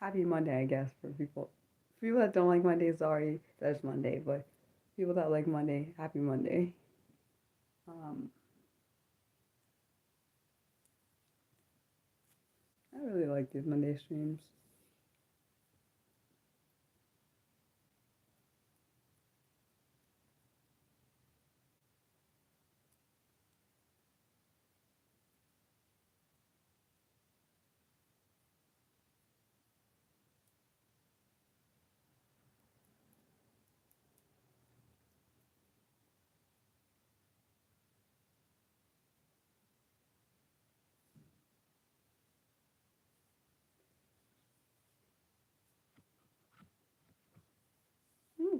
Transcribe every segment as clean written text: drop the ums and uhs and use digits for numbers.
happy Monday, I guess, for people. People that don't like Monday, sorry that it's Monday, but people that like Monday, happy Monday. Um, I really like these Monday streams.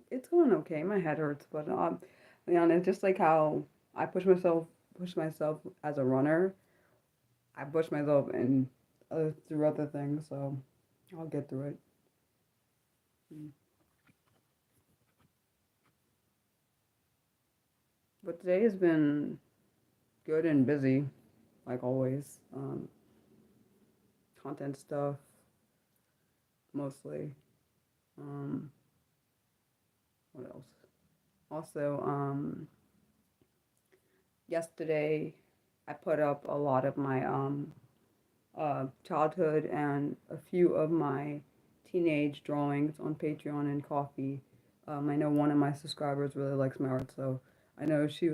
It's going okay. My head hurts, but to be honest, just like how I push myself as a runner, I push myself in through other things, so I'll get through it. Mm. But today has been good and busy, like always. Content stuff mostly. Um, what else? Also, yesterday I put up a lot of my childhood and a few of my teenage drawings on Patreon and Coffee. I know one of my subscribers really likes my art, so I know she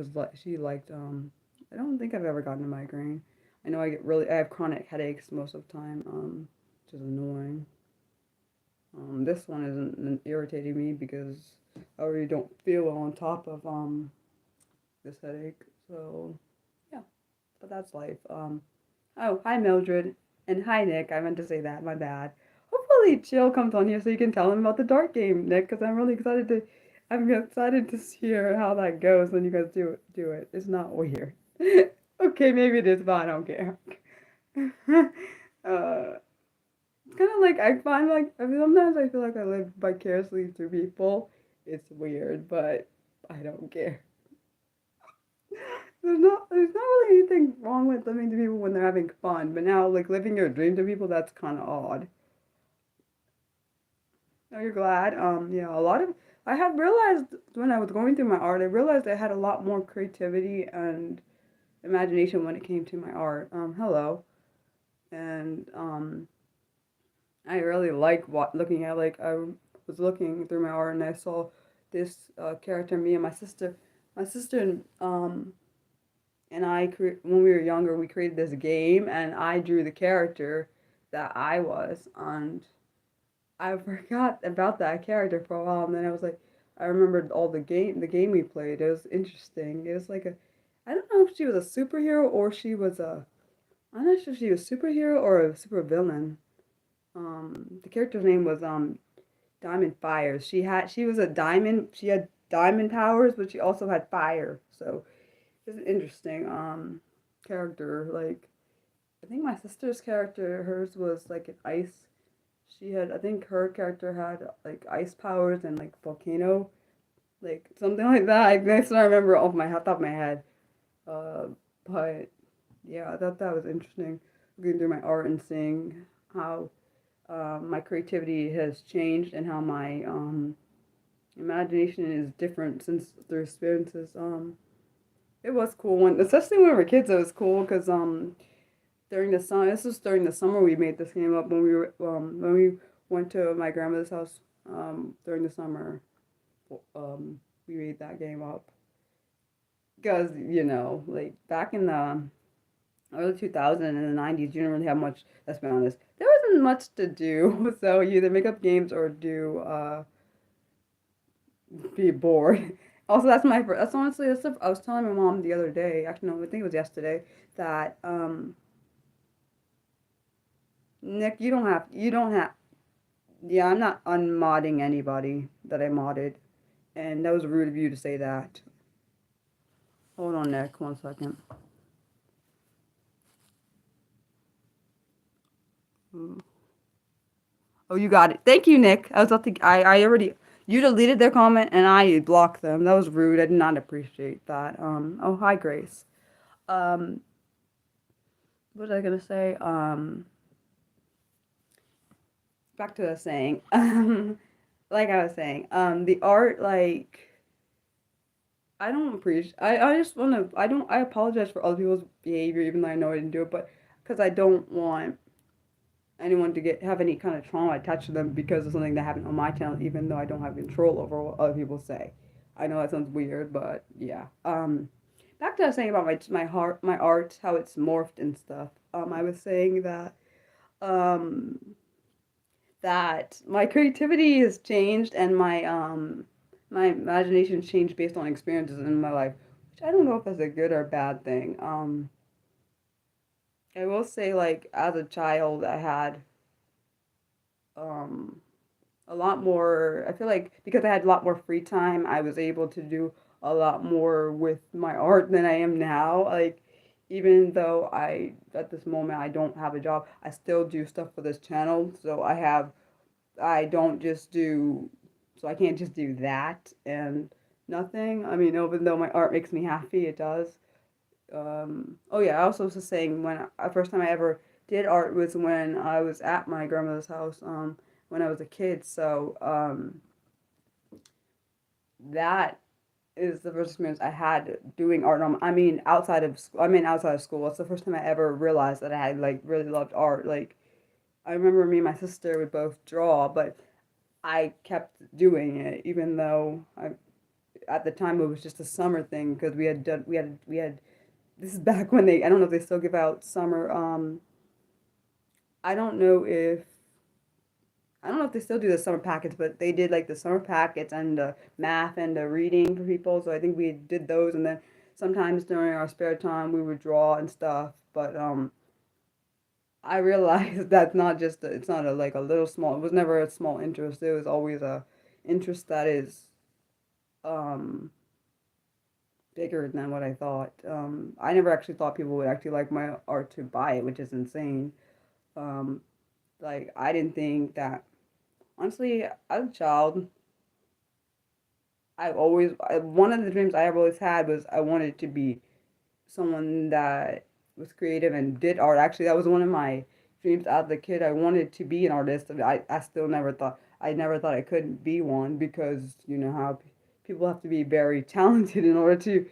liked. I don't think I've ever gotten a migraine. I have chronic headaches most of the time, which is annoying. This one isn't irritating me because I already don't feel well on top of this headache. So yeah, but that's life. Oh, hi Mildred. And hi Nick. I meant to say that. My bad. Hopefully Chill comes on here so you can tell him about the dart game, Nick, because I'm excited to hear how that goes when you guys do it. It's not weird. Okay, maybe it is, but I don't care. uh, it's kind of like I find like sometimes I feel like I live vicariously through people. It's weird, but I don't care. There's not really anything wrong with living to people when they're having fun, but now like living your dream to people, that's kind of odd. Oh, you're glad. Yeah, a lot of I have realized when I was going through my art, I realized I had a lot more creativity and imagination when it came to my art. Hello, and I really like looking at like I was looking through my art and I saw this character, me and my sister and when we were younger, we created this game, and I drew the character that I was, and I forgot about that character for a while, and then I was like, I remembered the game we played. It was interesting. It was like I don't know if she was a superhero or I'm not sure if she was a superhero or a supervillain. The character's name was Diamond Fires. She was a diamond. She had diamond powers, but she also had fire. So it's an interesting character. Like I think my sister's character, hers was like an ice. I think her character had like ice powers and like volcano, like something like that. That's what I remember off my top of my head. Uh, but yeah, I thought that was interesting. Looking through my art and seeing how my creativity has changed and how my imagination is different since their experiences. It was cool especially when we were kids. It was cool because during the summer, this was during the summer we made this game up when we went to my grandmother's house during the summer. We made that game up because like back in the early 2000s and the 90s, you didn't really have much. Let's be honest, there wasn't much to do, so you either make up games or do be bored. Also, that's honestly that's stuff I was telling my mom the other day. Actually, no, I think it was yesterday that Nick, you don't have. Yeah, I'm not unmodding anybody that I modded, and that was rude of you to say that. Hold on, Nick, 1 second. Mm. Oh, you got it. Thank you, Nick. I was about to. I already. You deleted their comment and I blocked them. That was rude. I did not appreciate that. Oh, hi, Grace. Um, what was I gonna say? back to the saying. Like I was saying, the art, like, I don't appreciate. I just want to. I don't. I apologize for other people's behavior, even though I know I didn't do it, but because I don't want anyone to have any kind of trauma attached to them because of something that happened on my channel, even though I don't have control over what other people say. I know that sounds weird, but yeah. Back to what I was saying about my art, how it's morphed and stuff. I was saying um, that my creativity has changed and my imagination changed based on experiences in my life, which I don't know if that's a good or bad thing. I will say, like, as a child, I had um a lot more. I feel like because I had a lot more free time, I was able to do a lot more with my art than I am now. Like, even though at this moment, I don't have a job, I still do stuff for this channel. So I don't just do, so I can't just do that and nothing. I mean, even though my art makes me happy, it does. Oh yeah, I also was just saying when first time I ever did art was when I was at my grandmother's house, when I was a kid. So, that is the first experience I had doing art. I mean, outside of school, outside of school. It's the first time I ever realized that I had, like, really loved art. Like, I remember me and my sister would both draw, but I kept doing it, even though at the time it was just a summer thing because we had this is back when I don't know if they still give out summer, I don't know if, I don't know if they still do the summer packets, but they did like the summer packets and the math and the reading for people. So I think we did those, and then sometimes during our spare time we would draw and stuff. But I realized that's not just it's not like a little small. It was never a small interest. It was always a interest that is um bigger than what I thought. I never actually thought people would actually like my art to buy it, which is insane. Um, like, I didn't think that. Honestly, as a child, one of the dreams I have always had was I wanted to be someone that was creative and did art. Actually, that was one of my dreams as a kid. I wanted to be an artist. I still never thought, I never thought I couldn't be one because you know how people have to be very talented in order to,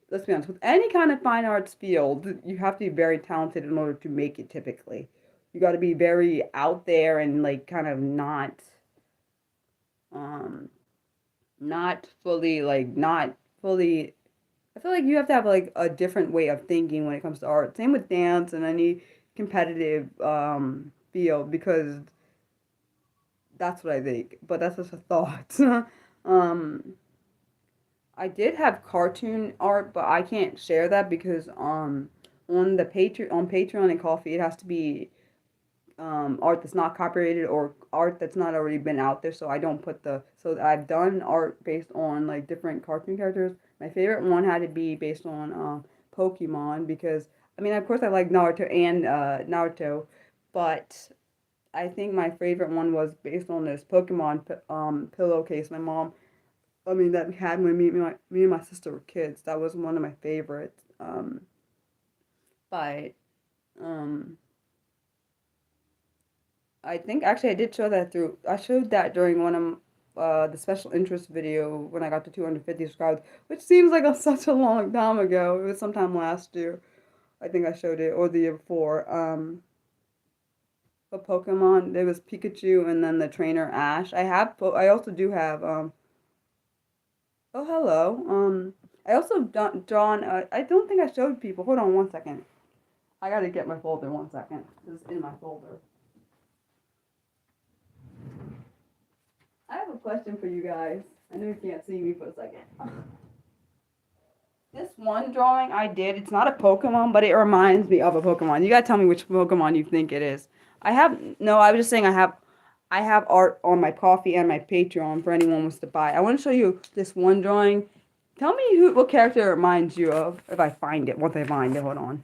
let's be honest, with any kind of fine arts field, you have to be very talented in order to make it typically. You got to be very out there and, like, kind of um, not fully. I feel like you have to have, like, a different way of thinking when it comes to art. Same with dance and any competitive field because that's what I think. But that's just a thought. um, I did have cartoon art, but I can't share that because on Patreon and Coffee it has to be art that's not copyrighted or art that's not already been out there. So I don't put so I've done art based on, like, different cartoon characters. My favorite one had to be based on Pokemon because I mean, of course, I like Naruto, but I think my favorite one was based on this Pokemon pillowcase. My mom, I mean, that we had when me and my sister were kids. That was one of my favorites. But um, I think actually I did show that through. I showed that during one of the special interest video when I got to 250 subscribers, which seems like such a long time ago. It was sometime last year. I think I showed it, or the year before. For Pokemon, there was Pikachu and then the trainer Ash. I also do have Oh, hello. I also drawn. I don't think I showed people. Hold on one second. I gotta get my folder. One second. This is in my folder. I have a question for you guys. I know you can't see me for a second. This one drawing I did, it's not a Pokemon, but it reminds me of a Pokemon. You gotta tell me which Pokemon you think it is. I was just saying I have art on my Coffee and my Patreon for anyone who wants to buy. I want to show you this one drawing. Tell me what character it reminds you of if I find it. Once I find it, hold on.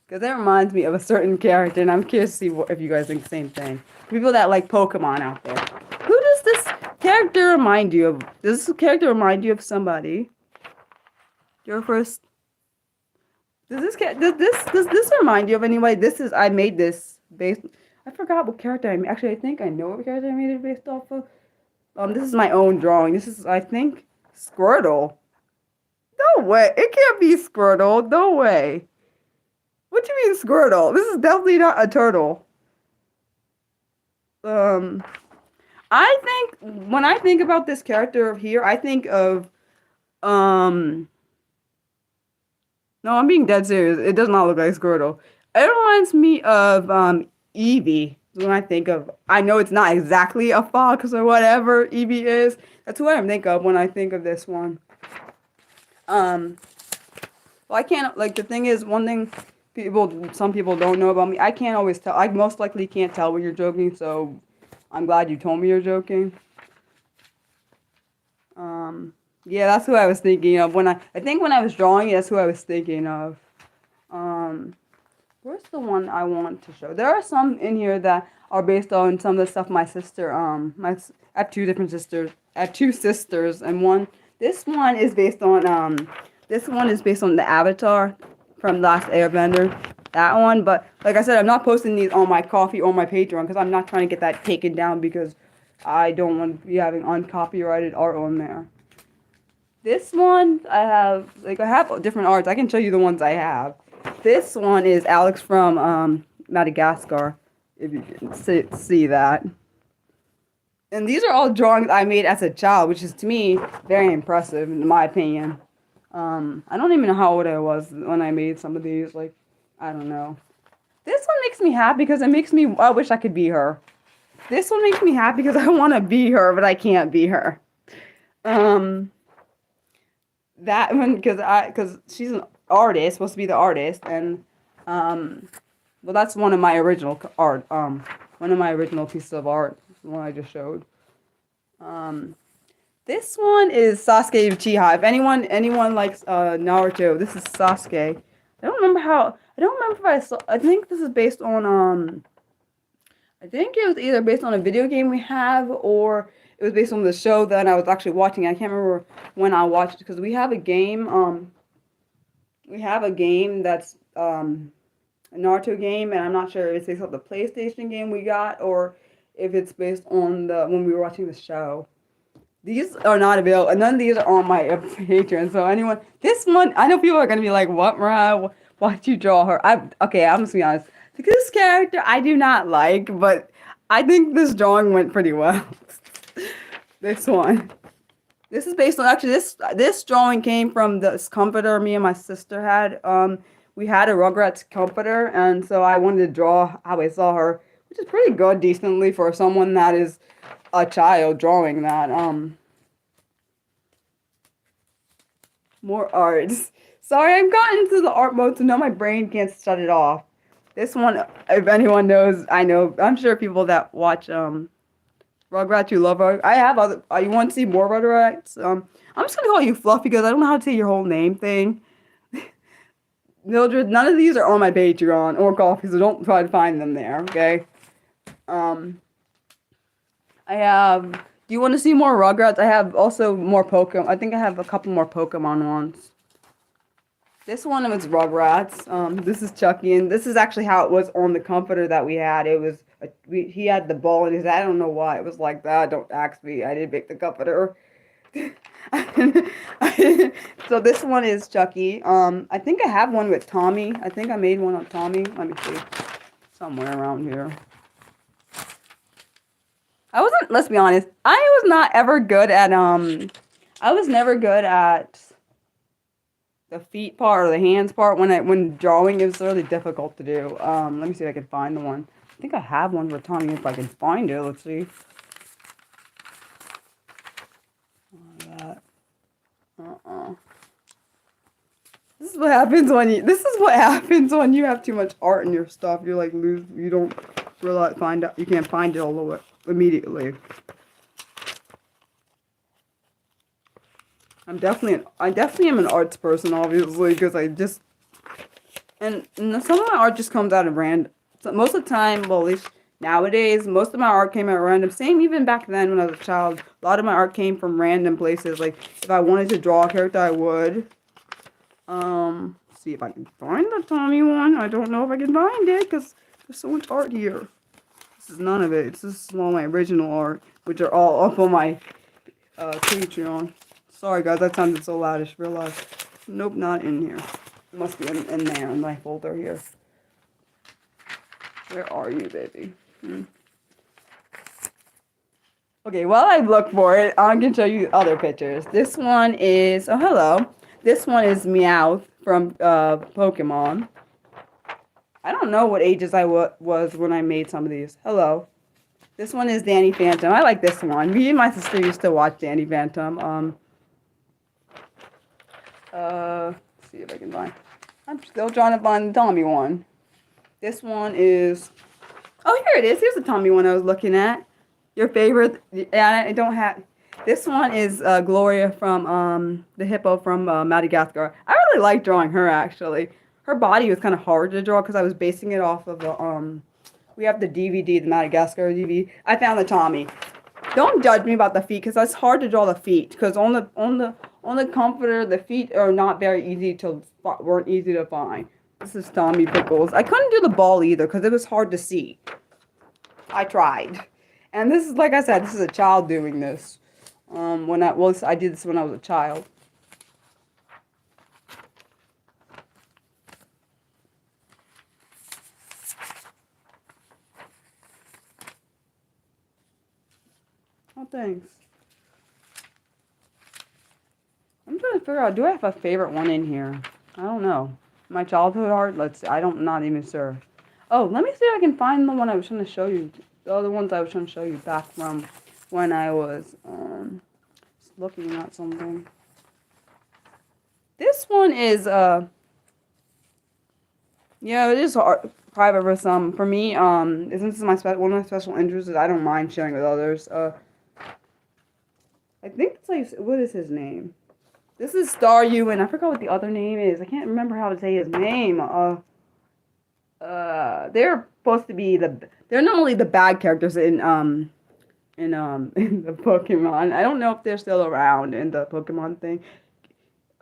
Because that reminds me of a certain character, and I'm curious to see if you guys think the same thing. People that like Pokemon out there. Who does this character remind you of? Does this character remind you of somebody? Your first... Does this remind you of anybody? I made this based. I forgot what character I made. Actually, I think I know what character I made it based off of. This is my own drawing. This is, I think, Squirtle. No way. It can't be Squirtle. No way. What do you mean Squirtle? This is definitely not a turtle. I think when I think about this character here, I think of no, I'm being dead serious. It does not look like Squirtle. It reminds me of Eevee. When I think of, I know it's not exactly a fox or whatever Eevee is. That's what I think of when I think of this one. Well, I can't, like, the thing is, one thing some people don't know about me, I can't always tell. I most likely can't tell when you're joking, so I'm glad you told me you're joking. Yeah, that's who I was thinking of when I think when I was drawing, that's who I was thinking of. Where's the one I want to show? There are some in here that are based on some of the stuff my sister, I have two different sisters. I have two sisters, and this one is based on, the Avatar from Last Airbender. That one, but like I said, I'm not posting these on my Ko-fi or my Patreon because I'm not trying to get that taken down because I don't want to be having uncopyrighted art on there. This one, I have different arts. I can show you the ones I have. This one is Alex from Madagascar, if you can see that. And these are all drawings I made as a child, which is, to me, very impressive, in my opinion. I don't even know how old I was when I made some of these. Like, I don't know. This one makes me happy because I wish I could be her. This one makes me happy because I want to be her, but I can't be her. That one, because she's an artist, supposed to be the artist, and well, that's one of my original art. One of my original pieces of art, the one I just showed. This one is Sasuke Uchiha. If anyone likes Naruto, this is Sasuke. I don't remember if I saw. I think this is based on I think it was either based on a video game we have, or it was based on the show that I was actually watching. I can't remember when I watched it because we have a game. We have a game that's a Naruto game, and I'm not sure if it's based on the PlayStation game we got or if it's based on when we were watching the show. These are not available. None of these are on my Patreon. So this one, I know people are gonna be like, "What, Mariah? Why'd you draw her?" Okay, I'm just gonna be honest. This character I do not like, but I think this drawing went pretty well. This one. This is based on, actually, this drawing came from this comforter me and my sister had. We had a Rugrats comforter, and so I wanted to draw how I saw her, which is pretty good, decently, for someone that is a child drawing that. More arts. Sorry, I've gotten into the art mode, so now my brain can't shut it off. This one, if anyone knows, I'm sure people that watch Rugrats, you love Rugrats. I have other. You want to see more Rugrats? I'm just gonna call you Fluffy because I don't know how to say your whole name thing. Mildred, none of these are on my Patreon or Ko-fi, so don't try to find them there. Okay. I have. Do you want to see more Rugrats? I have also more Pokemon. I think I have a couple more Pokemon ones. This one was Rugrats. This is Chucky, and this is actually how it was on the comforter that we had. It was he had the ball in his head. I don't know why it was like that. Don't ask me. I didn't make the comforter. So this one is Chucky. I think I have one with Tommy. I think I made one on Tommy. Let me see. Somewhere around here. Let's be honest, I was not ever good at, I was never good at the feet part or the hands part. When drawing, it was really difficult to do. Let me see if I can find the one. I think I have one with Tommy if I can find it. Let's see. This is what happens when you have too much art in your stuff. You don't realize, you can't find it all the way immediately. I definitely am an arts person, obviously, because and some of my art just comes out of random. So most of the time, well, at least nowadays, most of my art came out random. Same even back then when I was a child. A lot of my art came from random places. Like, if I wanted to draw a character, I would. see if I can find the Tommy one. I don't know if I can find it because there's so much art here. This is none of it. This is all my original art, which are all up on my Patreon. Sorry guys, that sounded so loud. I just realized. Nope, not in here. It must be in there, in my folder here. Where are you, baby? Okay, while I look for it, I'm going to show you other pictures. This one is, oh, hello. This one is Meowth from Pokemon. I don't know what ages I was when I made some of these. Hello. This one is Danny Phantom. I like this one. Me and my sister used to watch Danny Phantom. Let's see if I can find. I'm still trying to find the Tommy one. This one is, oh, here it is. Here's the Tommy one I was looking at. Your favorite, yeah, I don't have, this one is Gloria from the hippo from Madagascar. I really like drawing her, actually. Her body was kind of hard to draw because I was basing it off of the, we have the DVD, the Madagascar DVD. I found the Tommy. Don't judge me about the feet because it's hard to draw the feet because on the comforter, the feet are not very easy to, weren't easy to find. This is Tommy Pickles. I couldn't do the ball either because it was hard to see. I tried. And this is, like I said, this is a child doing this. I did this when I was a child. Oh, thanks. I'm trying to figure out, do I have a favorite one in here? I don't know. My childhood art? Let's see. Not even sure. Oh, let me see if I can find the one I was trying to show you. The other ones I was trying to show you back from when I was looking at something. This one is yeah, it is private for some. For me, since this is one of my special interests, I don't mind sharing with others. I think it's like, what is his name? This is Staryu, and I forgot what the other name is. I can't remember how to say his name. They're supposed to be they're normally the bad characters in the Pokemon. I don't know if they're still around in the Pokemon thing.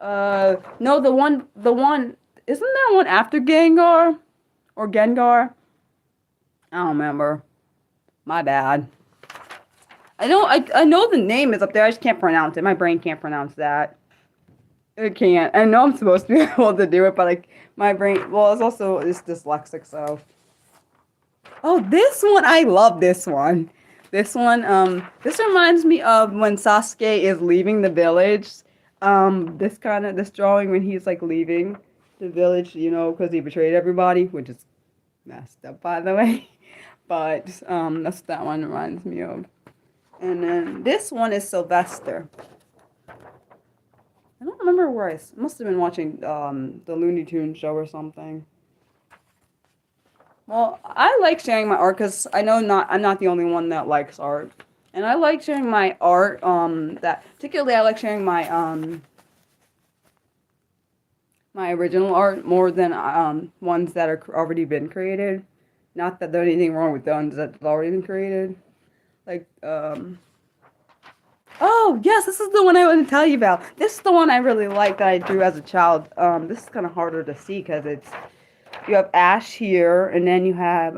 No, the one, isn't there one after Gengar? Or Gengar? I don't remember. My bad. I know the name is up there, I just can't pronounce it. My brain can't pronounce that. It can't. I know I'm supposed to be able to do it, but like my brain, well, it's dyslexic, so. Oh, this one, I love this one. This one, this reminds me of when Sasuke is leaving the village. This drawing when he's like leaving the village, you know, because he betrayed everybody, which is messed up, by the way. But, that's what that one reminds me of. And then this one is Sylvester. I don't remember where I must have been watching the Looney Tunes show or something. Well, I like sharing my art because I know I'm not the only one that likes art. And I like sharing my art, particularly I like sharing my my original art more than ones that are already been created. Not that there's anything wrong with the ones that have already been created. Like, oh, yes, this is the one I want to tell you about. This is the one I really like that I drew as a child. This is kind of harder to see because you have Ash here, and then you have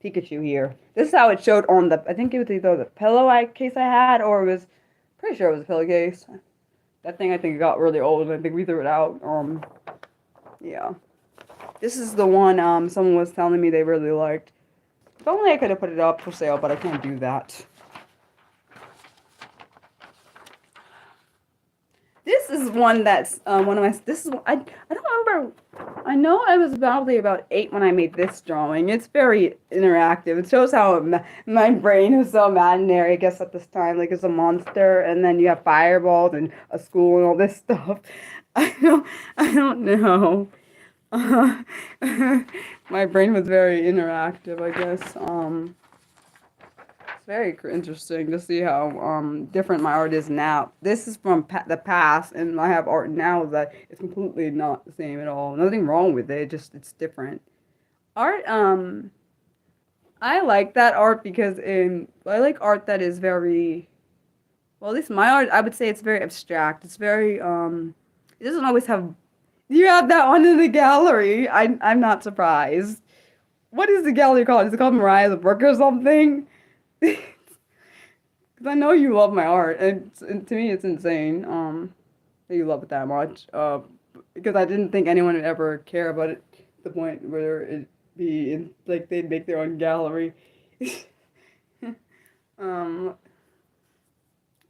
Pikachu here. This is how it showed on I think it was either the case I had, or it was, pretty sure it was a pillowcase. That thing, I think, got really old, and I think we threw it out. Yeah. This is the one someone was telling me they really liked. If only I could have put it up for sale, but I can't do that. This is one that's one of my. This is I don't remember. I know I was probably about 8 when I made this drawing. It's very interactive. It shows how my brain was so imaginary. I guess at this time, like it's a monster, and then you have fireballs and a school and all this stuff. I don't know. My brain was very interactive, I guess. It's very interesting to see how different my art is now. This is from the past, and I have art now that is completely not the same at all. Nothing wrong with it, just it's different. Art, I like that art because I like art that is very, well, at least my art, I would say it's very abstract. It's very, it doesn't always have You have that one in the gallery. I'm not surprised. What is the gallery called? Is it called Mariah's Book or something? Because I know you love my art, and to me it's insane. That you love it that much. Because I didn't think anyone would ever care about it to the point where it'd be in, like they'd make their own gallery. um,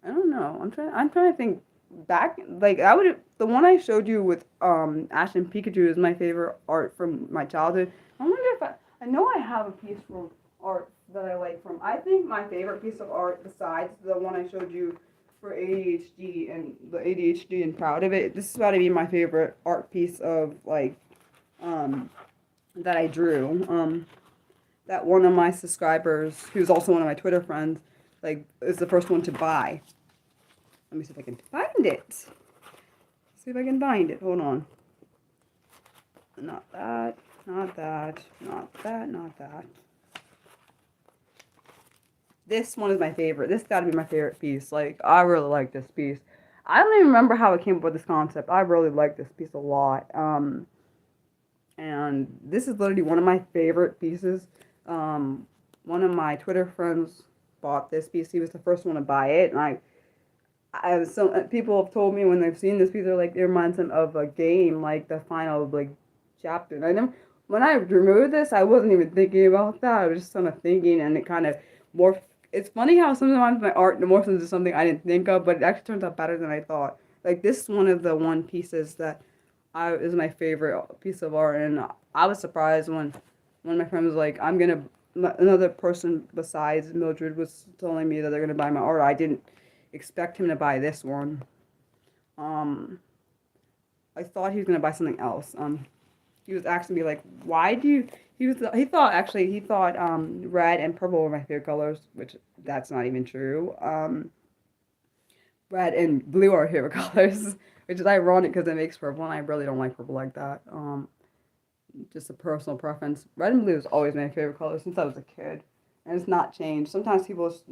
I don't know. I'm trying to think back. Like I would the one I showed you with Ash and Pikachu is my favorite art from my childhood. I wonder if I know I have a piece from art that I like from. I think my favorite piece of art besides the one I showed you for ADHD and the ADHD and proud of it. This has got to be my favorite art piece of like that I drew. That one of my subscribers, who's also one of my Twitter friends, like is the first one to buy. Let me see if I can find it. See if I can find it. Hold on. Not that. Not that. Not that. Not that. This one is my favorite. This got to be my favorite piece. Like, I really like this piece. I don't even remember how it came up with this concept. I really like this piece a lot. And this is literally one of my favorite pieces. One of my Twitter friends bought this piece. He was the first one to buy it, and people have told me when they've seen this piece, they're like, it reminds them of a game, like the final like chapter. And I never, when I removed this, I wasn't even thinking about that. I was just kind of thinking, and it kind of morphed. It's funny how sometimes my art morphs into something I didn't think of, but it actually turns out better than I thought. Like this is one of the one pieces that is my favorite piece of art, and I was surprised when one of my friends was like, another person besides Mildred was telling me that they're gonna buy my art. I didn't expect him to buy this one. I thought he was gonna buy something else. He was asking me like, why do you? He thought red and purple were my favorite colors, which that's not even true. Red and blue are favorite colors, which is ironic because it makes purple, and I really don't like purple like that. Just a personal preference. Red and blue is always my favorite color since I was a kid, and it's not changed. Sometimes people's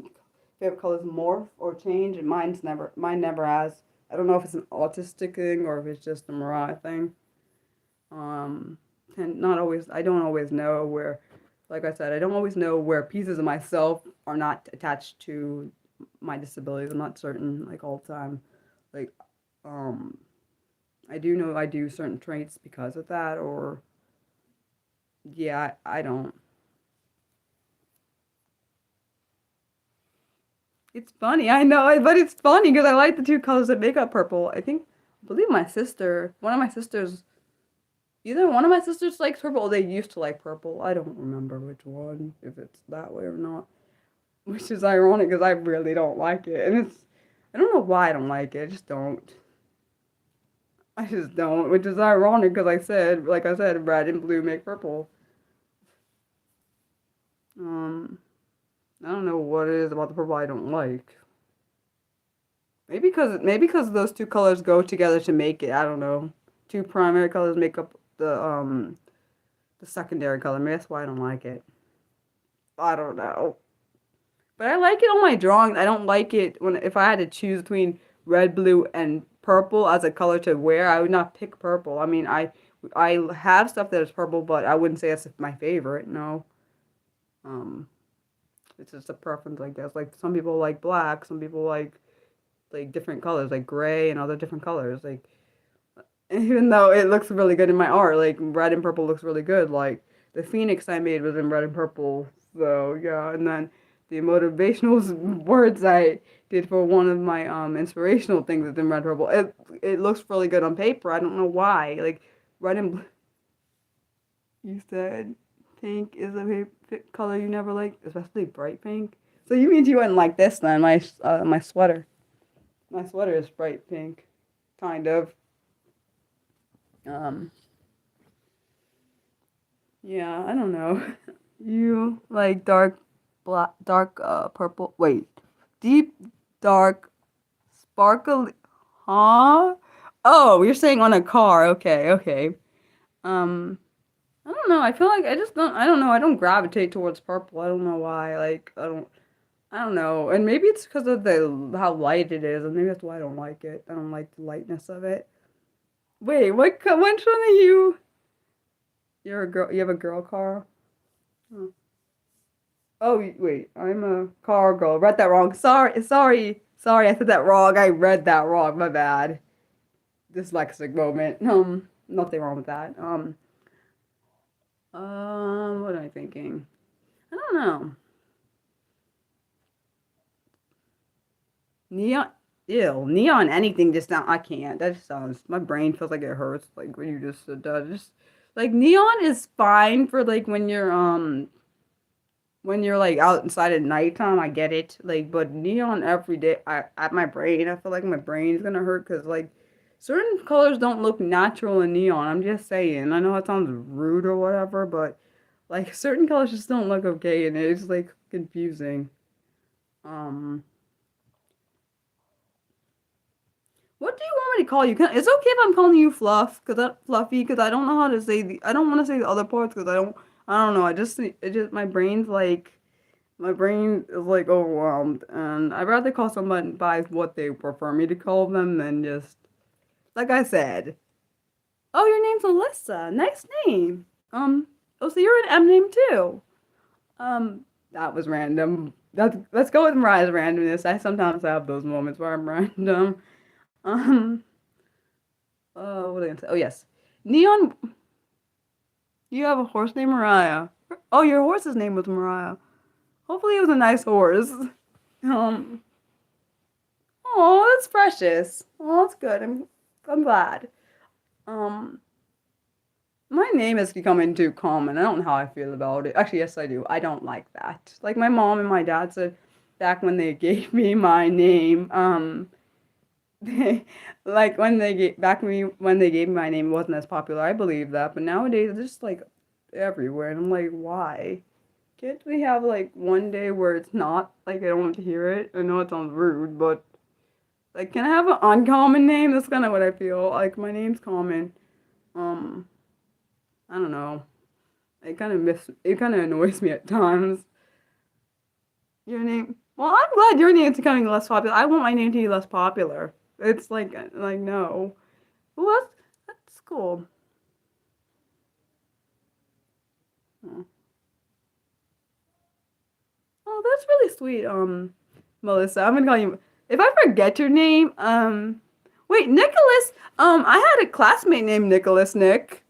favorite colors morph or change, and mine never has. I don't know if it's an autistic thing or if it's just a Mariah thing. And not always. I don't always know where, like I said, I don't always know where pieces of myself are not attached to my disabilities. I'm not certain, like all the time. Like, I do know I do certain traits because of that, or yeah, I don't. It's funny, I know, but it's funny because I like the two colors that make up purple. I believe one of my sisters, either one of my sisters likes purple or they used to like purple. I don't remember which one, if it's that way or not. Which is ironic because I really don't like it. And I don't know why I don't like it. I just don't. I just don't, which is ironic because like I said, red and blue make purple. Um, I don't know what it is about the purple I don't like. Maybe because those two colors go together to make it. I don't know. Two primary colors make up the secondary color. Maybe that's why I don't like it. I don't know. But I like it on my drawings. I don't like it when if I had to choose between red, blue, and purple as a color to wear, I would not pick purple. I mean, I have stuff that is purple, but I wouldn't say that's my favorite. No. Um, it's just a preference, I guess. Like some people like black, some people like different colors, like gray and other different colors. Like even though it looks really good in my art, like red and purple looks really good. Like the phoenix I made was in red and purple. So yeah, and then the motivational words I did for one of my inspirational things is in red and purple. It looks really good on paper. I don't know why. Like red and blue. You said pink is a color you never liked, especially bright pink. So you mean you wouldn't like this then? My sweater. My sweater is bright pink, kind of. Um, yeah, I don't know. You like dark purple. Wait, deep dark sparkly. Huh? Oh, you're saying on a car. Okay, okay. Um, I don't know. I feel like I just don't. I don't know. I don't gravitate towards purple. I don't know why. Like I don't. I don't know. And maybe it's because of the how light it is, and maybe that's why I don't like it. I don't like the lightness of it. Wait, which one are you? You're a girl. You have a girl car. Oh, wait. I'm a car girl. Read that wrong. Sorry. I said that wrong. I read that wrong. My bad. Dyslexic moment. Nothing wrong with that. What am I thinking? I don't know. Neon, ew, neon anything just sound. I can't. That just sounds. My brain feels like it hurts. Like when you just said that. Just like neon is fine for like when you're like outside at nighttime. I get it. Like, but neon every day. I at my brain. I feel like my brain's gonna hurt because like certain colors don't look natural in neon. I'm just saying. I know that sounds rude or whatever, but like certain colors just don't look okay, and it's like confusing. Um. What do you want me to call you? It's okay if I'm calling you Fluffy, because I don't know how to say I don't want to say the other parts because I don't know. It just my brain is like overwhelmed, and I'd rather call somebody by what they prefer me to call them than just like I said. Oh, your name's Alyssa. Nice name. Oh, so you're an M name too. That was random. Let's go with Mariah's randomness. I sometimes have those moments where I'm random. Um, what was I gonna say? Oh yes, Neon. You have a horse named Mariah. Oh, your horse's name was Mariah. Hopefully, it was a nice horse. Um. Oh, that's precious. Oh, that's good. I'm glad. Um. My name is becoming too common. I don't know how I feel about it. Actually, yes, I do. I don't like that. Like my mom and my dad said back when they gave me my name. Like when they get back me when they gave me my name, it wasn't as popular. I believe that, but nowadays it's just like everywhere, and I'm like, why? Can't we have like one day where it's not like I don't want to hear it? I know it sounds rude, but like, can I have an uncommon name? That's kind of what I feel. Like my name's common. Um, I don't know. It kind of annoys me at times. Your name. Well, I'm glad your name's becoming less popular. I want my name to be less popular. It's like no. Well, that's cool. Oh, oh, that's really sweet. Melissa, I'm gonna call you. If I forget your name, wait, Nicholas. I had a classmate named Nicholas Nick.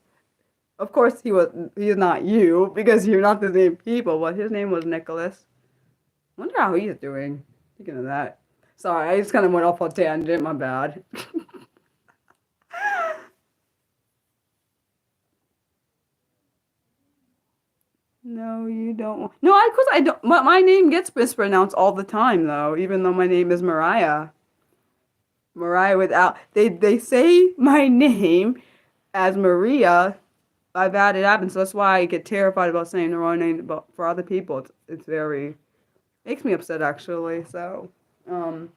Of course, he is not you because you're not the same people. But his name was Nicholas. Wonder how he's doing. Speaking of that, sorry, I just kind of went off on a tangent. My bad. No, you don't. No, of course I don't. My name gets mispronounced all the time, though. Even though my name is Mariah. Mariah without they say my name as Maria. I've had it happen, so that's why I get terrified about saying the wrong name. But for other people, it's very makes me upset actually. So, um,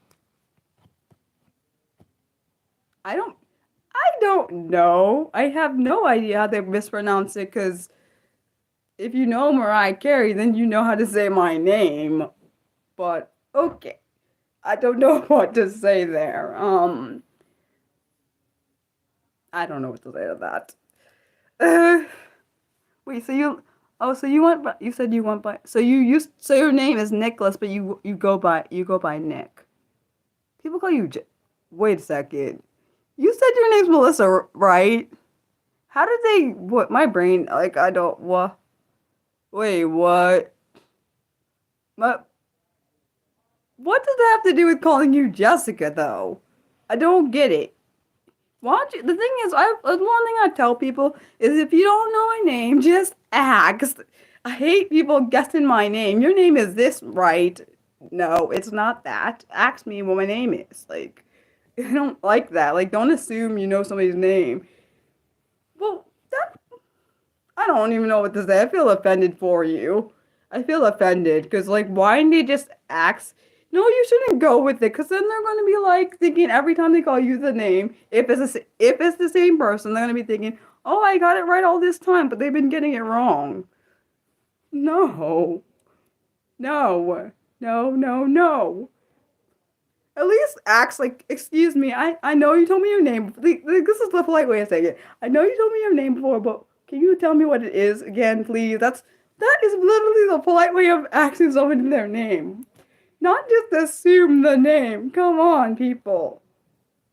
I don't I don't know. I have no idea how they mispronounce it because if you know Mariah Carey, then you know how to say my name. But okay, I don't know what to say there. I don't know what to say to that. Uh, wait, so you went by, you said you went by, so your name is Nicholas, but you go by Nick. People call you, wait a second. You said your name's Melissa, right? How did what, my brain, like, I don't, what? Wait, what? My, what does that have to do with calling you Jessica, though? I don't get it. Why don't you? The thing is, one thing I tell people is if you don't know my name, just ask. I hate people guessing my name. Your name is this, right? No, it's not that. Ask me what my name is. Like, I don't like that. Like, don't assume you know somebody's name. Well, that I don't even know what to say. I feel offended for you. I feel offended because, like, why didn't they just ask? No, you shouldn't go with it because then they're going to be like thinking every time they call you the name, if it's the same person, they're going to be thinking, oh, I got it right all this time, but they've been getting it wrong. No, no, no. At least acts like, excuse me, I know you told me your name. This is the polite way of saying it. I know you told me your name before, but can you tell me what it is again, please? That is literally the polite way of asking someone their name. Not just assume the name. Come on, people.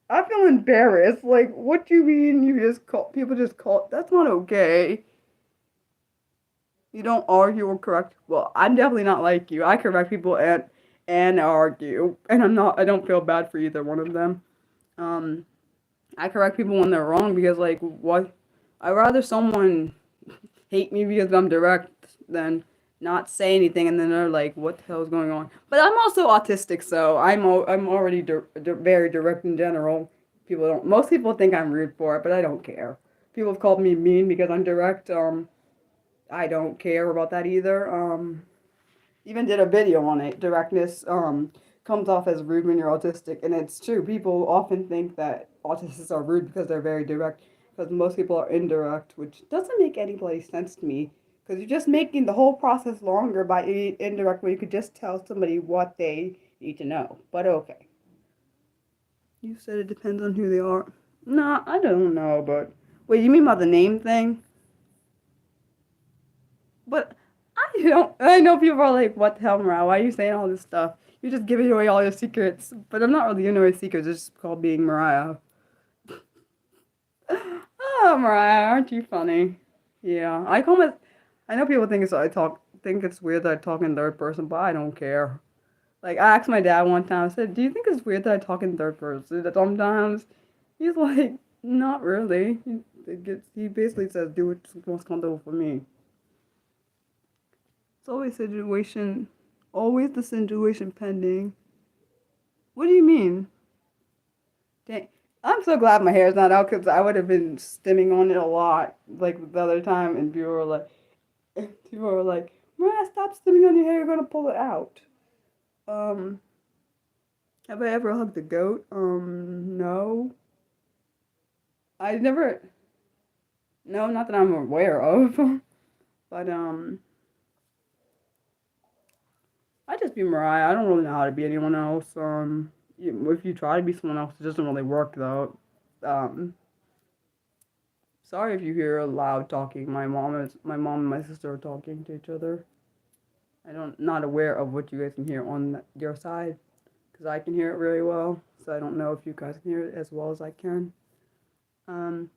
I feel embarrassed. Like, what do you mean you just call people just call? That's not okay. You don't argue or correct. Well, I'm definitely not like you. I correct people and argue, and I don't feel bad for either one of them. Um, I correct people when they're wrong because like what? I'd rather someone hate me because I'm direct than not say anything and then they're like, "What the hell is going on?" But I'm also autistic, so I'm already very direct in general. Most people think I'm rude for it, but I don't care. People have called me mean because I'm direct. I don't care about that either. Even did a video on it. Directness comes off as rude when you're autistic, and it's true. People often think that autists are rude because they're very direct, because most people are indirect, which doesn't make any bloody sense to me. Because you're just making the whole process longer by indirect, where you could just tell somebody what they need to know. But okay. You said it depends on who they are. Nah, I don't know, but wait, you mean about the name thing? But I don't. I know people are like, "What the hell, Mariah? Why are you saying all this stuff? You're just giving away all your secrets." But I'm not really giving away secrets. It's just called being Mariah. Oh, Mariah, aren't you funny? Yeah, I call it. I know people think it's weird that I talk in third person, but I don't care. Like I asked my dad one time. I said, "Do you think it's weird that I talk in third person?" Sometimes he's like, "Not really." He basically says, "Do what's most comfortable for me." It's always the situation pending. What do you mean? Dang. I'm so glad my hair's not out because I would have been stimming on it a lot, like the other time, and people were like, Mariah, stop stimming on your hair, you're gonna pull it out. Um, have I ever hugged a goat? No. I never, no, not that I'm aware of, but, I just be Mariah. I don't really know how to be anyone else. If you try to be someone else, it doesn't really work though. Um, Sorry if you hear loud talking. My mom and my sister are talking to each other. I don't not aware of what you guys can hear on your side because I can hear it really well. So I don't know if you guys can hear it as well as I can. Um,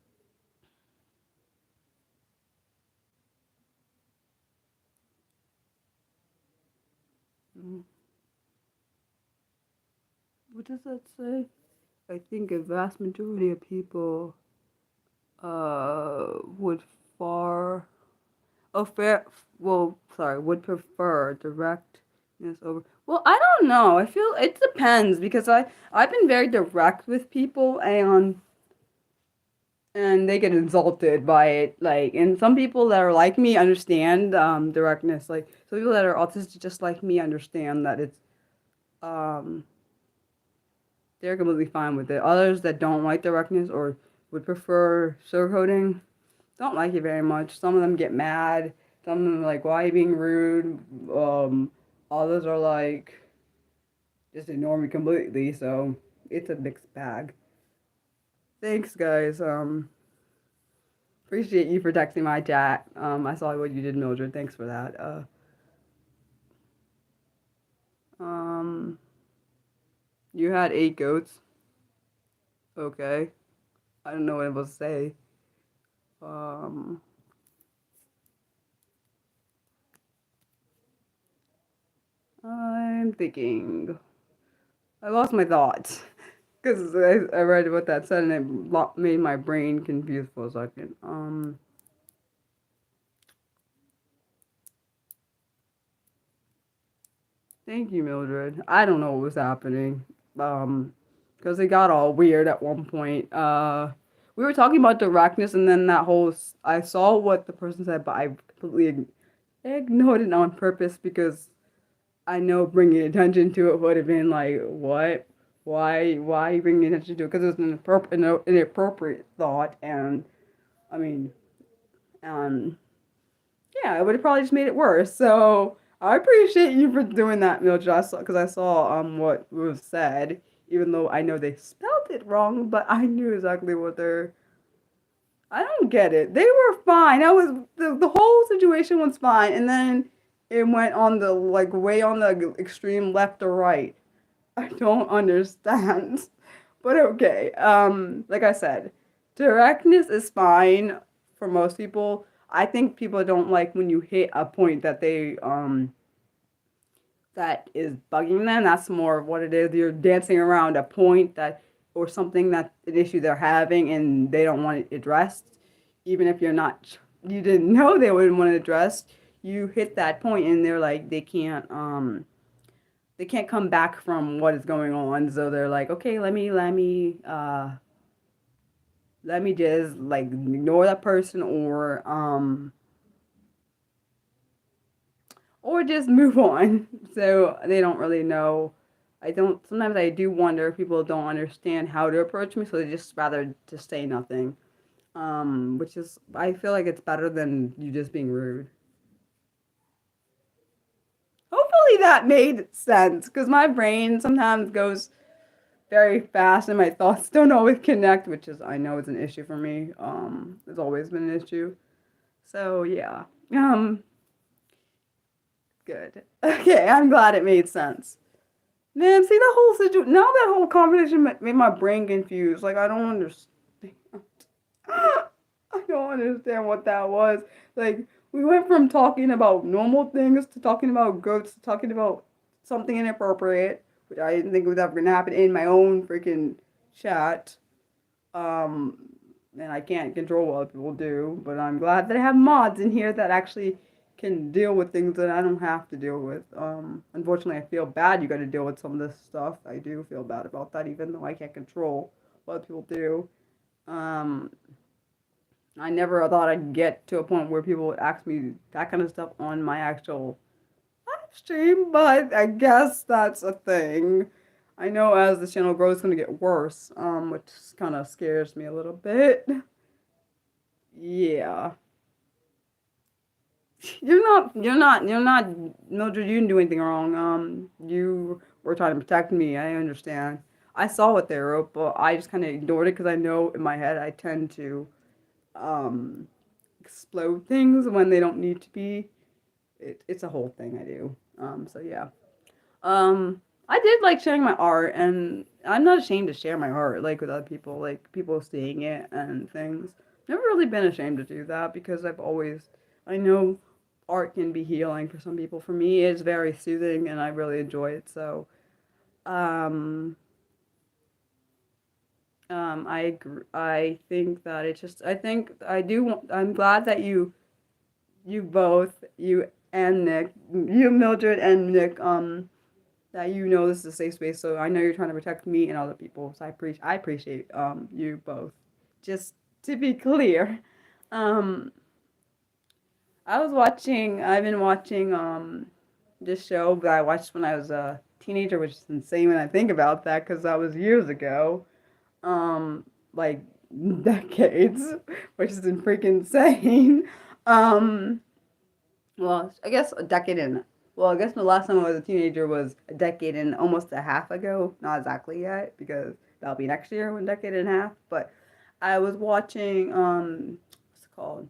what does that say? I think a vast majority of people would far oh fair well sorry would prefer directness over well I don't know I feel it depends because I've been very direct with people and they get insulted by it like and some people that are like me understand directness like some people that are autistic just like me understand that it's um they're completely fine with it others that don't like directness or would prefer sugarcoating don't like it very much. Some of them get mad. Some of them are like, why are you being rude? Others are like, just ignore me completely. So it's a mixed bag. Thanks, guys. Appreciate you for texting my chat. I saw what you did, Mildred. Thanks for that. Um, you had 8 goats. Okay. I don't know what I'm supposed to say. Um, I'm thinking. I lost my thoughts. Because I read what that said and it made my brain confused for a second. Thank you, Mildred. I don't know what was happening. Because it got all weird at one point. We were talking about directness and then I saw what the person said, but I completely ignored it on purpose because I know bringing attention to it would have been like, what? Why are you bringing attention to it? Because it's inappropriate thought, and I mean, um, yeah, it would have probably just made it worse. So I appreciate you for doing that, Mildred. Because I saw what was said, even though I know they spelled it wrong, but I knew exactly what they're. I don't get it. They were fine. I was the whole situation was fine, and then it went on the like way on the extreme left or right. I don't understand. But okay. Like I said, directness is fine for most people. I think people don't like when you hit a point that they that is bugging them. That's more of what it is. You're dancing around a point that or something that an issue they're having and they don't want it addressed. Even if you didn't know they wouldn't want it addressed, you hit that point and they're like they can't come back from what is going on. So they're like, okay, let me just like ignore that person or just move on. So they don't really know. I don't. Sometimes I do wonder if people don't understand how to approach me, so they just rather just say nothing. Which is I feel like it's better than you just being rude. Hopefully that made sense, because my brain sometimes goes very fast and my thoughts don't always connect, which is I know is an issue for me. It's always been an issue. So yeah. Good. Okay, I'm glad it made sense. Man, see the whole situation. Now that whole conversation made my brain confused. Like I don't understand. I don't understand what that was. Like we went from talking about normal things to talking about goats to talking about something inappropriate, which I didn't think was ever gonna happen in my own freaking chat. Um, and I can't control what other people do, but I'm glad that I have mods in here that actually can deal with things that I don't have to deal with. Unfortunately, I feel bad you got to deal with some of this stuff. I do feel bad about that, even though I can't control what people do. Um, I never thought I'd get to a point where people would ask me that kind of stuff on my actual live stream, but I guess that's a thing. I know as the channel grows, it's gonna get worse, which kind of scares me a little bit. Yeah. You're not, Mildred, you didn't do anything wrong. You were trying to protect me. I understand. I saw what they wrote, but I just kind of ignored it because I know in my head I tend to, um, explode things when they don't need to be. It's a whole thing I do. So yeah. I did like sharing my art, and I'm not ashamed to share my art, like with other people, like people seeing it and things. Never really been ashamed to do that because I know art can be healing for some people. For me, it's very soothing, and I really enjoy it. So, um, I think that I think I do. I'm glad that you both, you and Nick, you Mildred and Nick, that you know this is a safe space. So I know you're trying to protect me and other people. So I appreciate you both. Just to be clear, um, I've been watching this show that I watched when I was a teenager, which is insane when I think about that because that was years ago, like decades, which is freaking insane. Um, well, I guess a decade in. Well, I guess the last time I was a teenager was a decade and almost a half ago. Not exactly yet, because that'll be next year, one decade and a half. But I was watching what's it called?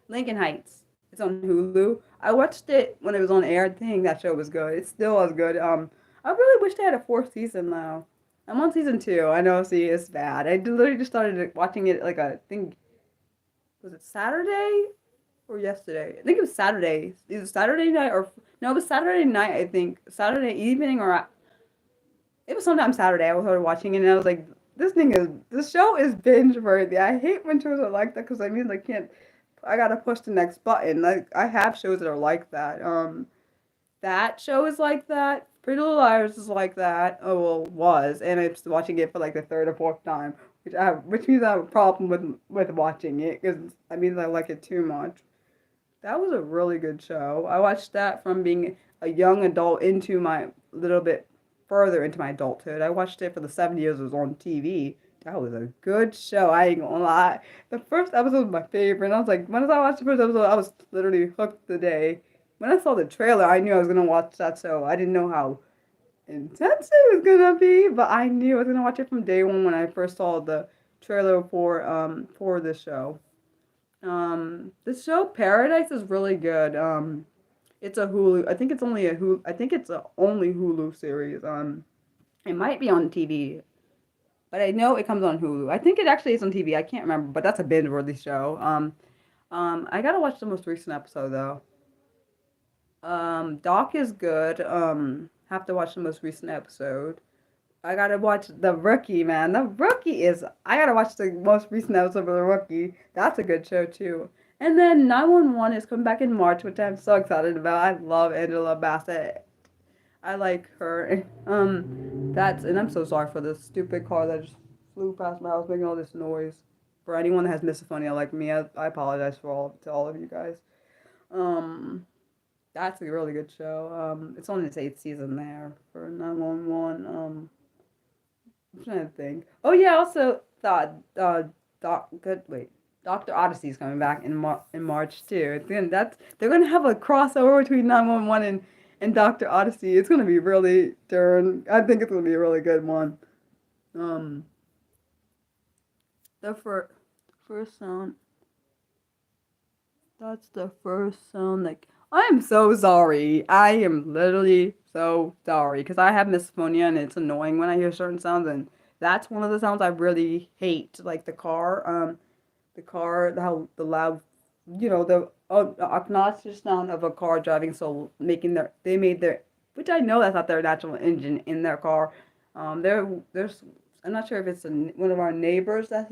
Lincoln Heights. It's on Hulu. I watched it when it was on air. I think that show was good. It still was good. I really wish they had a fourth season though. I'm on season two. I know, see, it's bad. I literally just started watching it like I think was it Saturday or yesterday? I think it was Saturday. Either Saturday night or no, it was Saturday night. I think Saturday evening or it was sometime Saturday. I was started watching it and I was like, this show is binge worthy. I hate when shows are like that because I mean I can't. I gotta push the next button. Like I have shows that are like that. That show is like that. Pretty Little Liars is like that. Oh well, was, and I'm watching it for like the third or fourth time, which means I have a problem with watching it because I mean I like it too much. That was a really good show. I watched that from being a young adult into my little bit further into my adulthood. I watched it for the 7 years it was on TV. That was a good show. I ain't gonna lie. The first episode was my favorite. And I was like, when I watched the first episode, I was literally hooked the day. When I saw the trailer, I knew I was gonna watch that show. I didn't know how intense it was gonna be, but I knew I was gonna watch it from day one when I first saw the trailer for this show. This show Paradise is really good. It's a Hulu. I think it's only a Hulu. I think it's a only Hulu series. It might be on TV, but I know it comes on Hulu. I think it actually is on TV. I can't remember, but that's a binge-worthy show. I gotta watch the most recent episode though. Doc is good. Have to watch the most recent episode. I gotta watch The Rookie, man. The Rookie is. I gotta watch the most recent episode of The Rookie. That's a good show too. And then 911 is coming back in March, which I'm so excited about. I love Angela Bassett. I like her. And I'm so sorry for this stupid car that just flew past my house making all this noise. For anyone that has misophonia like me, I apologize to all of you guys. Um, that's a really good show. It's only its eighth season there for 911. I'm trying to think. Oh yeah, also thought Doctor Odyssey is coming back in March too. They're gonna have a crossover between 911 and Doctor Odyssey. It's gonna be really darn. I think it's gonna be a really good one. Um, the first sound. That's the first sound. Like I am so sorry. I am literally so sorry because I have misophonia and it's annoying when I hear certain sounds, and that's one of the sounds I really hate. Like how the loud, the obnoxious sound of a car driving, so they made their, which I know that's not their natural engine in their car. There's, I'm not sure if it's one of our neighbors that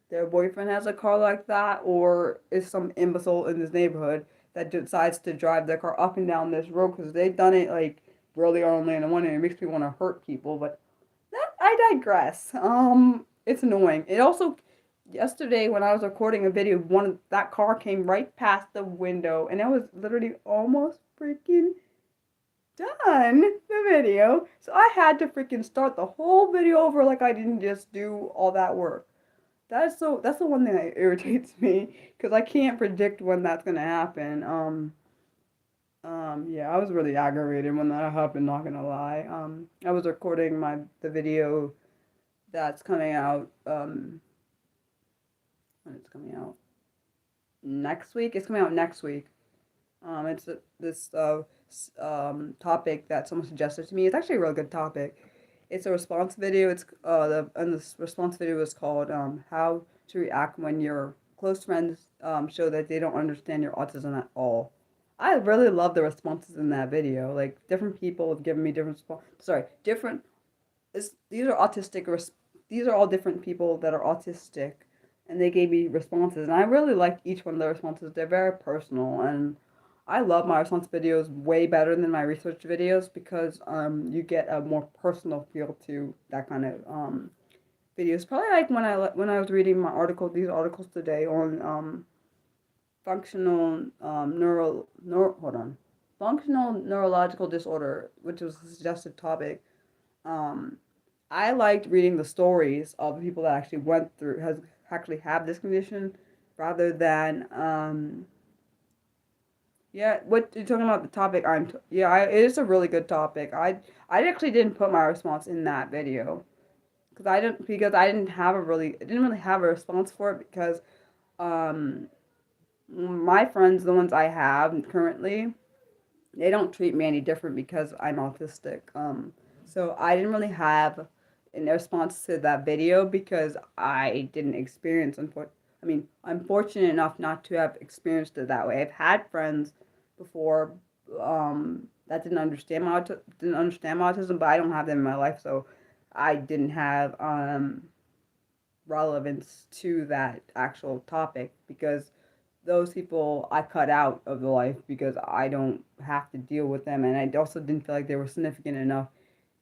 their boyfriend has a car like that, or is some imbecile in this neighborhood that decides to drive their car up and down this road because they've done it like really early in the morning. It makes me want to hurt people, but I digress. It's annoying. It also yesterday when I was recording a video, that car came right past the window, and it was literally almost freaking done the video. So I had to freaking start the whole video over like I didn't just do all that work. That's the one thing that irritates me because I can't predict when that's gonna happen. Yeah, I was really aggravated when that happened. Not gonna lie. I was recording the video that's coming out. When it's coming out next week. It's coming out next week. It's this topic that someone suggested to me. It's actually a real good topic. It's a response video. This response video is called "How to React When Your Close Friends Show That They Don't Understand Your Autism at All." I really love the responses in that video. Like different people have given me different different. These are autistic. These are all different people that are autistic, and they gave me responses, and I really liked each one of the responses. They're very personal, and I love my response videos way better than my research videos because you get a more personal feel to that kind of videos. Probably like when I was reading these articles today on functional functional neurological disorder, which was a suggested topic. Um, I liked reading the stories of people that actually have this condition rather than yeah, what you're talking about the topic it is a really good topic. I actually didn't put my response in that video because I didn't really have a response for it because um my friends, the ones I have currently, they don't treat me any different because I'm autistic. So I didn't really have in response to that video because I didn't experience. I mean, I'm fortunate enough not to have experienced it that way. I've had friends before that didn't understand my autism, but I don't have them in my life, so I didn't have relevance to that actual topic because those people I cut out of the life because I don't have to deal with them, and I also didn't feel like they were significant enough.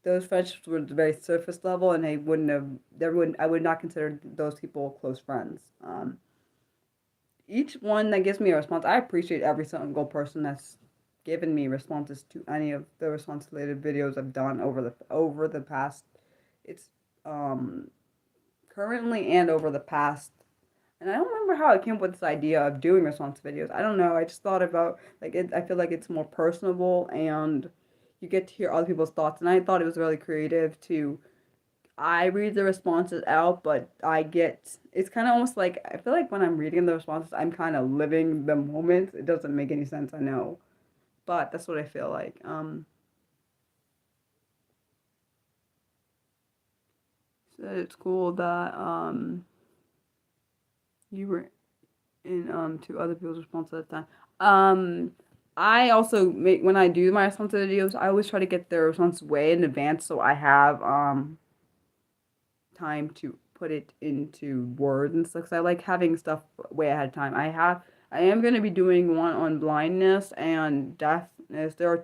Those friendships were very surface level, and I would not consider those people close friends. Each one that gives me a response, I appreciate every single person that's given me responses to any of the response related videos I've done over the past. It's currently and over the past. And I don't remember how I came up with this idea of doing response videos. I don't know. I just thought about I feel like it's more personable and you get to hear other people's thoughts, and I thought it was really creative to. I read the responses out, but it's kind of almost like I feel like when I'm reading the responses, I'm kind of living the moment. It doesn't make any sense, I know, but that's what I feel like. So it's cool that you were in to other people's responses at the time. I also make when I do my response videos, I always try to get their response way in advance so I have time to put it into words and stuff. 'Cause I like having stuff way ahead of time. I am going to be doing one on blindness and deafness. There are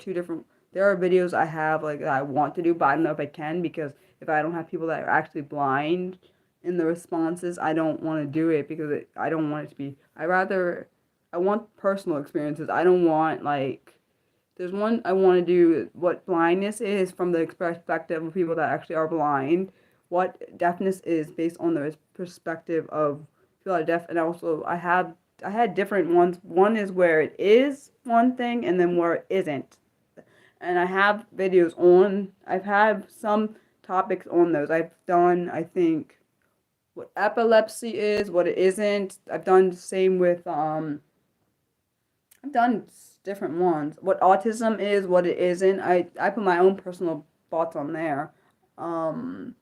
videos I have like that I want to do, but I don't know if I can because if I don't have people that are actually blind in the responses, I don't want to do it because I don't want it to be, I want personal experiences. I don't want like, there's one I want to do what blindness is from the perspective of people that actually are blind, what deafness is based on the perspective of people that are deaf, and also I had different ones. One is where it is one thing, and then where it isn't. And I have videos on. I've had some topics on those. I've done, I think, what epilepsy is, what it isn't. I've done the same with I've done different ones. What autism is, what it isn't. I put my own personal thoughts on there. Um,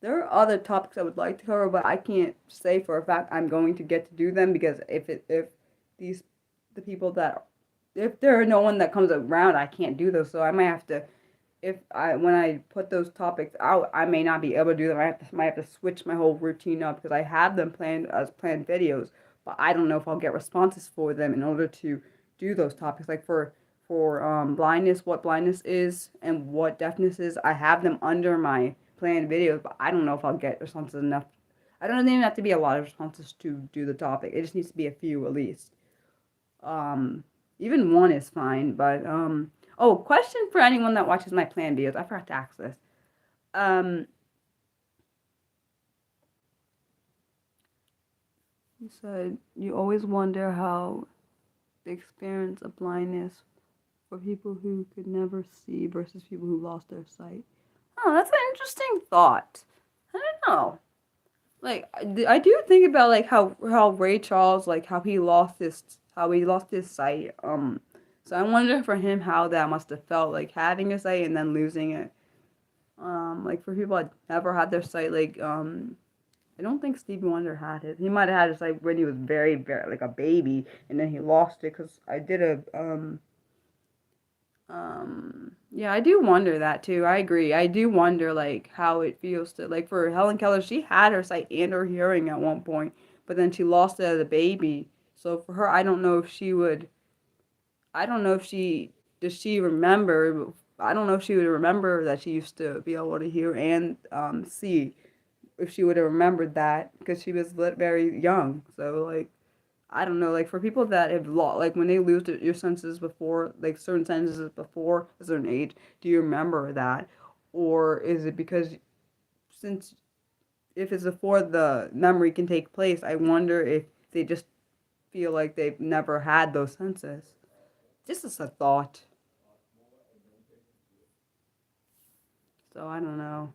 there are other topics I would like to cover, but I can't say for a fact I'm going to get to do them because if these the people that if there are no one that comes around, I can't do those. So I might have to if I when I put those topics out, I may not be able to do them. Might have to switch my whole routine up because I have them planned as planned videos, but I don't know if I'll get responses for them in order to do those topics. Like for blindness, what blindness is and what deafness is, I have them under my planned videos, but I don't know if I'll get responses enough. I don't even have to be a lot of responses to do the topic. It just needs to be a few at least. Um, Even one is fine, but oh, question for anyone that watches my plan videos. I forgot to ask this. Um, you said you always wonder how the experience of blindness for people who could never see versus people who lost their sight. Oh, that's an interesting thought. I don't know. Like I do think about like how Ray Charles like how he lost his sight. So I wonder for him how that must have felt like having a sight and then losing it. Like for people that never had their sight, like I don't think Stevie Wonder had it. He might have had his sight when he was very very like a baby, and then he lost it. Cause I did a yeah, I do wonder that too. I agree. I do wonder like how it feels to like for Helen Keller, she had her sight and her hearing at one point, but then she lost it as a baby. So for her, I don't know if she would. I don't know if she does she remember. I don't know if she would remember that she used to be able to hear and see. If she would have remembered that because she was very young. So like I don't know, like for people that have lost, like when they lose your senses before, like certain senses before a certain age, do you remember that? Or is it because since if it's before the memory can take place, I wonder if they just feel like they've never had those senses. Just as a thought. So I don't know.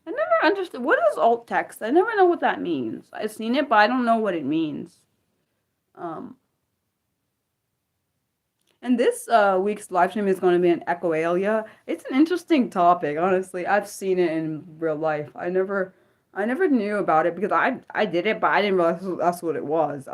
I never understood what is alt text. I never know what that means. I've seen it, but I don't know what it means. Um, And this week's live stream is going to be an echoalia. It's an interesting topic, honestly. I've seen it in real life. I never knew about it because I did it, but I didn't realize that's what it was.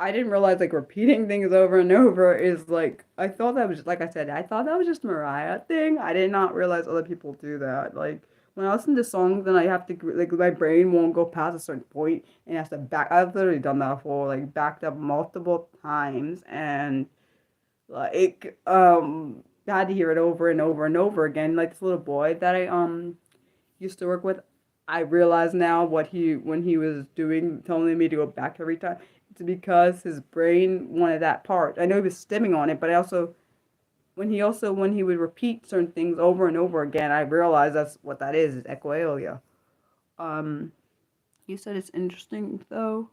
I didn't realize like repeating things over and over is like I thought that was just, like I said, I thought that was just Mariah thing. I did not realize other people do that. Like when I listen to songs, then I have to like my brain won't go past a certain point and it has to back. I've literally done that before, like backed up multiple times and like had to hear it over and over and over again. Like this little boy that I used to work with, I realize now what he when he was doing telling me to go back every time. It's because his brain wanted that part. I know he was stimming on it, but I also when he would repeat certain things over and over again, I realized that's what that is echolalia. Um, you said it's interesting though.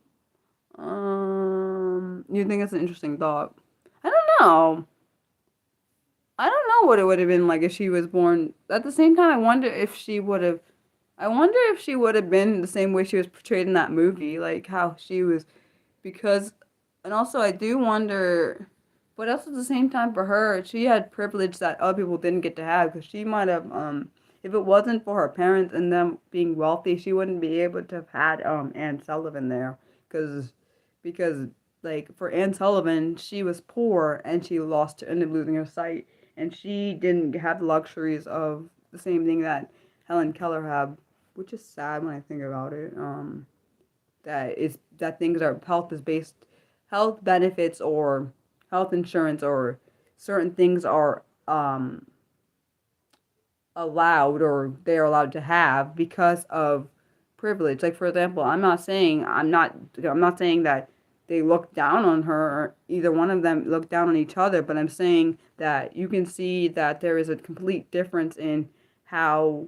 You think it's an interesting thought? I don't know. I don't know what it would have been like if she was born. At the same time, I wonder if she would have. I wonder if she would have been the same way she was portrayed in that movie, like how she was. Because, and also I do wonder, but also at the same time for her, she had privilege that other people didn't get to have. Because she might have, if it wasn't for her parents and them being wealthy, she wouldn't be able to have had Anne Sullivan there. Because like for Anne Sullivan, she was poor and she lost, ended up losing her sight, and she didn't have the luxuries of the same thing that Helen Keller had, which is sad when I think about it. That things are health is based, health benefits or health insurance or certain things are allowed or they're allowed to have because of privilege. Like for example, I'm not saying that they look down on her or either one of them look down on each other, but I'm saying that you can see that there is a complete difference in how,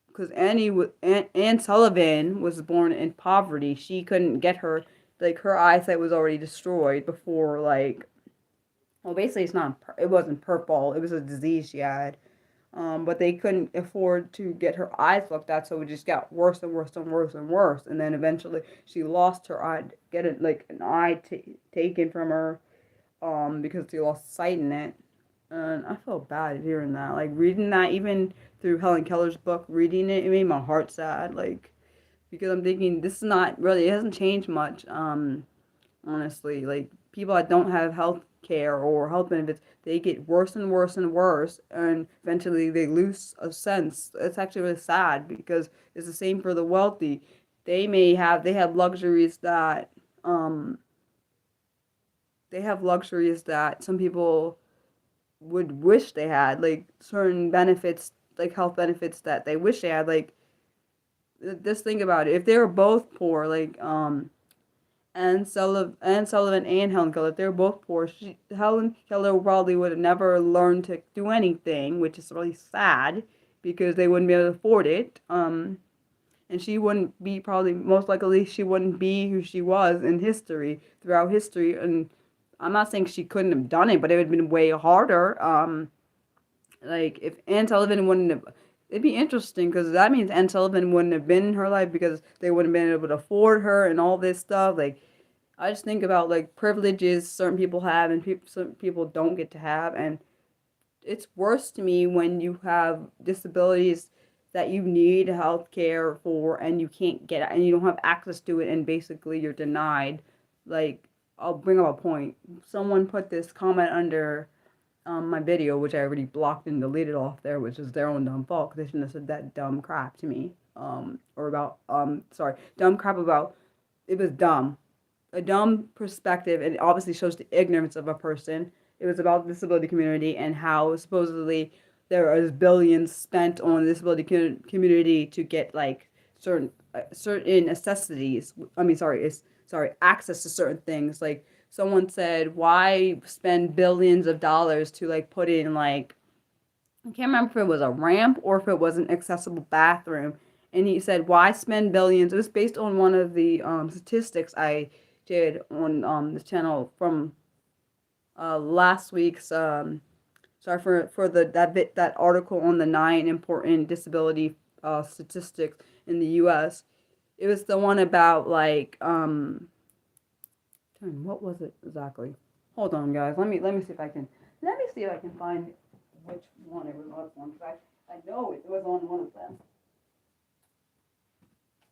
because Anne Sullivan was born in poverty. She couldn't get her, like her eyesight was already destroyed before, like, well basically it wasn't purple, it was a disease she had. But they couldn't afford to get her eyes looked at, so it just got worse and worse and worse and worse. And then eventually she lost her eye, get it like an eye taken from her, because she lost sight in it. And I felt bad hearing that. Like reading that, even through Helen Keller's book, reading it, it made my heart sad. Like because I'm thinking this is not really, it hasn't changed much. Honestly, like people that don't have health care or health benefits, they get worse and worse and worse, and eventually they lose a sense. It's actually really sad because it's the same for the wealthy. They have luxuries that um some people would wish they had, like certain benefits, like health benefits that they wish they had. Like just think about it. If they were both poor, like Anne Sullivan and Helen Keller, if they were both poor, Helen Keller probably would have never learned to do anything, which is really sad because they wouldn't be able to afford it. And she wouldn't be, probably most likely she wouldn't be who she was in history, throughout history. And I'm not saying she couldn't have done it, but it would have been way harder. Like if Anne Sullivan wouldn't have, it'd be interesting because that means Anne Sullivan wouldn't have been in her life because they wouldn't have been able to afford her and all this stuff. Like I just think about like privileges certain people have and some people don't get to have, and it's worse to me when you have disabilities that you need health care for and you can't get it and you don't have access to it, and basically you're denied. Like I'll bring up a point. Someone put this comment under my video, which I already blocked and deleted off there, which is their own dumb fault because they shouldn't have said that dumb crap to me. Or about, sorry, dumb crap about, it was dumb. A dumb perspective, and it obviously shows the ignorance of a person. It was about the disability community and how supposedly there is billions spent on the disability community to get like certain necessities. I mean, sorry, access to certain things. Like someone said, why spend billions of dollars to like put in like, I can't remember if it was a ramp or if it was an accessible bathroom. And he said, why spend billions? It was based on one of the statistics I did on the channel from last week's. Sorry for that article on the 9 important disability statistics in the U.S. It was the one about like what was it exactly? Hold on, guys. Let me see if I can find which one it was on, because I know it was on one of them.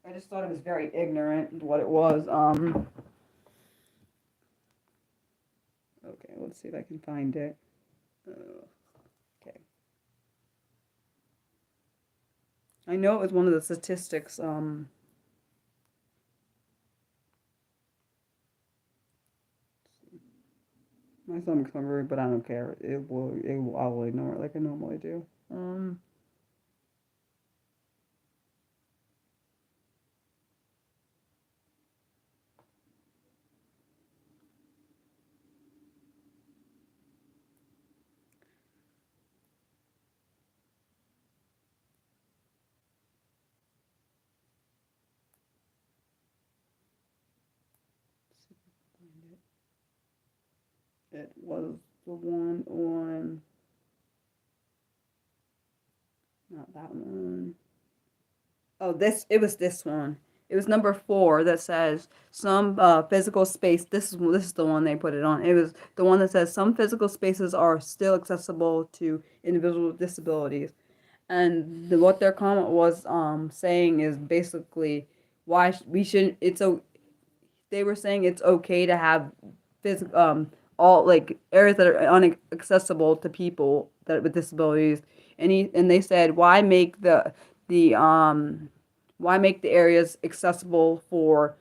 I just thought it was very ignorant what it was. Okay, let's see if I can find it. Okay. I know it was one of the statistics. My stomach's hungry, but I don't care. I will ignore it like I normally do. It was the one on, not that one. Oh, it was this one. It was number 4 that says some physical space. This is the one they put it on. It was the one that says some physical spaces are still accessible to individuals with disabilities. And what their comment was saying is basically why we shouldn't. They were saying it's okay to have physical all like areas that are inaccessible to people that with disabilities. And they said the why make the areas accessible for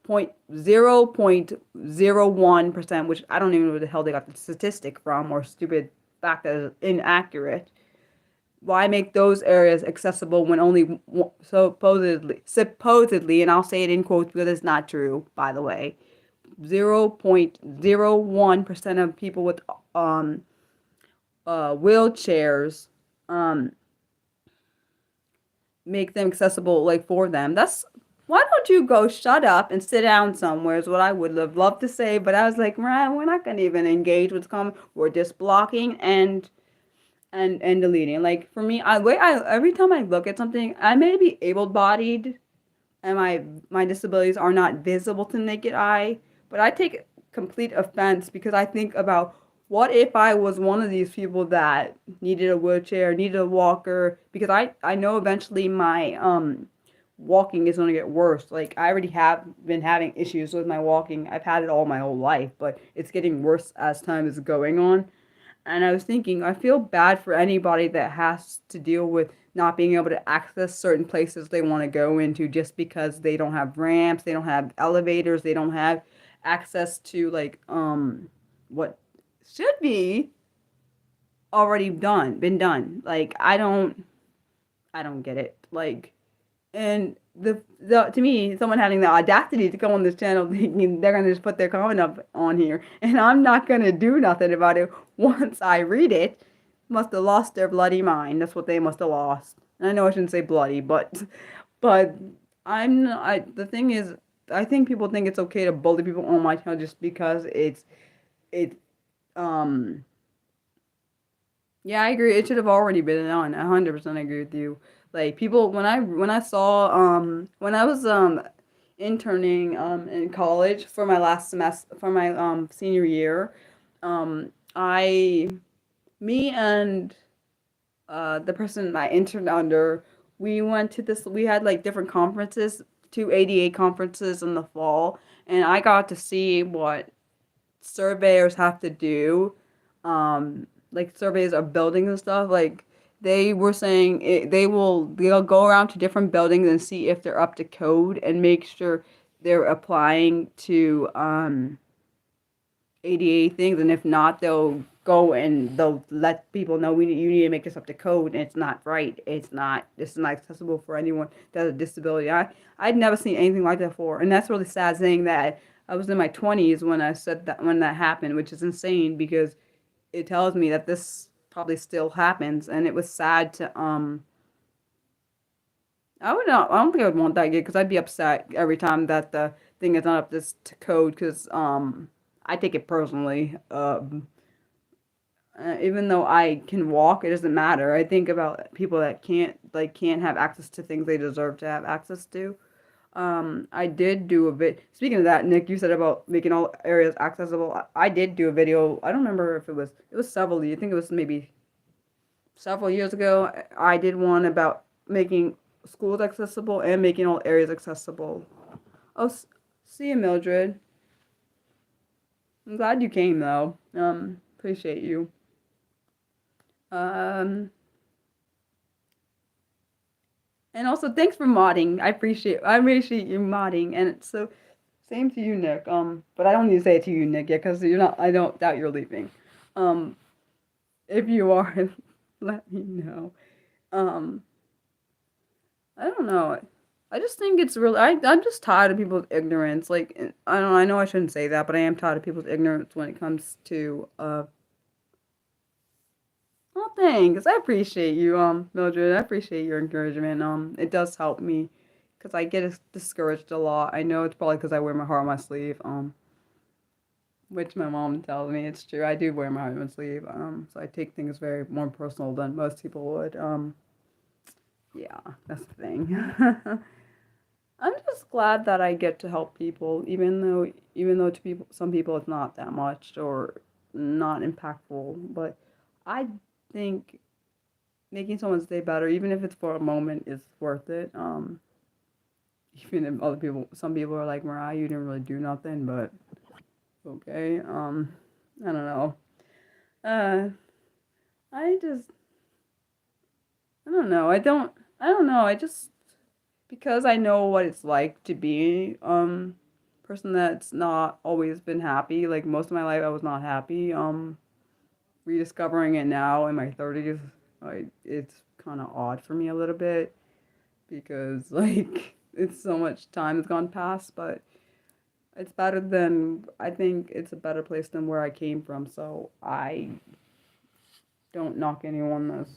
0.01%, which I don't even know where the hell they got the statistic from, or stupid fact that is inaccurate. Why make those areas accessible when only supposedly, and I'll say it in quotes because it's not true, by the way, 0.01% of people with wheelchairs make them accessible like for them. That's Why don't you go shut up and sit down somewhere is what I would have loved to say, but I was like, man, we're not gonna even engage what's coming. We're just blocking and deleting. Like for me, I every time I look at something, I may be able-bodied and my disabilities are not visible to naked eye, but I take complete offense because I think about what if I was one of these people that needed a wheelchair, needed a walker, because I know eventually my walking is going to get worse. Like I already have been having issues with my walking. I've had it all my whole life, but it's getting worse as time is going on. And I was thinking, I feel bad for anybody that has to deal with not being able to access certain places they want to go into just because they don't have ramps, they don't have elevators, they don't have access to like what should be already been done. Like I don't get it. Like and the to me, someone having the audacity to come on this channel thinking they're gonna just put their comment up on here, and I'm not gonna do nothing about it once I read it, must have lost their bloody mind. That's what they must have lost. And I know I shouldn't say bloody, but the thing is, I think people think it's okay to bully people on my channel just because it um yeah, I agree. It should have already been on. 100% agree with you. Like people, when I saw when I was interning in college for my last semester for my senior year, I me and the person I interned under, we went to this. We had like different conferences, 288 conferences in the fall, and I got to see what surveyors have to do, like surveys of buildings and stuff. Like they were saying they'll go around to different buildings and see if they're up to code and make sure they're applying to ADA things, and if not, they'll go and they'll let people know you need to make this up to code, and it's not right. It's not accessible for anyone that has a disability. I'd never seen anything like that before, and that's really sad saying that I was in my 20s when I said that when that happened, which is insane because it tells me that this probably still happens, and it was sad to I don't think I would want that gig because I'd be upset every time that the thing is not up this to code because I take it personally. Even though I can walk, it doesn't matter. I think about people that can't have access to things they deserve to have access to. I did do a bit. Speaking of that, Nick, you said about making all areas accessible. I did do a video. I don't remember if it was several years. I think it was maybe several years ago. I did one about making schools accessible and making all areas accessible. Oh, see you, Mildred. I'm glad you came though. Appreciate you. Um, and also thanks for modding. I appreciate you modding, and so same to you, Nick. But I don't need to say it to you, Nick, yet, because you're not. I don't doubt you're leaving. Um, if you are, let me know. Um, I don't know. I just think it's really. I'm just tired of people's ignorance. Like I don't. I know I shouldn't say that, but I am tired of people's ignorance when it comes to Oh, thanks. I appreciate you, Mildred. I appreciate your encouragement. It does help me because I get discouraged a lot. I know it's probably because I wear my heart on my sleeve. which my mom tells me it's true. I do wear my heart on my sleeve. So I take things very more personal than most people would. Yeah, that's the thing. I'm just glad that I get to help people, even though to people, some people it's not that much or not impactful. But I think making someone's day better, even if it's for a moment, is worth it. Even if some people are like, Mariah, you didn't really do nothing, but okay. I don't know. Uh, I just, I don't know. I don't know. I just, because I know what it's like to be, person that's not always been happy. Like most of my life, I was not happy. Rediscovering it now in my 30s, it's kind of odd for me a little bit because like it's so much time has gone past, but it's better than I think it's a better place than where I came from. So I don't knock anyone that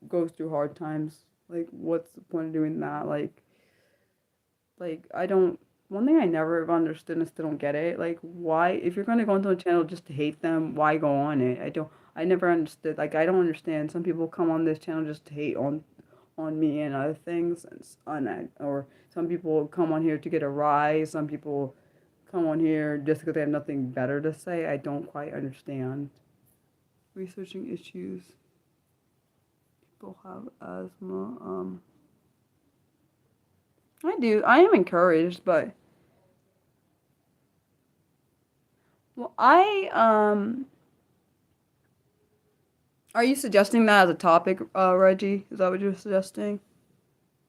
goes through hard times. Like, what's the point of doing that? Like I don't. One thing I never have understood and still don't get it. Like, why if you're gonna go into a channel just to hate them, why go on it? I don't. I never understood. Like, I don't understand. Some people come on this channel just to hate on me and other things, or some people come on here to get a rise. Some people come on here just because they have nothing better to say. I don't quite understand. Researching issues. People have asthma. I do. I am encouraged, but well, are you suggesting that as a topic, Reggie? Is that what you're suggesting?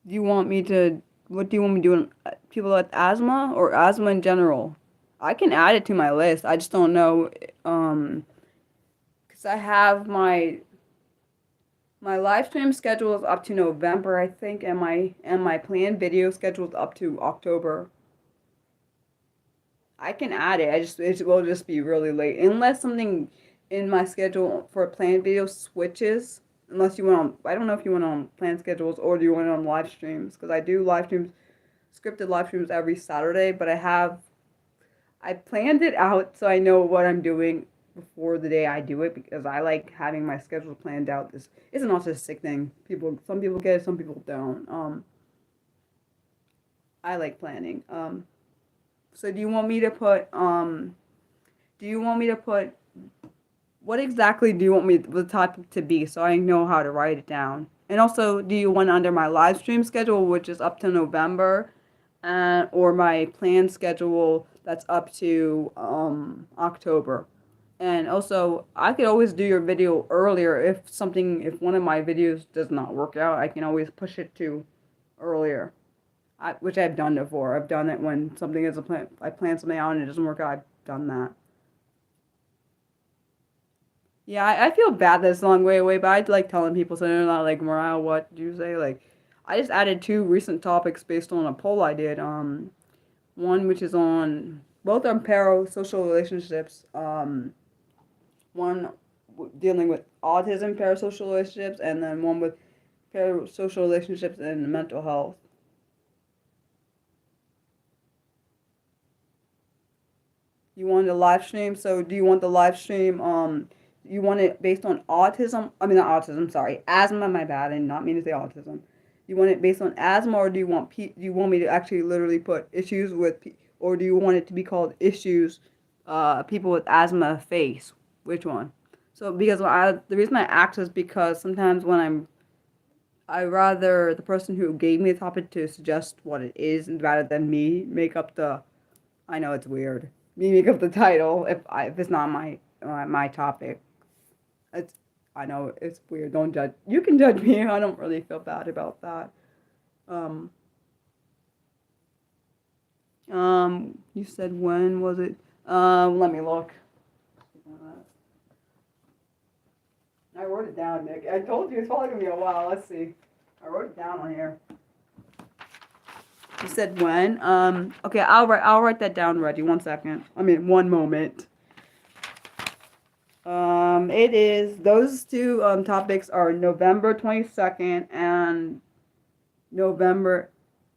Do you want me to? What do you want me doing? People with asthma or asthma in general? I can add it to my list. I just don't know, because I have my live stream schedule is up to November, I think, and my planned video schedule is up to October. I can add it. It will just be really late unless something in my schedule for a planned video switches. Unless you want on, I don't know if you want on planned schedules or do you want it on live streams because I do live streams, scripted live streams every Saturday. But I planned it out so I know what I'm doing before the day I do it because I like having my schedule planned out. This isn't an autistic thing. Some people get it, some people don't. I like planning. So do you want me to put what exactly do you want me the topic to be so I know how to write it down? And also, do you want under my live stream schedule, which is up to November, or my planned schedule that's up to October? And also, I could always do your video earlier if one of my videos does not work out, I can always push it to earlier. Which I've done before. I've done it when something is a plan. I plan something out and it doesn't work out. I've done that. Yeah, I feel bad that it's a long way away, but I like telling people so they're not like, Mariah, what do you say? Like, I just added two recent topics based on a poll I did. One which is on both on parasocial relationships. One dealing with autism parasocial relationships, and then one with parasocial relationships and mental health. You want the live stream? So do you want the live stream? You want it based on autism? I mean, not autism. Sorry, asthma. My bad. I did not mean to say autism. You want it based on asthma, or do you want me to actually literally put issues with, or do you want it to be called issues, people with asthma face? Which one? So because the reason I asked is because sometimes when I rather the person who gave me the topic to suggest what it is rather than me make up the. I know it's weird. Me make up the title if it's not my topic. It's I know it's weird. Don't judge. You can judge me. I don't really feel bad about that. Um, you said when was it? Let me look. I wrote it down, Nick. I told you it's probably gonna be a while. Let's see. I wrote it down on here. You said when? Okay, I'll write that down, Reggie. 1 second. I mean, one moment. It is those two topics are November 22nd and November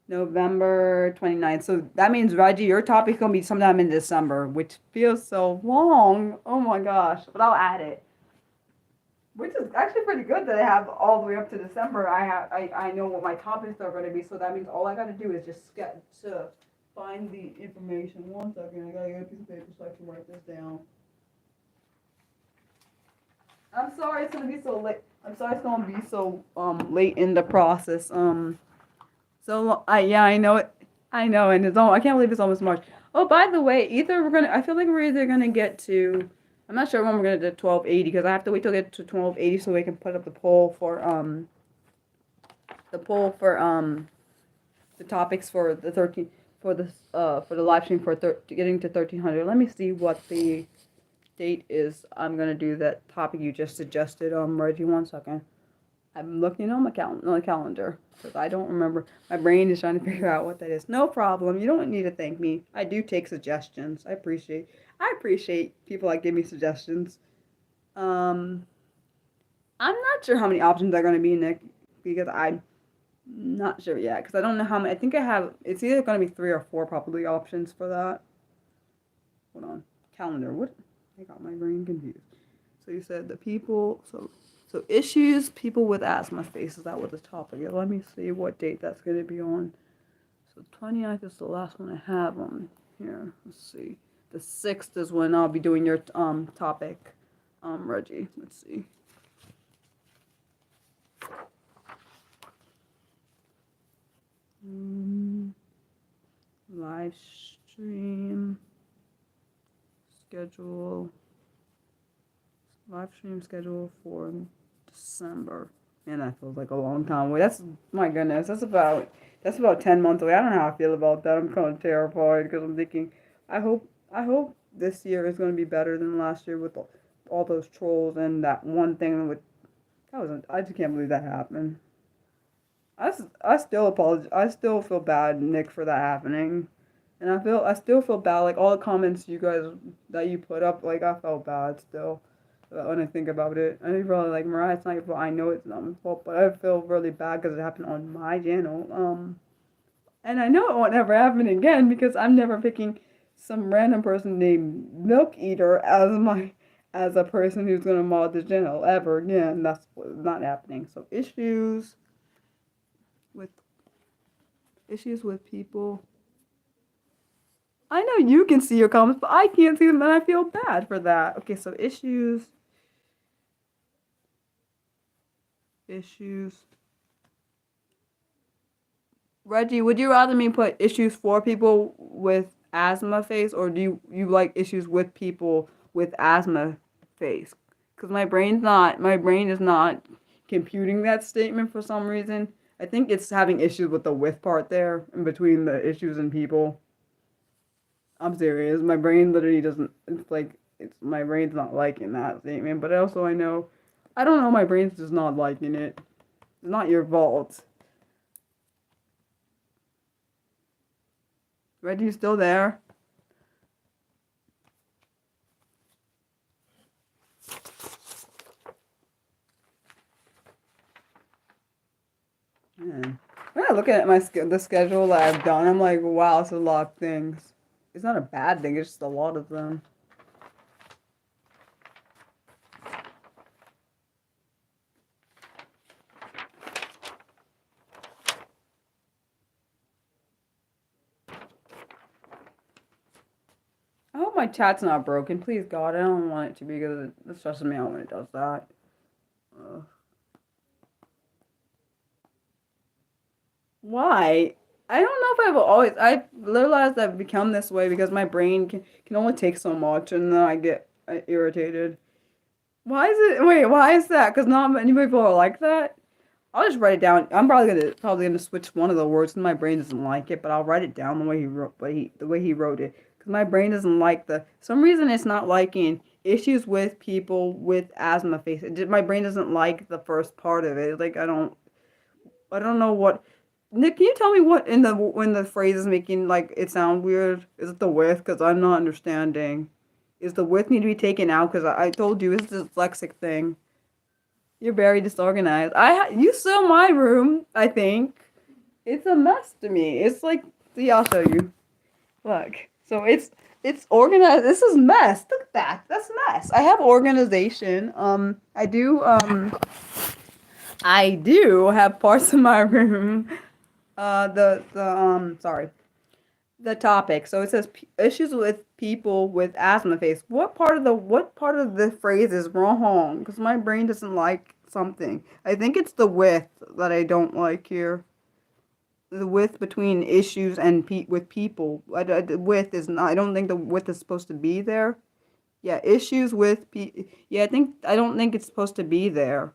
November 29th. So that means, Reggie, your topic's going to be sometime in December, which feels so long. Oh my gosh. But I'll add it. Which is actually pretty good that I have all the way up to December. I know what my topics are going to be, so that means all I got to do is just get to find the information. One second, I got to get a piece of paper so I can write this down. I'm sorry it's going to be so late. I'm sorry it's going to be so late in the process. Yeah, I know it. I know, and I can't believe it's almost March. Oh, by the way, I feel like we're either gonna get to, I'm not sure when we're gonna do 1280 because I have to wait till get to 1280 so we can put up the poll for the topics for the 13 for the live stream for getting to 1300. Let me see what the date is. I'm gonna do that topic you just suggested. Reggie, one second. I'm looking on my calendar because I don't remember. My brain is trying to figure out what that is. No problem. You don't need to thank me. I do take suggestions. I appreciate people that give me suggestions. I'm not sure how many options are going to be, Nick, because I'm not sure yet. Because I don't know how many. I think I have. It's either going to be 3 or 4 probably options for that. Hold on. Calendar. What? I got my brain confused. So you said the people. So issues, people with asthma face, is that what the topic is? Let me see what date that's going to be on. So 29th is the last one I have on here. Let's see. The 6th is when I'll be doing your topic, Reggie. Let's see. Live stream schedule. Live stream schedule for December. Man, that feels like a long time away. That's, my goodness, that's about 10 months away. I don't know how I feel about that. I'm kind of terrified because I'm thinking, I hope this year is going to be better than last year with all those trolls and that one thing with, I just can't believe that happened. I still apologize. I still feel bad, Nick, for that happening. And I still feel bad, like all the comments you guys that you put up, like I felt bad still. When I think about it, I think probably like, Mariah, it's not your fault. I know it's not my fault, but I feel really bad because it happened on my channel. And I know it won't ever happen again because I'm never picking some random person named Milk Eater as a person who's gonna mod the channel ever again. That's not happening. So issues with people. I know you can see your comments, but I can't see them, and I feel bad for that. Okay, so issues. Reggie, would you rather me put issues for people with asthma face, or do you like issues with people with asthma face? Because my brain is not computing that statement for some reason. I think it's having issues with the with part there in between the issues and people. I'm serious. My brain literally doesn't. My brain's not liking that statement. But also I don't know. My brain's just not liking it. It's not your fault. Reggie, you still there? Man. When I look at the schedule that I've done, I'm like, wow, it's a lot of things. It's not a bad thing. It's just a lot of them. I hope my chat's not broken. Please, God, I don't want it to be because it stresses me out when it does that. Why? I don't know if I've realized I've become this way because my brain can only take so much and then I get irritated. Why is that? Because not many people are like that? I'll just write it down. I'm probably gonna switch one of the words because my brain doesn't like it, but I'll write it down the way he wrote it. Because my brain doesn't like some reason it's not liking issues with people with asthma face. My brain doesn't like the first part of it. Like I don't know what. Nick, can you tell me what when the phrase is making like it sound weird? Is it the with? Because I'm not understanding. Is the with need to be taken out? Because I told you it's a dyslexic thing. You're very disorganized. You saw my room, I think. It's a mess to me. It's like, see, I'll show you. Look. So it's organized. This is mess. Look at that. That's mess. I have organization. I do have parts of my room. Sorry. The topic. So it says issues with people with asthma face. What part of the phrase is wrong? Because my brain doesn't like something. I think it's the width that I don't like here. The width between issues and with people. The width is not. I don't think the width is supposed to be there. Yeah, issues with Yeah, I don't think it's supposed to be there.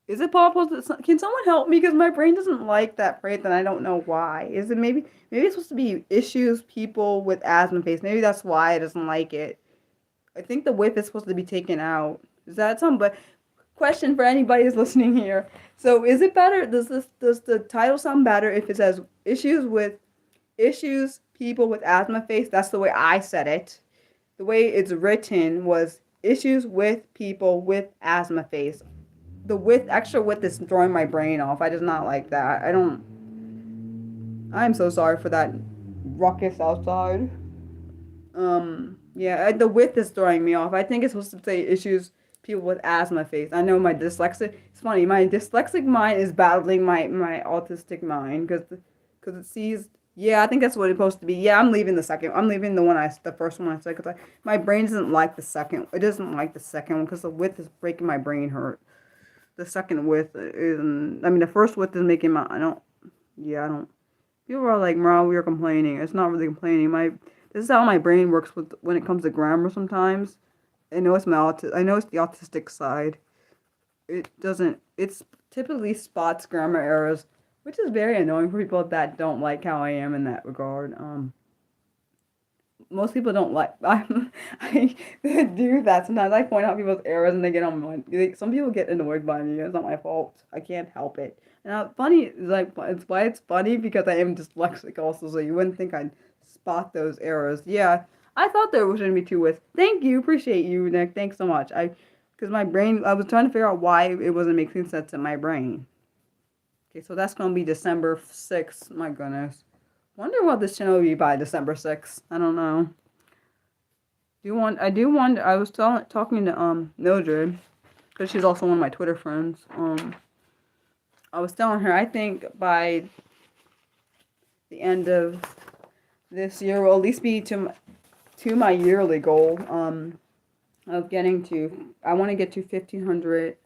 Is it possible? Can someone help me? Because my brain doesn't like that phrase, and I don't know why. Is it maybe it's supposed to be issues people with asthma face? Maybe that's why it doesn't like it. I think the width is supposed to be taken out. Is that something? But question for anybody who's listening here. So is it better? Does the title sound better if it says issues people with asthma face? That's the way I said it. The way it's written was issues with people with asthma face. The extra width is throwing my brain off. I just not like that. I'm so sorry for that ruckus outside. Yeah, the width is throwing me off. I think it's supposed to say issues people with asthma face. I know my dyslexic. It's funny. My dyslexic mind is battling my autistic mind because it sees. Yeah, I think that's what it's supposed to be. Yeah, I'm leaving the second. I'm leaving the first one I said because my brain doesn't like the second. It doesn't like the second one because the width is breaking my brain hurt. The second width isn't. I mean, the first width is making my. I don't. Yeah, I don't. People are like, "Mom, we are complaining." It's not really complaining. This is how my brain works when it comes to grammar. Sometimes, I know it's I know it's the autistic side. It doesn't. It's typically spots grammar errors, which is very annoying for people that don't like how I am in that regard. Most people don't like. I do that sometimes. I point out people's errors and they get on my. Some people get annoyed by me. It's not my fault. I can't help it. And funny is like it's why it's funny because I am dyslexic also, so you wouldn't think I'd spot those errors. Yeah, I thought there shouldn't be two widths. Thank you, appreciate you, Nick. Thanks so much. Because my brain, I was trying to figure out why it wasn't making sense in my brain. Okay, so that's gonna be December 6th. My goodness. Wonder what this channel will be by December 6th. I don't know. I was talking to Mildred, because she's also one of my Twitter friends. I was telling her I think by the end of this year will at least be to my yearly goal of getting to. I want to get to 1,500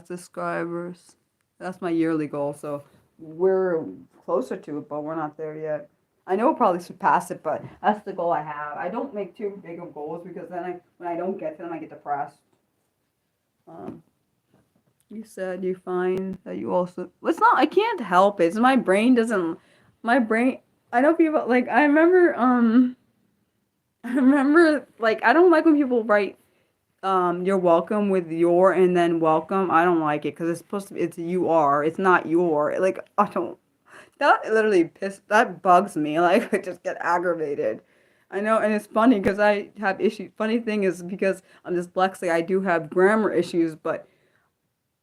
subscribers. That's my yearly goal. So we're closer to it, but we're not there yet. I know we'll probably surpass it, but that's the goal I have. I don't make too big of goals because then when I don't get to them, I get depressed. You said you find that you also. It's not. I can't help it. It's my brain doesn't. My brain. I know people like. I remember. Like I don't like when people write. You're welcome with your and then welcome. I don't like it because it's supposed to be. It's you are. It's not your. Like I don't. That literally that bugs me. Like I just get aggravated. I know, and it's funny because I have issues. Funny thing is because I'm dyslexic, I do have grammar issues, but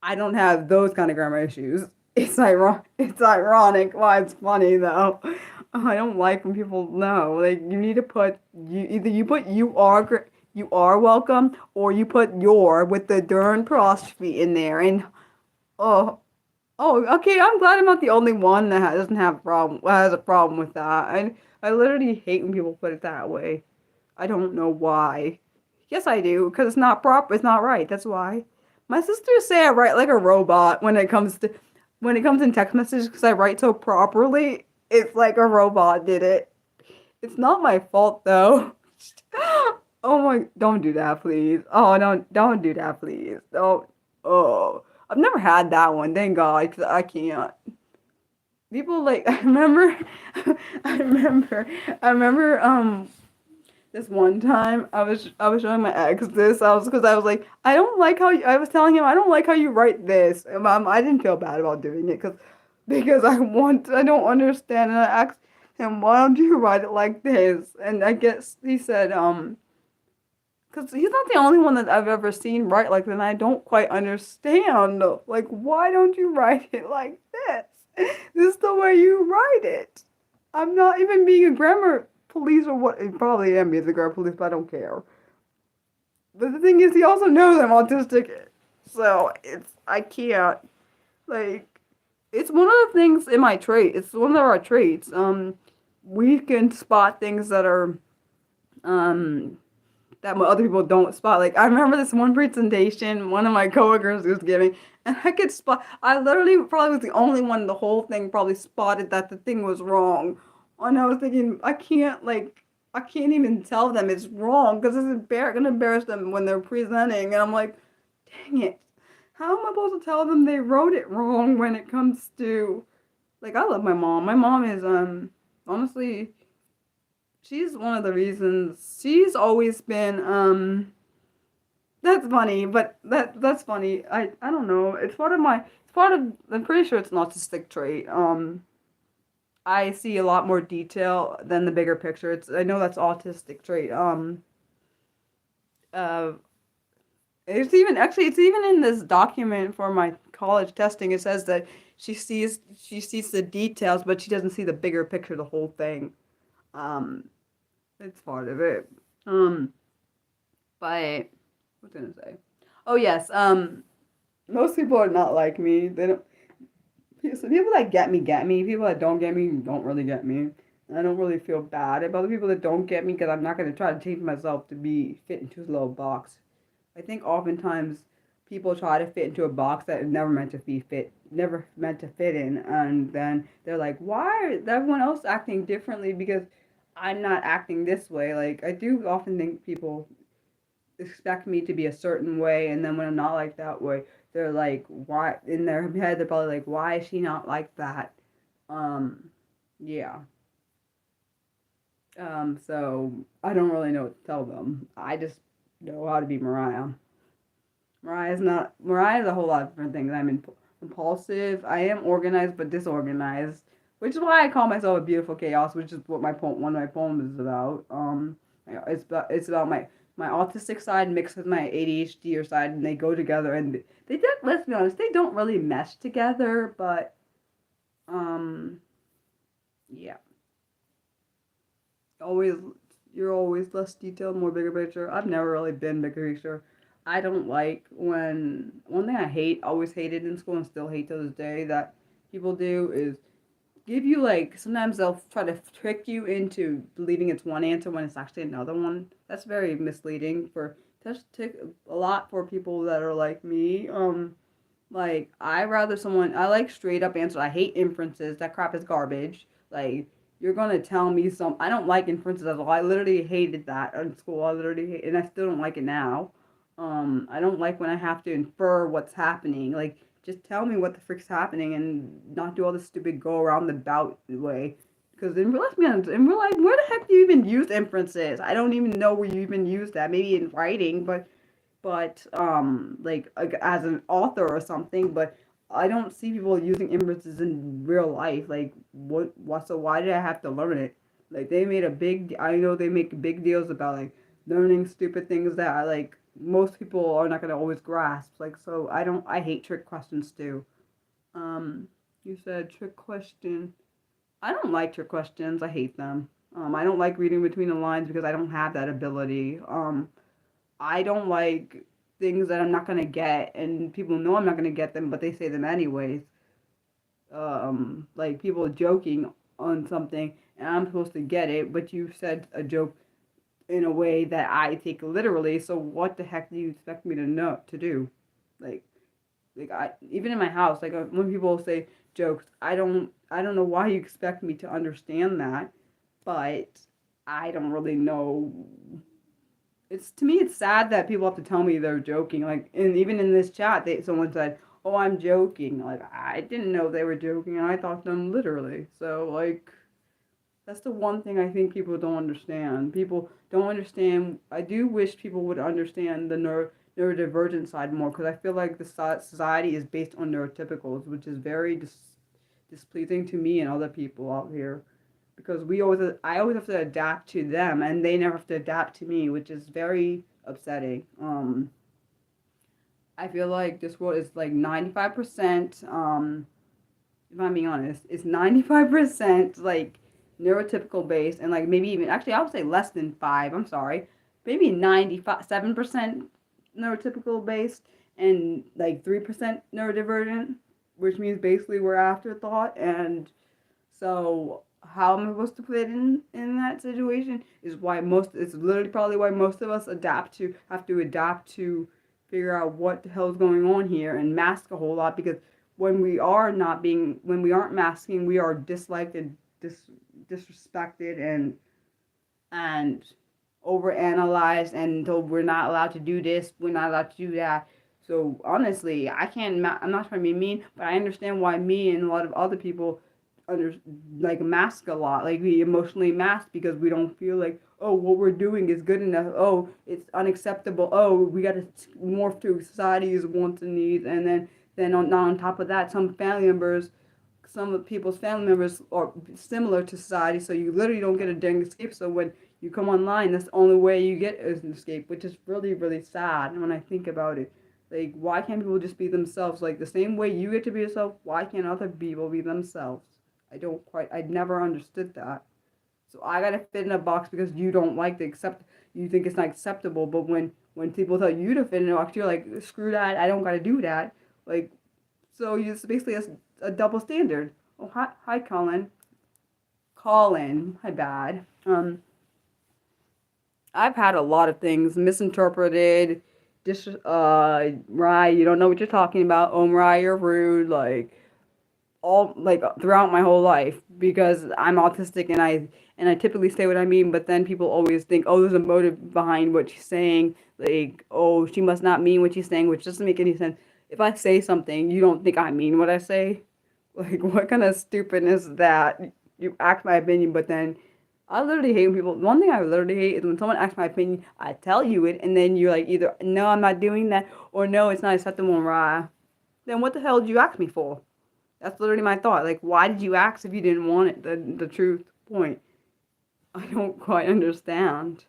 I don't have those kind of grammar issues. It's ironic. It's ironic. Why it's funny though. I don't like when people know. Like you need to put either you put you are welcome or you put your with the darn apostrophe in there and oh. Oh, okay. I'm glad I'm not the only one that doesn't have a problem. Has a problem with that. I literally hate when people put it that way. I don't know why. Yes, I do, because it's not proper. It's not right. That's why. My sisters say I write like a robot when it comes in text messages because I write so properly. It's like a robot did it. It's not my fault though. Oh my! Don't do that, please. Oh, don't do that, please. Don't. Oh. I've never had that one, thank God, because I can't. People like I remember this one time I was showing my ex this. I was like I was telling him I don't like how you write this. And I didn't feel bad about doing it because I don't understand, and I asked him why don't you write it like this, and I guess he said because because he's not the only one that I've ever seen write like that, and I don't quite understand. Like, why don't you write it like this? This is the way you write it. I'm not even being a grammar police or what. It probably am being a grammar police, but I don't care. But the thing is, he also knows I'm autistic, so I can't like. It's one of the things in my trait. It's one of our traits. We can spot things that are um that other people don't spot. Like I remember this one presentation one of my coworkers was giving, and I could spot. I literally probably was the only one in the whole thing probably spotted that the thing was wrong. And I was thinking, I can't even tell them it's wrong because gonna embarrass them when they're presenting. And I'm like, dang it, how am I supposed to tell them they wrote it wrong when it comes to like I love my mom. My mom is honestly she's one of the reasons she's always been that's funny, but that's funny. I don't know. It's part of I'm pretty sure it's an autistic trait. I see a lot more detail than the bigger picture. I know that's autistic trait. Uh it's even in this document for my college testing. It says that she sees the details, but she doesn't see the bigger picture, the whole thing. Um it's part of it. Um but what's I gonna say? Oh yes. Most people are not like me. They don't. So people that get me. People that don't get me don't really get me. And I don't really feel bad about the people that don't get me because I'm not gonna try to change myself to be fit into a little box. I think oftentimes people try to fit into a box that is never meant to be fit, never meant to fit in, and then they're like, "Why is everyone else acting differently?" Because I'm not acting this way. Like I do often think people expect me to be a certain way, and then when I'm not like that way, they're like, why? In their head, they're probably like, why is she not like that? Um, yeah. So I don't really know what to tell them. I just know how to be Mariah. Mariah is a whole lot of different things. I'm impulsive. I am organized but disorganized, which is why I call myself a beautiful chaos, which is what one of my poems is about. It's about my autistic side mixed with my ADHD or side, and they go together. And they don't. Let's be honest, they don't really mesh together. But um, yeah, always you're always less detailed, more bigger picture. I've never really been bigger picture. I don't like when one thing I hate, always hated in school and still hate to this day that people do is give you like sometimes they'll try to trick you into believing it's one answer when it's actually another one. That's very misleading for that's take a lot for people that are like me. Like I like straight up answers. I hate inferences. That crap is garbage. Like you're gonna tell me I don't like inferences at all. I literally hated that in school. I literally hate, and I still don't like it now. I don't like when I have to infer what's happening. Like just tell me what the frick's happening and not do all this stupid go around the bout way. Because let's be honest, in real life, where the heck do you even use inferences? I don't even know where you even use that. Maybe in writing, but like as an author or something. But I don't see people using inferences in real life. Like what? So why did I have to learn it? Like they made a big. I know they make big deals about like learning stupid things that I like most people are not gonna always grasp. Like so I hate trick questions too. You said trick question. I don't like trick questions. I hate them. I don't like reading between the lines because I don't have that ability. I don't like things that I'm not gonna get and people know I'm not gonna get them but they say them anyways. Like people joking on something and I'm supposed to get it, but you said a joke in a way that I take literally. So what the heck do you expect me to know to do? Like, like I even in my house, like when people say jokes, I don't know why you expect me to understand that, but I don't really know. It's to me, it's sad that people have to tell me they're joking. Like, and even in this chat, someone said, "Oh, I'm joking." Like, I didn't know they were joking, and I thought them literally. So, like, that's the one thing I think people don't understand. People don't understand. I do wish people would understand the neurodivergent side more because I feel like the society is based on neurotypicals, which is very displeasing to me and other people out here because I always have to adapt to them and they never have to adapt to me, which is very upsetting. I feel like this world is like 95%, if I'm being honest, it's 95% like neurotypical based, and like maybe even, actually I would say less than 5, I'm sorry. Maybe 97% neurotypical based and like 3% neurodivergent, which means basically we're afterthought. And so how am I supposed to fit in that situation is why most, it's literally probably why most of us have to adapt to figure out what the hell is going on here and mask a whole lot, because when we aren't masking, we are disliked and disrespected and overanalyzed and told we're not allowed to do this, we're not allowed to do that. So honestly, I'm not trying to be mean, but I understand why me and a lot of other people under like mask a lot, like we emotionally mask because we don't feel like, oh, what we're doing is good enough, oh, it's unacceptable, oh, we got to morph to society's wants and needs. And then on top of that, some of people's family members are similar to society, so you literally don't get a dang escape. So when you come online, that's the only way you get is an escape, which is really, really sad when I think about it. Like, why can't people just be themselves? Like, the same way you get to be yourself, why can't other people be themselves? I never understood that. So I gotta fit in a box because you don't like to accept, you think it's not acceptable. But when people tell you to fit in a box, you're like, screw that, I don't gotta do that. Like, so it's basically a double standard. Oh, hi, Colin. Colin, my bad. I've had a lot of things misinterpreted. Mariah, you don't know what you're talking about. Oh, Mariah, you're rude. Like, all like throughout my whole life, because I'm autistic and I typically say what I mean, but then people always think, oh, there's a motive behind what she's saying. Like, oh, she must not mean what she's saying, which doesn't make any sense. If I say something, you don't think I mean what I say? Like, what kind of stupidness is that? You ask my opinion, but then I literally hate when people. One thing I literally hate is when someone asks my opinion, I tell you it, and then you're like, either no, I'm not doing that, or no, it's not acceptable, rah. Then what the hell did you ask me for? That's literally my thought. Like, why did you ask if you didn't want it? The truth point. I don't quite understand.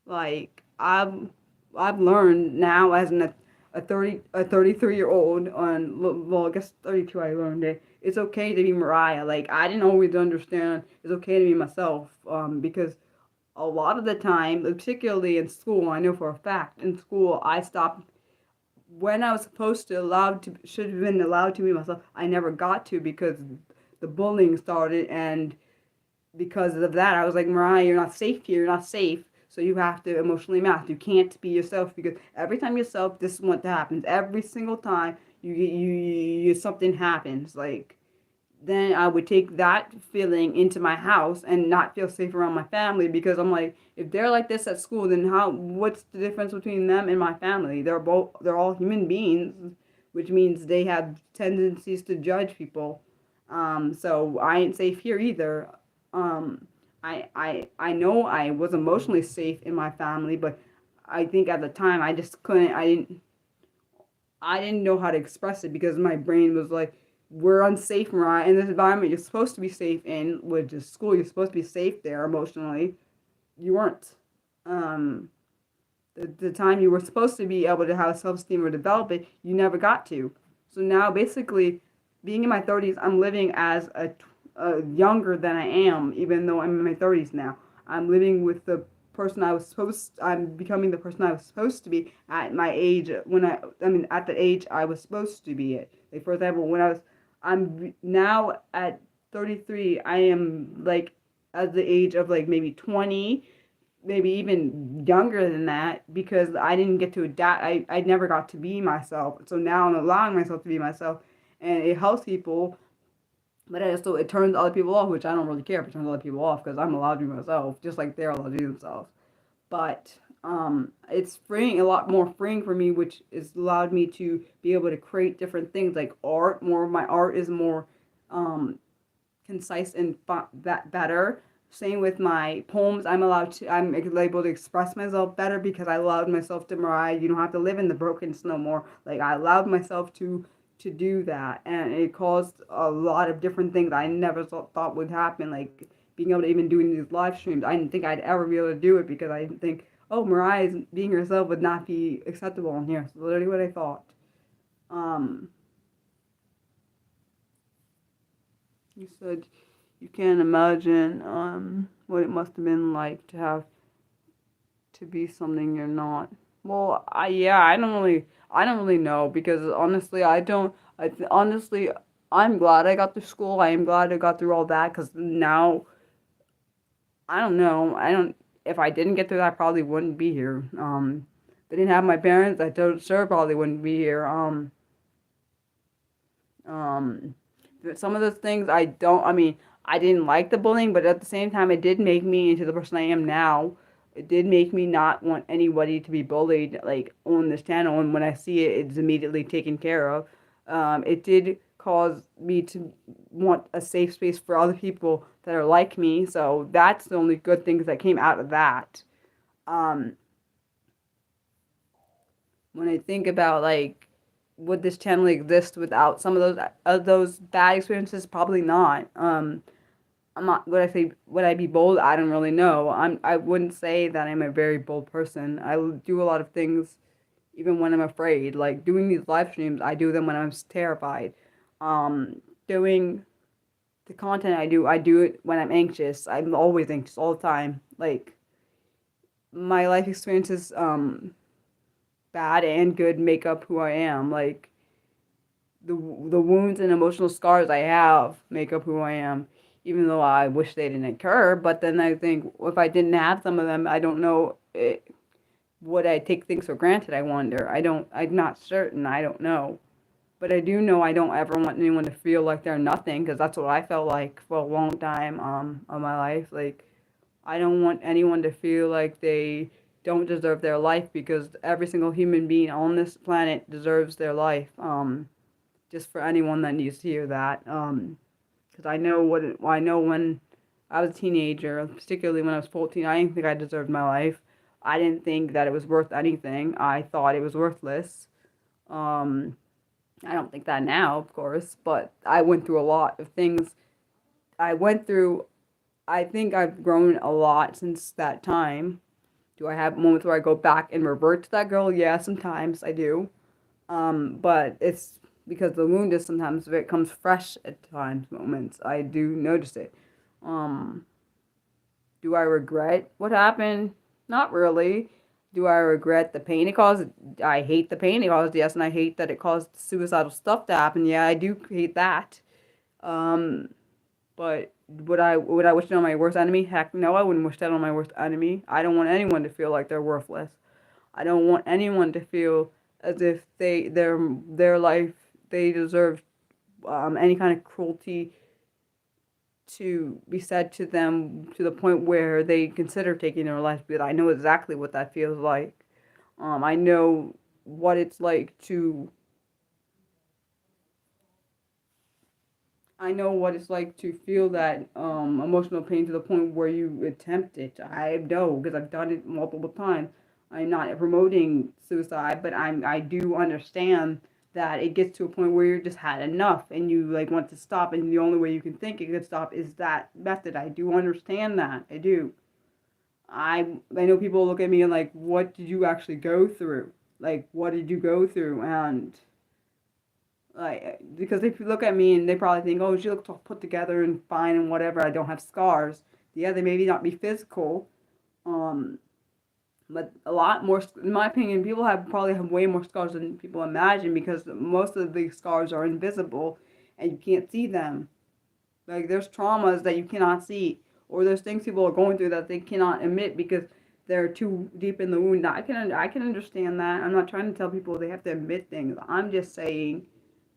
Like, I've learned now as a 33-year-old on, well, I guess 32 I learned it. It's okay to be Mariah. Like, I didn't always understand it's okay to be myself, because a lot of the time, particularly in school, I know for a fact in school I stopped when I was should have been allowed to be myself. I never got to because the bullying started, and because of that, I was like, Mariah, you're not safe here. You're not safe. So you have to emotionally mask. You can't be yourself, because every time yourself, this is what happens. Every single time you something happens. Like, then I would take that feeling into my house and not feel safe around my family, because I'm like, if they're like this at school, then what's the difference between them and my family? They're all human beings, which means they have tendencies to judge people. So I ain't safe here either. I know I was emotionally safe in my family, but I think at the time I just couldn't. I didn't know how to express it, because my brain was like, we're unsafe, Mariah. In this environment you're supposed to be safe in, which is school, you're supposed to be safe there emotionally. You weren't. The time you were supposed to be able to have self-esteem or develop it, you never got to. So now, basically, being in my 30s, I'm living as a younger than I am, even though I'm in my 30s now. I'm living with the person I'm becoming the person I was supposed to be at my age, at the age I was supposed to be at. Like, for example, I'm now at 33, I am like at the age of like maybe 20, maybe even younger than that, because I didn't get to adapt. I never got to be myself. So now I'm allowing myself to be myself, and it helps people, but it turns other people off, which I don't really care if it turns other people off, because I'm allowed to be myself, just like they're allowed to be themselves. But it's freeing, a lot more freeing for me, which has allowed me to be able to create different things like art. More of my art is more concise and that better. Same with my poems. I'm able to express myself better, because I allowed myself to, Mariah, you don't have to live in the brokenness no more. Like, I allowed myself to do that, and it caused a lot of different things I never thought would happen, like being able to even do these live streams. I didn't think I'd ever be able to do it, because I didn't think, oh, Mariah's being herself would not be acceptable in here. That's literally what I thought. Um, you said you can't imagine what it must have been like to have to be something you're not. Well, I don't really know because honestly, I don't. Honestly, I'm glad I got through school. I am glad I got through all that because now I don't know. I don't. If I didn't get through that, I probably wouldn't be here. If I didn't have my parents, I don't sure probably wouldn't be here. Um, some of those things I don't. I mean, I didn't like the bullying, but at the same time, it did make me into the person I am now. It did make me not want anybody to be bullied, like on this channel. And when I see it, it's immediately taken care of. It did cause me to want a safe space for other people that are like me. So that's the only good things that came out of that. Um, when I think about like would this channel exist without some of those bad experiences? Probably not. I'm not. Would I say would I be bold? I don't really know. I wouldn't say that I'm a very bold person. I do a lot of things even when I'm afraid. Like doing these live streams, I do them when I'm terrified. Doing the content I do it when I'm anxious. I'm always anxious all the time. Like my life experiences, bad and good, make up who I am. Like the wounds and emotional scars I have make up who I am, even though I wish they didn't occur. But then I think if I didn't have some of them, I don't know. Would I take things for granted? I wonder. I don't. I'm not certain. I don't know. But I do know I don't ever want anyone to feel like they're nothing, because that's what I felt like for a long time of my life. Like I don't want anyone to feel like they don't deserve their life, because every single human being on this planet deserves their life. Just for anyone that needs to hear that. Because I know when I was a teenager, particularly when I was 14, I didn't think I deserved my life. I didn't think that it was worth anything. I thought it was worthless. Um, I don't think that now, of course, but I went through a lot of things. I went through, I think I've grown a lot since that time. Do I have moments where I go back and revert to that girl? Yeah, sometimes I do. But it's because the wound is sometimes it comes fresh at times, moments. I do notice it. Um, do I regret what happened? Not really. Do I regret the pain it caused? I hate the pain it caused, yes, and I hate that it caused suicidal stuff to happen. Yeah, I do hate that. Um, but would I wish it on my worst enemy? Heck no, I wouldn't wish that on my worst enemy. I don't want anyone to feel like they're worthless. I don't want anyone to feel as if their life they deserve any kind of cruelty to be said to them to the point where they consider taking their life. Because I know exactly what that feels like. I know what it's like to. I know what it's like to feel that emotional pain to the point where you attempt it. I know because I've done it multiple times. I'm not promoting suicide, but I do understand that it gets to a point where you just had enough and you like want to stop, and the only way you can think it could stop is that method. I do understand that. I do. I know people look at me and like, what did you actually go through? Like, what did you go through? And like, because they look at me and they probably think, oh, she looks all put together and fine and whatever. I don't have scars. Yeah, they maybe not be physical, um, but a lot more. In my opinion, people have probably have way more scars than people imagine, because most of the scars are invisible and you can't see them. Like there's traumas that you cannot see, or there's things people are going through that they cannot admit because they're too deep in the wound. I can understand that. I'm not trying to tell people they have to admit things. I'm just saying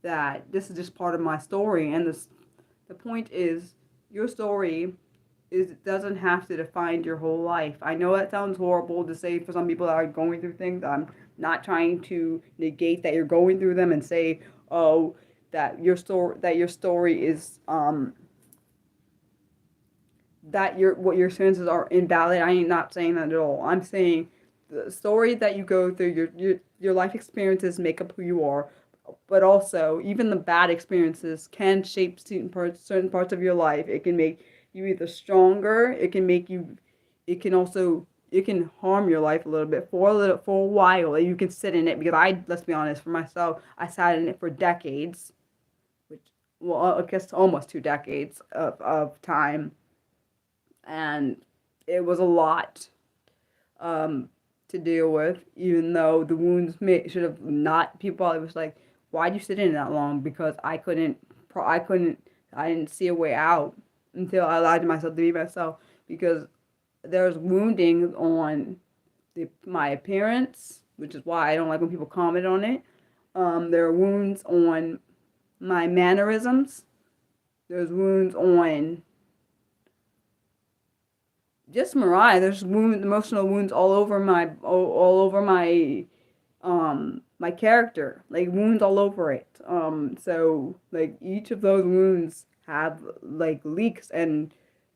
that this is just part of my story, and the point is your story is doesn't have to define your whole life. I know that sounds horrible to say for some people that are going through things. I'm not trying to negate that you're going through them and say, oh, that your story is that your what your experiences are invalid. I am not saying that at all. I'm saying the story that you go through, your life experiences make up who you are, but also even the bad experiences can shape certain parts of your life. It can make you either stronger. It can make you. It can also it can harm your life a little bit for a while. Like, you can sit in it because let's be honest, for myself, I sat in it for decades, which, well, I guess almost 2 decades of time, and it was a lot um, to deal with. Even though the wounds should have not, people probably was like, "Why'd you sit in it that long?" Because I couldn't, I didn't see a way out until I allowed myself to be myself. Because there's wounding on my appearance, which is why I don't like when people comment on it. There are wounds on my mannerisms. There's wounds on just Mariah. There's emotional wounds all over my character, like wounds all over it. So like each of those wounds have like leaks, and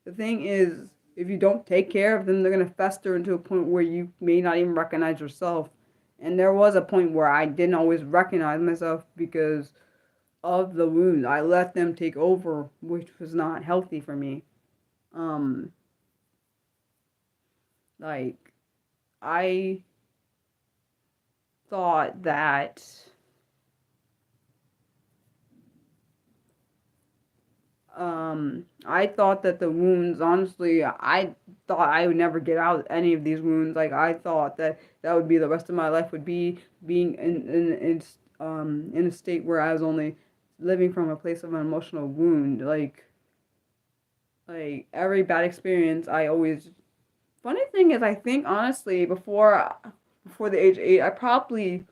the thing is, if you don't take care of them, they're gonna fester into a point where you may not even recognize yourself. And there was a point where I didn't always recognize myself because of the wounds. I let them take over, which was not healthy for me. Um, like I thought that I thought that the wounds, honestly, I thought I would never get out any of these wounds. Like, I thought that that would be the rest of my life, would be being in a state where I was only living from a place of an emotional wound. Like every bad experience, I always. Funny thing is, I think honestly, before the age of 8, I probably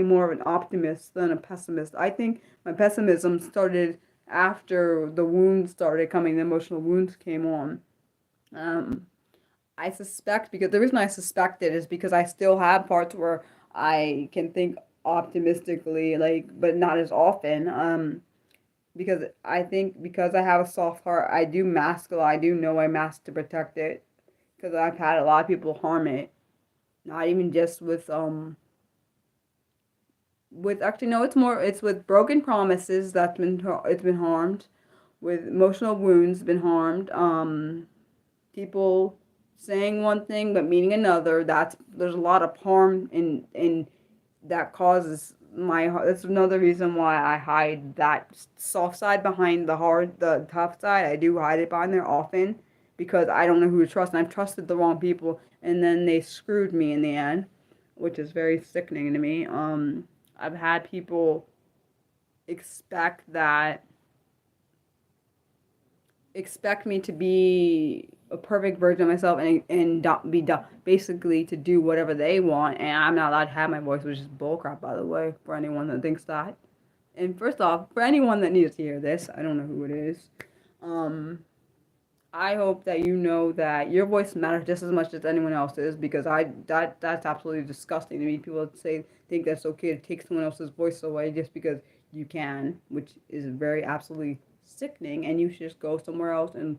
more of an optimist than a pessimist. I think my pessimism started after the wounds started coming, the emotional wounds came on. Um, I suspect, because the reason I suspect it is because I still have parts where I can think optimistically, like, but not as often. Because I think because I have a soft heart, I do mask a lot. I do know I mask to protect it because I've had a lot of people harm it. Not even just with actually no, it's with broken promises it's been harmed, with emotional wounds been harmed, people saying one thing but meaning another. There's a lot of harm in that causes my heart. That's another reason why I hide that soft side behind the tough side. I do hide it behind there often because I don't know who to trust, and I've trusted the wrong people, and then they screwed me in the end, which is very sickening to me. I've had people expect that expect me to be a perfect version of myself and basically to do whatever they want, and I'm not allowed to have my voice, which is bullcrap, by the way, for anyone that thinks that. And first off, for anyone that needs to hear this, I don't know who it is. Um, I hope that you know that your voice matters just as much as anyone else's, because that's absolutely disgusting to me. People think that's okay to take someone else's voice away just because you can, which is very absolutely sickening, and you should just go somewhere else and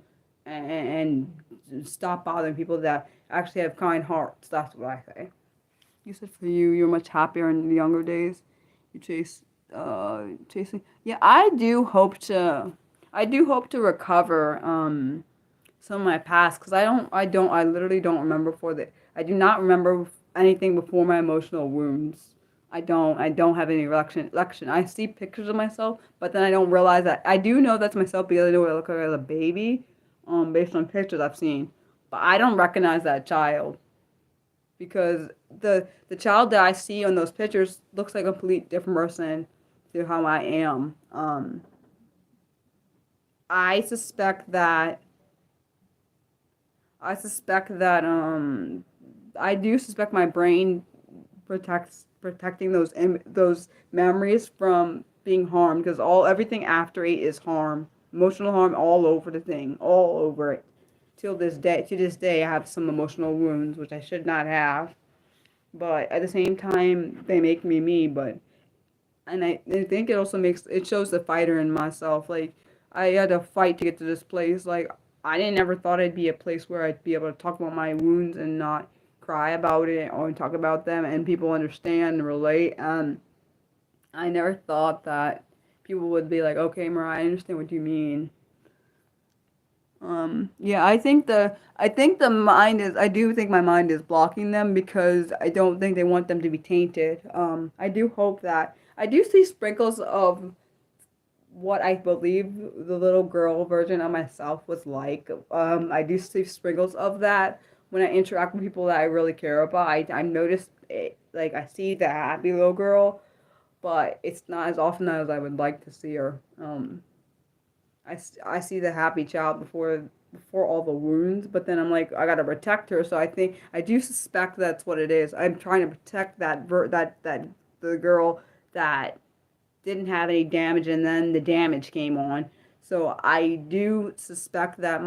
stop bothering people that actually have kind hearts. That's what I say. You said for you, you're much happier in the younger days. You chasing. Yeah, I do hope to recover some of my past, because I literally don't remember I do not remember anything before my emotional wounds. I don't have any recollection. I see pictures of myself, but then I don't realize that I do know that's myself because I know what I look like as a baby, based on pictures I've seen. But I don't recognize that child because the child that I see on those pictures looks like a complete different person to how I am. I suspect that I suspect that I do suspect my brain protecting those memories from being harmed, because everything after 8 is harm, emotional harm all over the thing, all over it. To this day, I have some emotional wounds which I should not have, but at the same time, they make me me. I think it shows the fighter in myself. Like, I had to fight to get to this place. Like, I didn't ever thought I'd be a place where I'd be able to talk about my wounds and not cry about it or talk about them and people understand and relate. And I never thought that people would be like, okay, Mariah, I understand what you mean. Yeah, I think the mind is I do think my mind is blocking them because I don't think they want them to be tainted. I do hope that I do see sprinkles of what I believe the little girl version of myself was like. I do see sprinkles of that when I interact with people that I really care about. I notice it, like I see the happy little girl, but it's not as often as I would like to see her. I see the happy child before all the wounds, but then I'm like I gotta protect her. So I think I do suspect that's what it is. I'm trying to protect that the girl that didn't have any damage, and then the damage came on. So I do suspect that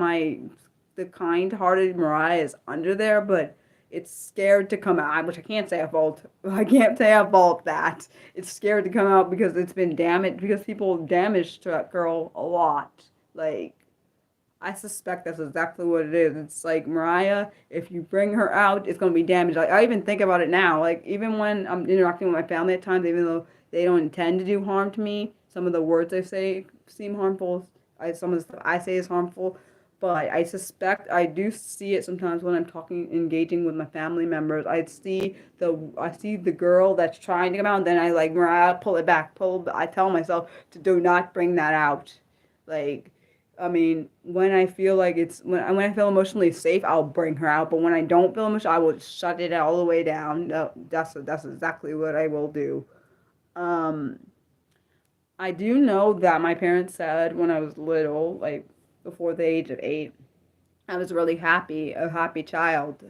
the kind-hearted Mariah is under there, but it's scared to come out, which I can't say I fault. I can't say I fault that. It's scared to come out because it's been damaged because people damaged that girl a lot. Like I suspect that's exactly what it is. It's like Mariah, if you bring her out, it's gonna be damaged. I even think about it now. Like even when I'm interacting with my family at times, even though they don't intend to do harm to me, some of the words they say seem harmful. Some of the stuff I say is harmful, but I suspect I do see it sometimes when I'm talking, engaging with my family members. I see the girl that's trying to come out, and then I like Mariah, pull it back, pull. I tell myself to do not bring that out, like I mean, when I feel like when I feel emotionally safe, I'll bring her out. But when I don't feel emotional, I will shut it all the way down. No, that's exactly what I will do. Um, I do know that my parents said when I was little, like before the age of 8, I was really happy, a happy child.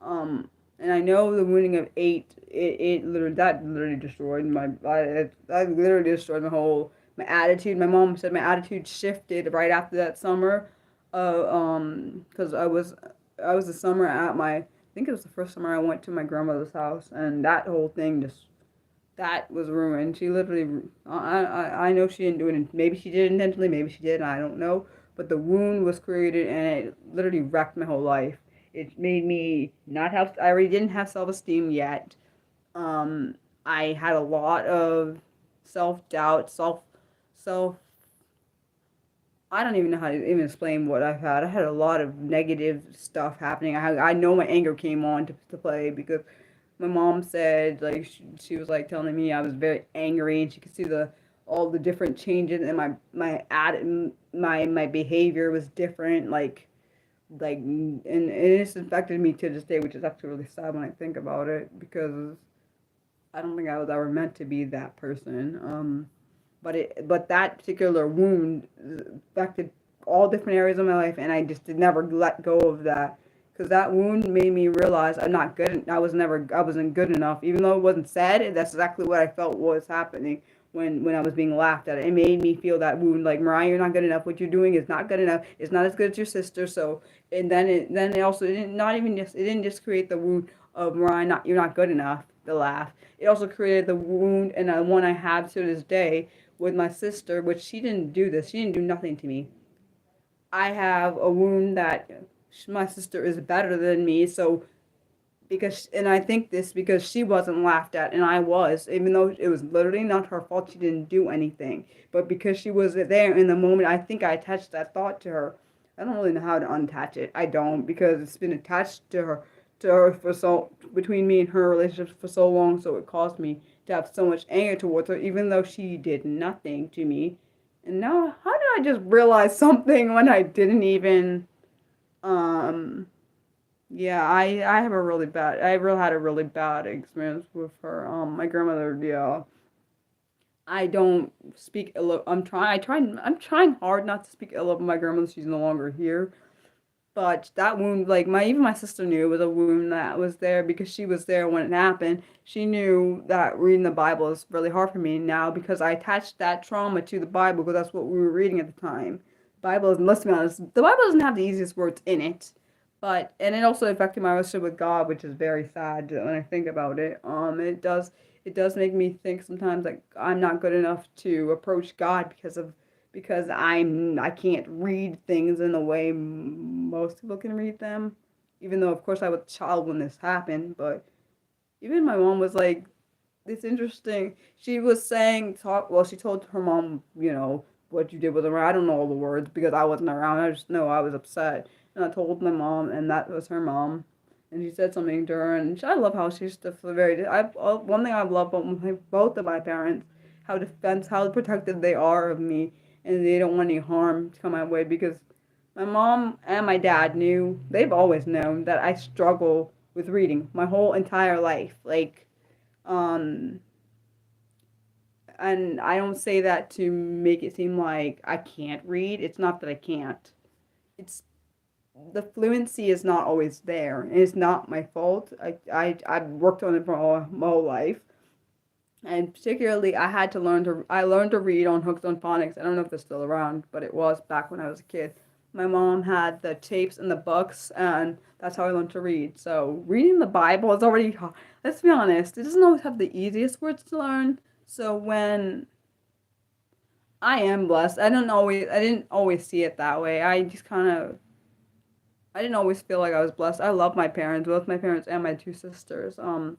Um, and I know the wounding of 8, it literally that literally destroyed that literally destroyed my attitude. My mom said my attitude shifted right after that summer, because I was the summer at I think it was the first summer I went to my grandmother's house, and that whole thing just that was ruined. She literally, I know she didn't do it. Maybe she did intentionally. Maybe she did. I don't know. But the wound was created, and it literally wrecked my whole life. It made me not have. I already didn't have self-esteem yet. Um, I had a lot of self-doubt, self. I don't even know how to even explain what I've had. I had a lot of negative stuff happening. I know my anger came on to play because my mom said like she was like telling me I was very angry, and she could see the all the different changes in my behavior was different, and it's affected me to this day, which is actually really sad when I think about it because I don't think I was ever meant to be that person. But that particular wound affected all different areas of my life, and I just did never let go of that because that wound made me realize I'm not good. I wasn't good enough, even though it wasn't said. That's exactly what I felt was happening when I was being laughed at. It made me feel that wound, like Mariah, you're not good enough. What you're doing is not good enough. It's not as good as your sister. So, and then it also it didn't just create the wound of Mariah, not you're not good enough. The laugh. It also created the wound and the one I have to this day with my sister, which she didn't do this. She didn't do nothing to me. I have a wound that my sister is better than me, so and I think this because she wasn't laughed at and I was, even though it was literally not her fault. She didn't do anything, but because she was there in the moment, I think I attached that thought to her. I don't really know how to unattach it. I don't, because it's been attached to her for so between me and her relationship for so long, so it caused me to have so much anger towards her, even though she did nothing to me. And now, how did I just realize something when I didn't even um yeah, I have a really bad. I really had a really bad experience with her. My grandmother. Yeah, I don't speak ill. I'm trying. I'm trying hard not to speak ill of my grandmother. She's no longer here. But that wound, like even my sister knew it was a wound that was there because she was there when it happened. She knew that reading the Bible is really hard for me now because I attached that trauma to the Bible because that's what we were reading at the time. Bible is, let's be honest, the Bible doesn't have the easiest words in it, and it also affected my relationship with God, which is very sad when I think about it. It does make me think sometimes like I'm not good enough to approach God because I can't read things in the way most people can read them. Even though, of course, I was a child when this happened, but even my mom was like, "It's interesting." She was saying, "Talk." Well, she told her mom, what you did with her. I don't know all the words because I wasn't around. I just know I was upset. And I told my mom, and that was her mom. And she said something to her, and I love how she's just very. One thing I love about both of my parents, how protective they are of me, and they don't want any harm to come my way because my mom and my dad knew. They've always known that I struggle with reading my whole entire life. Um, and I don't say that to make it seem like I can't read. It's not that I can't. It's the fluency is not always there, and it's not my fault. I've worked on it for my whole life, and particularly I learned to read on Hooks on Phonics. I don't know if they're still around, but it was back when I was a kid. My mom had the tapes and the books, and that's how I learned to read. So reading the Bible is already, let's be honest, it doesn't always have the easiest words to learn. So when I am blessed, I didn't always see it that way. I didn't always feel like I was blessed. I love my parents, both my parents and my two sisters. I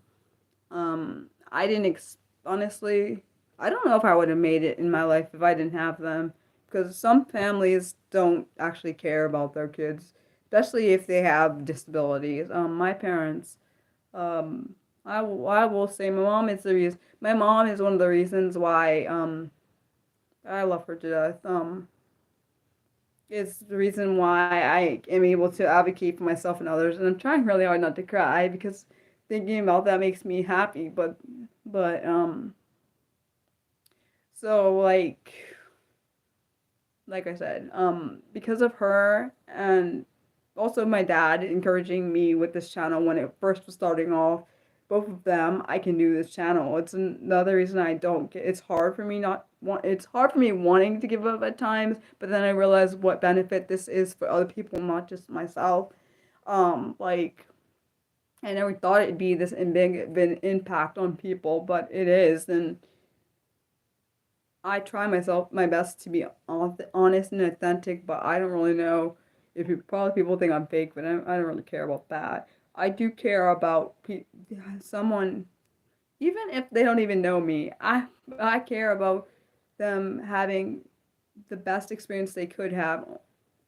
didn't honestly. I don't know if I would have made it in my life if I didn't have them, because some families don't actually care about their kids, especially if they have disabilities. My parents. I will say my mom is the reason. My mom is one of the reasons why. I love her to death. It's the reason why I am able to advocate for myself and others, and I'm trying really hard not to cry because thinking about that makes me happy. But so like I said, because of her and also my dad encouraging me with this channel when it first was starting off, both of them, I can do this channel. It's another reason I don't get. It's hard for me wanting to give up at times, but then I realize what benefit this is for other people, not just myself. Like I never thought it'd be this big impact on people, but it is, and I try my best to be honest and authentic, but I don't really know if probably people think I'm fake, but I don't really care about that. I do care about someone, even if they don't even know me. I care about them having the best experience they could have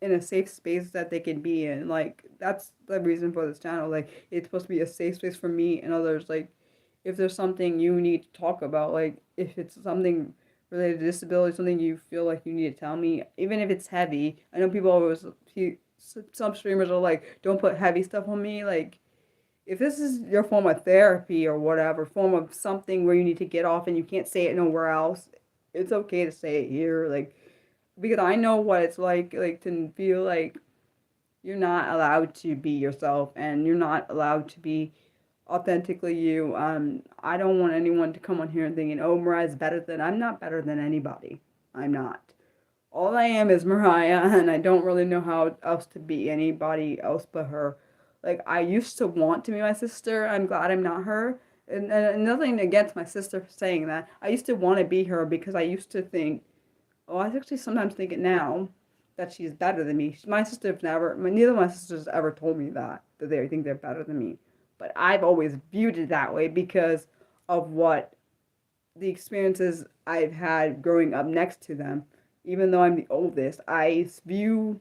in a safe space that they can be in. Like that's the reason for this channel. Like it's supposed to be a safe space for me and others. Like if there's something you need to talk about, like if it's something related to disability, something you feel like you need to tell me, even if it's heavy. I know people always, some streamers are like, don't put heavy stuff on me. Like, if this is your form of therapy or whatever, form of something where you need to get off and you can't say it nowhere else, it's okay to say it here. Like, because I know what it's like to feel like you're not allowed to be yourself and you're not allowed to be authentically you. I don't want anyone to come on here and thinking, oh, Mariah's better than. I'm not better than anybody. I'm not. All I am is Mariah, and I don't really know how else to be anybody else but her. Like, I used to want to be my sister. I'm glad I'm not her. And nothing against my sister for saying that. I used to want to be her because I used to think, oh, I actually sometimes think it now, that she's better than me. Neither of my sisters ever told me that they think they're better than me. But I've always viewed it that way because of what the experiences I've had growing up next to them. Even though I'm the oldest, I view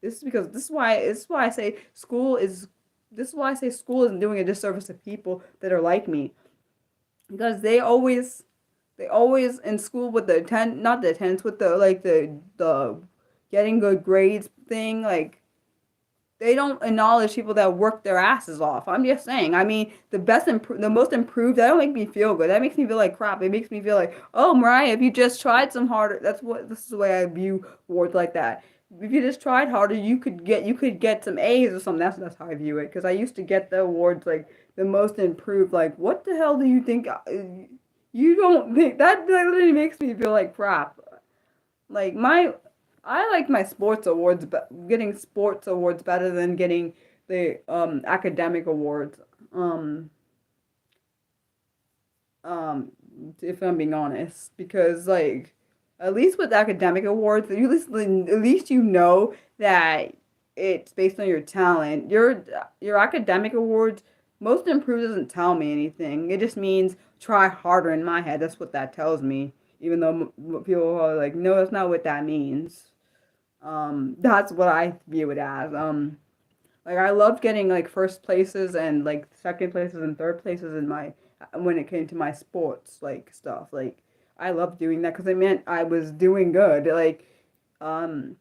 this is because this is why I say school is this is why I say school isn't doing a disservice to people that are like me. Because they always in school with the not the attendance, with the getting good grades thing, like they don't acknowledge people that work their asses off. I'm just saying. I mean, the most improved. That don't make me feel good. That makes me feel like crap. It makes me feel like, oh, Mariah, if you just tried some harder. This is the way I view awards like that. If you just tried harder, you could get some A's or something. That's how I view it. Because I used to get the awards like the most improved. Like, what the hell do you think? You don't think that literally makes me feel like crap. Like I like my sports awards, but getting sports awards better than getting the academic awards. Um, um, if I'm being honest, because like at least with academic awards, at least you know that it's based on your talent. Your academic awards, most improved doesn't tell me anything. It just means try harder in my head. That's what that tells me. even though people are like, no, that's not what that means. That's what I view it as. Like I loved getting like first places and like second places and third places in my when it came to my sports like stuff. Like I loved doing that because it meant I was doing good. Like um,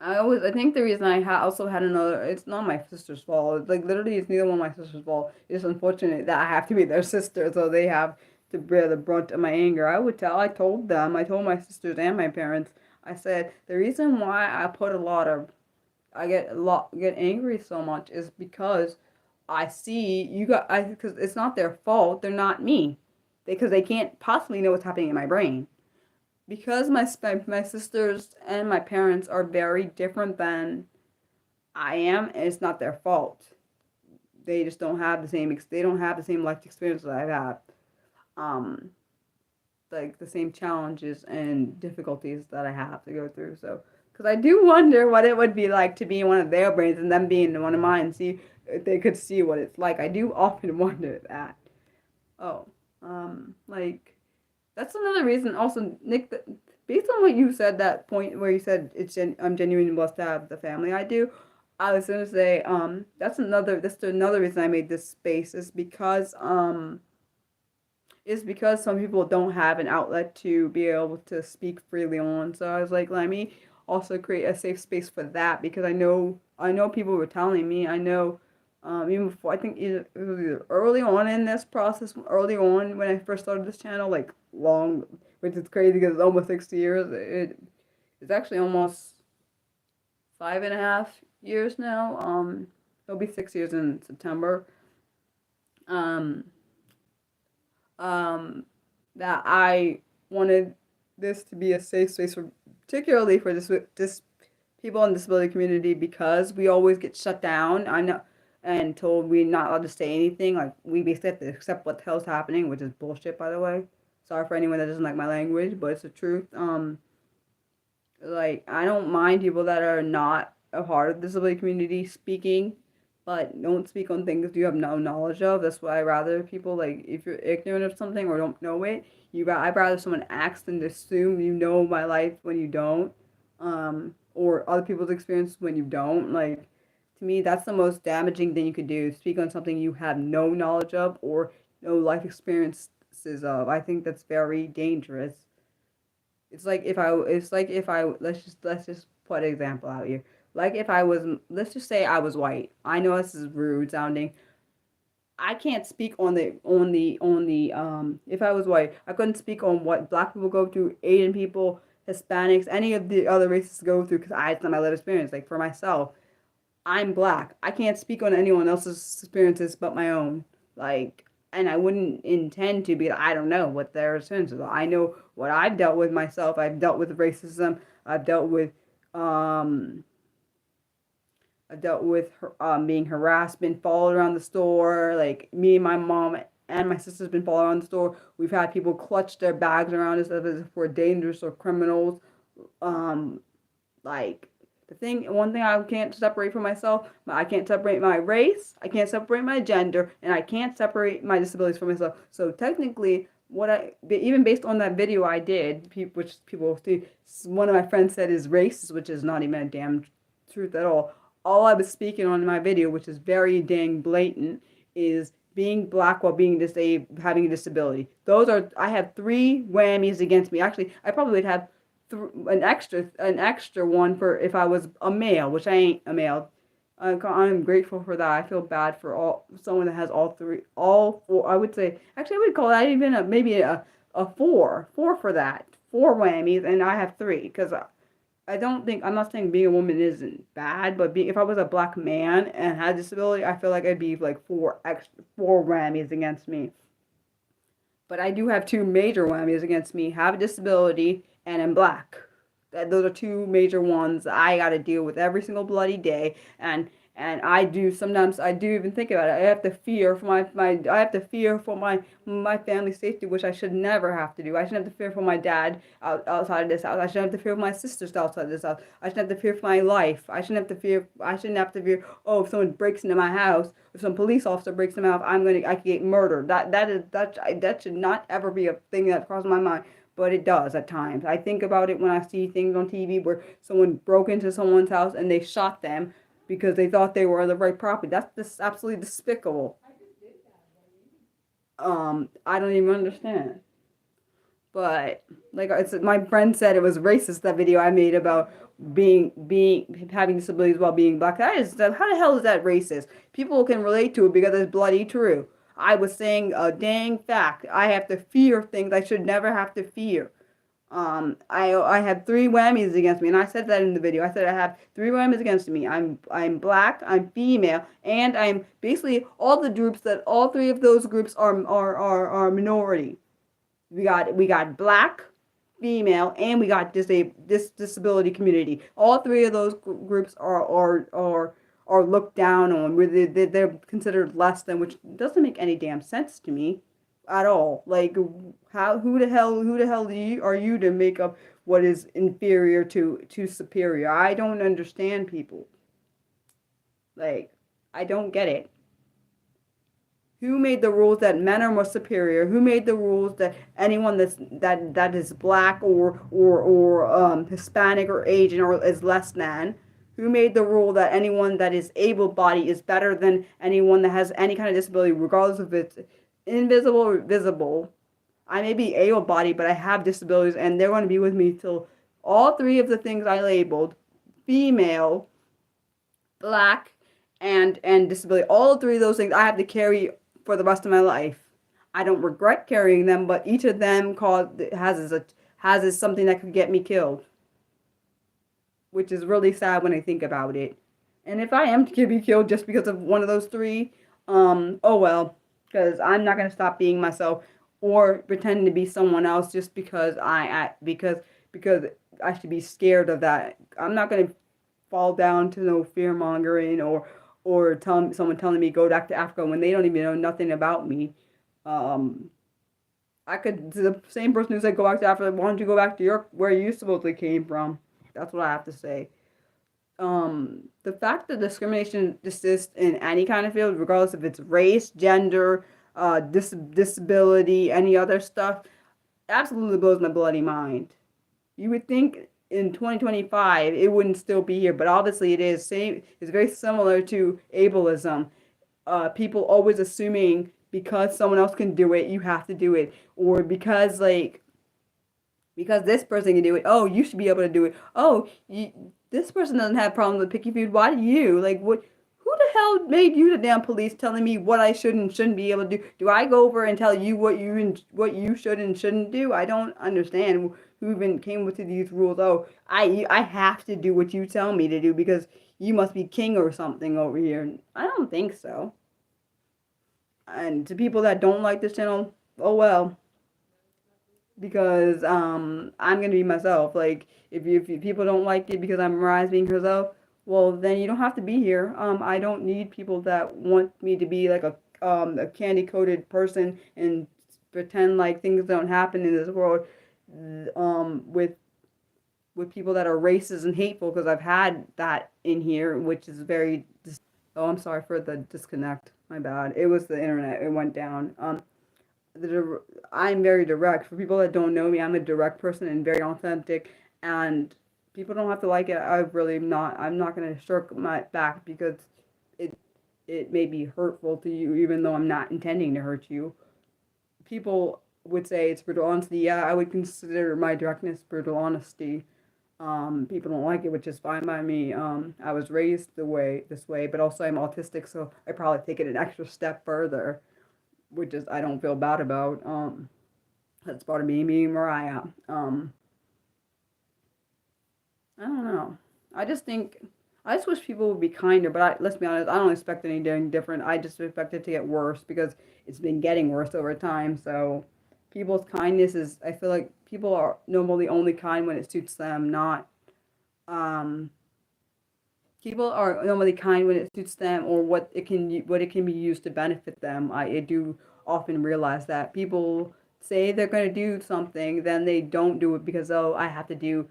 I think the reason also had another. It's not my sister's fault. It's like literally, it's neither one of my sister's fault. It's unfortunate that I have to be their sister, so they have to bear the brunt of my anger. I told them, I told my sisters and my parents. I said the reason why I get angry so much is because I see because it's not their fault. They're not me, because they can't possibly know what's happening in my brain. Because my sisters and my parents are very different than I am, and it's not their fault. They just don't have the same. They don't have the same life experience that I've had. Um, like the same challenges and difficulties that I have to go through. So, because I do wonder what it would be like to be in one of their brains and them being in one of mine, and see if they could see what it's like. I do often wonder that. Oh, like that's another reason. Also, Nick, based on what you said, that point where you said I'm genuinely blessed to have the family I do. I was gonna say, that's another reason I made this space is because some people don't have an outlet to be able to speak freely on. So I was like, let me also create a safe space for that, because I know people were telling me. I know even before, I think it was either early on in this process, early on when I first started this channel, like long, which is crazy because it's almost 6 years. It's actually almost 5.5 years now. It'll be 6 years in September. Um, um, that I wanted this to be a safe space for, particularly for this people in the disability community, because we always get shut down. I know, and told we're not allowed to say anything. Like we basically have to accept what the hell's happening, which is bullshit, by the way. Sorry for anyone that doesn't like my language, but it's the truth. Like I don't mind people that are not a part of the disability community speaking, but don't speak on things you have no knowledge of. That's why I rather people, like, if you're ignorant of something or don't know it, I'd rather someone ask than to assume you know my life when you don't, or other people's experience when you don't. Like, to me, that's the most damaging thing you could do. Speak on something you have no knowledge of or no life experiences of. I think that's very dangerous. Let's just put an example out here. Like if I was, let's just say I was white. I know this is rude sounding. I can't speak if I was white, I couldn't speak on what black people go through, Asian people, Hispanics, any of the other races go through, because it's not my life experience. Like for myself, I'm black. I can't speak on anyone else's experiences but my own. Like, and I wouldn't intend to be. I don't know what their experiences are. I know what I've dealt with myself. I've dealt with racism. I've dealt with, um, being harassed, been followed around the store. Like me and my mom and my sister's been followed around the store. We've had people clutch their bags around us as if we're dangerous or criminals. Um, like one thing I can't separate from myself, I can't separate my race, I can't separate my gender, and I can't separate my disabilities from myself. So technically, even based on that video I did, which people see, one of my friends said is racist, which is not even a damn truth at all. All I was speaking on in my video, which is very dang blatant, is being black while being disabled, having a disability. I have three whammies against me. Actually, I probably would have an extra one for if I was a male, which I ain't a male. I'm grateful for that. I feel bad for someone that has all four. I would say, actually, I would call that even maybe a four for that, four whammies, and I have three, because I'm not saying being a woman isn't bad, but if I was a black man and had a disability, I feel like I'd be like four whammies against me. But I do have two major whammies against me: have a disability and I'm black. Those are two major ones I got to deal with every single bloody day. And sometimes I do even think about it. I have to fear for my family's safety, which I should never have to do. I shouldn't have to fear for my dad outside of this house. I shouldn't have to fear for my sisters outside of this house. I shouldn't have to fear for my life. I shouldn't have to fear, oh, if someone breaks into my house, if some police officer breaks into my house, I could get murdered. That should not ever be a thing that crosses my mind. but it does at times. I think about it when I see things on TV where someone broke into someone's house and they shot them because they thought they were on the right property. That's just absolutely despicable. I don't even understand. But like it's my friend said, it was racist, that video I made about being having disabilities while being black. That is, how the hell is that racist? People can relate to it because it's bloody true. I was saying a dang fact. I have to fear things I should never have to fear. I have three whammies against me, and I said that in the video. I said I have three whammies against me. I'm black, I'm female, and I'm basically all the groups that all three of those groups are minority. We got black, female, and we got disability community. All three of those groups are looked down on. Where they're considered less than, which doesn't make any damn sense to me at all. Like, how who the hell are you to make up what is inferior to superior? I don't understand people. Like, I don't get it. Who made the rules that men are more superior? Who made the rules that anyone that is black or Hispanic or Asian or is less than? Who made the rule that anyone that is able-bodied is better than anyone that has any kind of disability, regardless if it's invisible or visible? I may be able-bodied, but I have disabilities, and they're going to be with me till all three of the things I labeled, female, black, and disability, all three of those things I have to carry for the rest of my life. I don't regret carrying them, but each of them has something that could get me killed, which is really sad when I think about it. And if I am to be killed just because of one of those three, oh well, because I'm not gonna stop being myself or pretending to be someone else just because because I should be scared of that. I'm not gonna fall down to no fear mongering or someone telling me go back to Africa when they don't even know nothing about me. I could, the same person who said go back to Africa, why don't you go back to where you supposedly came from? That's what I have to say. The fact that discrimination exists in any kind of field, regardless if it's race, gender, disability, any other stuff, absolutely blows my bloody mind. You would think in 2025 it wouldn't still be here, but obviously it is. It's very similar to ableism. People always assuming because someone else can do it, you have to do it, or because this person can do it, oh, you should be able to do it. Oh, this person doesn't have problems with picky food. Why do you? Like, what? Who the hell made you the damn police telling me what I should and shouldn't be able to do? Do I go over and tell you what you should and shouldn't do? I don't understand who even came with these rules. Oh, I have to do what you tell me to do because you must be king or something over here. I don't think so. And to people that don't like this channel, oh well. Because I'm gonna be myself. Like, if people don't like it because I'm Mariah being herself, well then you don't have to be here. I don't need people that want me to be like a candy coated person and pretend like things don't happen in this world. With people that are racist and hateful, because I've had that in here, which is very. Oh, I'm sorry for the disconnect. My bad. It was the internet. It went down. I'm very direct. For people that don't know me, I'm a direct person and very authentic. And people don't have to like it. I'm not gonna shirk my back because it may be hurtful to you, even though I'm not intending to hurt you. People would say it's brutal honesty. Yeah, I would consider my directness brutal honesty. People don't like it, which is fine by me. I was raised this way, but also I'm autistic, so I probably take it an extra step further, which is I don't feel bad about. That's part of me being Mariah. I don't know. I just wish people would be kinder, but let's be honest, I don't expect anything different. I just expect it to get worse because it's been getting worse over time. So people's kindness is, I feel like people are normally only kind when it suits them, not, people are normally kind when it suits them or what it can be used to benefit them. I do often realize that people say they're going to do something, then they don't do it because, oh, I've had people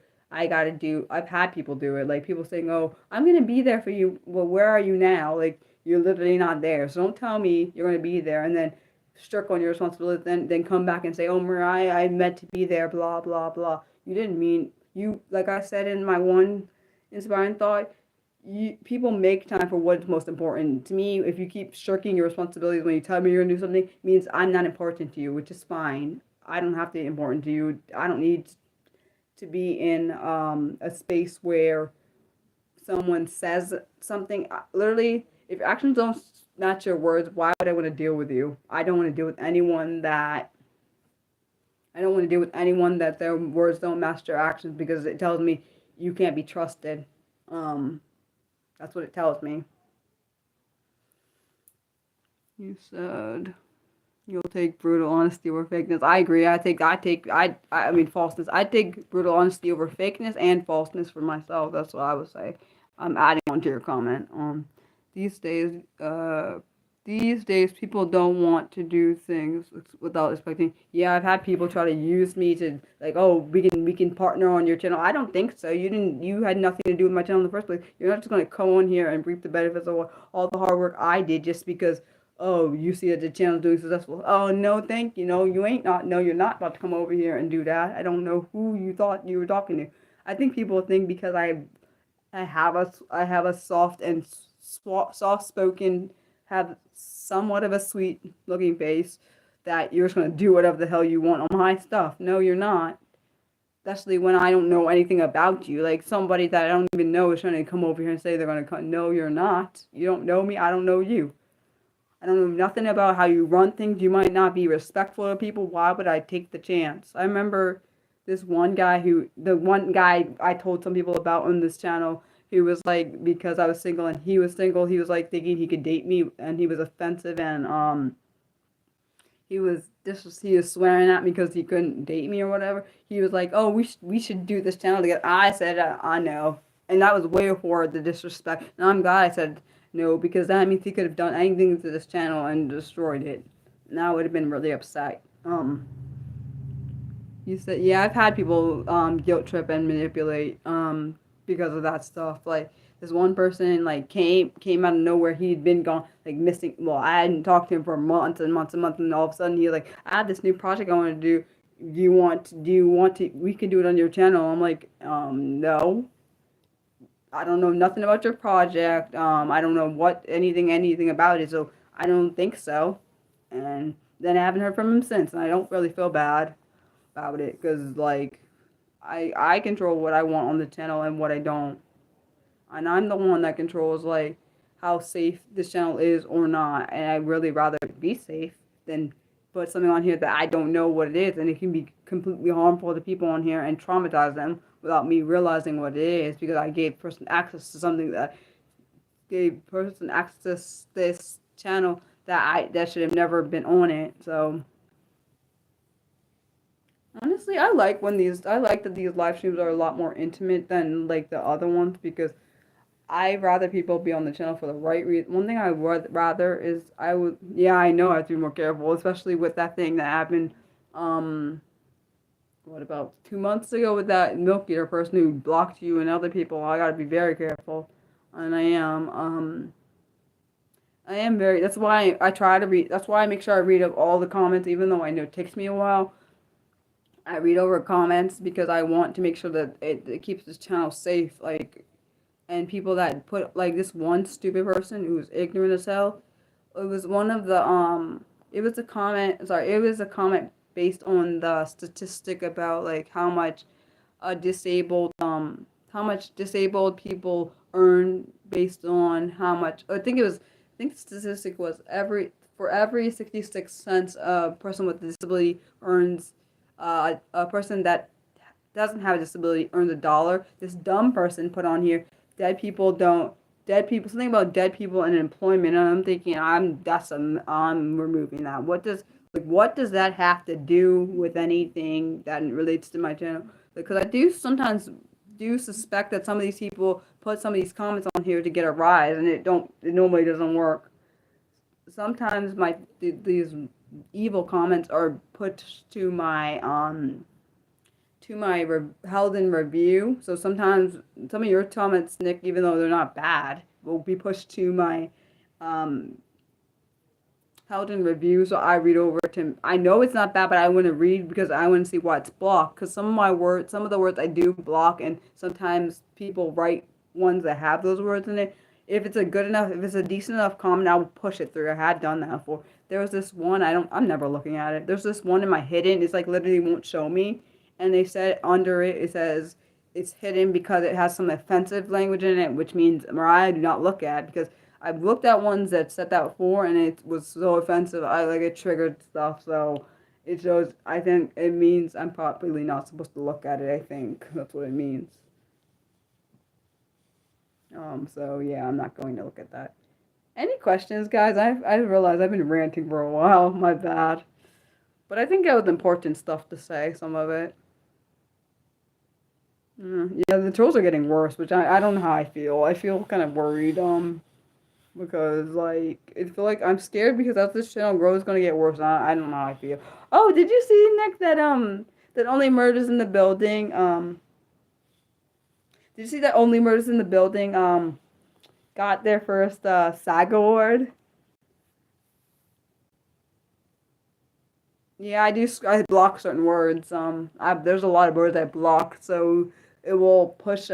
do it. Like people saying, oh, I'm going to be there for you. Well, where are you now? Like, you're literally not there. So don't tell me you're going to be there. And then shirk on your responsibilities, then come back and say, oh, Mariah, I meant to be there, blah, blah, blah. You didn't mean, like I said in my one inspiring thought, people make time for what's most important. To me, if you keep shirking your responsibilities when you tell me you're going to do something, it means I'm not important to you, which is fine. I don't have to be important to you. I don't need to be in a space where someone says something. Literally, if your actions don't match your words, why would I want to deal with you? I don't want to deal with anyone that their words don't match their actions, because it tells me you can't be trusted. Um, that's what it tells me. You said you'll take brutal honesty over fakeness. I agree. I mean falseness. I take brutal honesty over fakeness and falseness for myself. That's what I would say. I'm adding on to your comment. These days, people don't want to do things without expecting. Yeah, I've had people try to use me to, like, oh, we can partner on your channel. I don't think so. You had nothing to do with my channel in the first place. You're not just gonna come on here and reap the benefits of all the hard work I did just because, oh, you see that the channel's doing successful. Oh, no, thank you. No, you ain't not. No, you're not about to come over here and do that. I don't know who you thought you were talking to. I think people think because I have a soft and soft spoken, have somewhat of a sweet looking face, that you're just gonna do whatever the hell you want on my stuff. No, you're not. Especially when I don't know anything about you. Like, somebody that I don't even know is trying to come over here and say they're gonna come. No, you're not. You don't know me. I don't know you. I don't know nothing about how you run things. You might not be respectful of people. Why would I take the chance? I remember the one guy I told some people about on this channel, who was like, because I was single and he was single, he was like thinking he could date me, and he was offensive, and he was swearing at me because he couldn't date me or whatever. He was like, oh, we should do this channel together. I said, I know. And that was way before the disrespect. And I'm glad I said no, because that means he could have done anything to this channel and destroyed it. And I would have been really upset. You said, yeah, I've had people guilt trip and manipulate because of that stuff. Like, this one person, like, came out of nowhere. He'd been gone, like, missing. Well, I hadn't talked to him for months and months and months, and all of a sudden he was like, I have this new project I want to do. Do you want to, we can do it on your channel. I'm like, no. I don't know nothing about your project. I don't know anything about it, so I don't think so. And then I haven't heard from him since, and I don't really feel bad about it, because, like, I control what I want on the channel and what I don't. And I'm the one that controls, like, how safe this channel is or not. And I'd really rather be safe than put something on here that I don't know what it is, and it can be completely harmful to people on here and traumatize them without me realizing what it is, because I gave person access to something that gave person access to this channel that should have never been on it. So honestly, I like that these live streams are a lot more intimate than, like, the other ones, because I'd rather people be on the channel for the right reason. One thing I would rather is yeah, I know I have to be more careful, especially with that thing that happened, what, about 2 months ago, with that milk eater person who blocked you and other people. I gotta be very careful. And I am very, that's why I try to read, that's why I make sure I read up all the comments, even though I know it takes me a while. I read over comments because I want to make sure that it keeps this channel safe, like, and people that put, like, this one stupid person who was ignorant as hell. It was one of the it was a comment, based on the statistic about, like, how much disabled people earn based on how much, I think the statistic was for every 66 cents a person with a disability earns, a person that doesn't have a disability earns $1. This dumb person put on here, something about dead people and employment, and I'm thinking, I'm removing that. What does that have to do with anything that relates to my channel? Because I do sometimes suspect that some of these people put some of these comments on here to get a rise, and it normally doesn't work. Sometimes these evil comments are put to my held in review. So sometimes some of your comments, Nick, even though they're not bad, will be pushed to my held in review, so I read over to. I know it's not bad, but I want to read because I want to see what's blocked. Because some of the words I do block, and sometimes people write ones that have those words in it. If it's a good enough, if it's a decent enough comment, I'll push it through. I had done that before. There was this one, I'm never looking at it. There's this one in my hidden, it's like literally won't show me. And they said under it, it says it's hidden because it has some offensive language in it, which means, Mariah, do not look at, because I've looked at ones that said that before and it was so offensive, it triggered stuff. So it shows, I think it means I'm probably not supposed to look at it, I think. That's what it means. So yeah, I'm not going to look at that. Any questions, guys? I realize I've been ranting for a while. My bad. But I think it was important stuff to say, some of it. Yeah, the trolls are getting worse, which I don't know how I feel. I feel kind of worried, because, like, I feel like I'm scared because as this channel grows, it's gonna get worse. I don't know how I feel. Oh, did you see, Nick, that Only Murders in the Building, did you see that Only Murders in the Building, got their first, SAG award? Yeah, I block certain words. There's a lot of words I block, so it will push,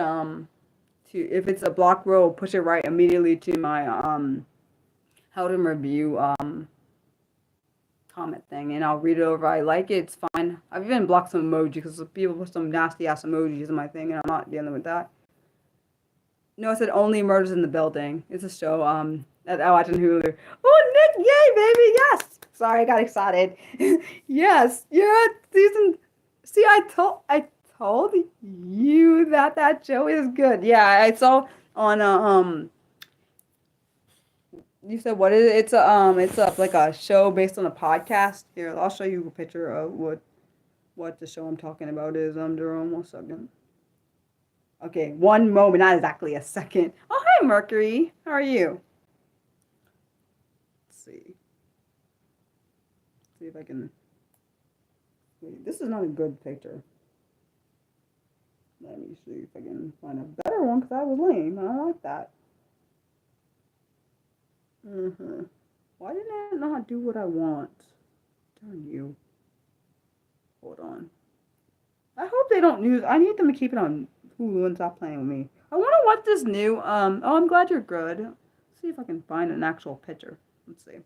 if it's a block row, it'll push it right immediately to my, how to review, comment thing, and I'll read it over. I like it, it's fine. I've even blocked some emojis because people put some nasty ass emojis in my thing, and I'm not dealing with that. No, it said Only Murders in the Building. It's a show, that I watch on Hulu. Oh, Nick, yay, baby, yes! Sorry, I got excited. Yes, you're at season. See, I told you that show is good. Yeah, I saw on You said what is it? It's a like a show based on a podcast. Here, I'll show you a picture of what the show I'm talking about is. Jerome, 1 second. Okay, one moment, not exactly a second. Oh, hi, Mercury. How are you? Let's see. See if I can. Wait, this is not a good picture. Let me see if I can find a better one because I was lame. I don't like that. Why didn't I not do what I want? Darn you. Hold on. I hope they don't use. I need them to keep it on Hulu and stop playing with me. I want to watch this new. Oh, I'm glad you're good. Let's see if I can find an actual picture. Let's see.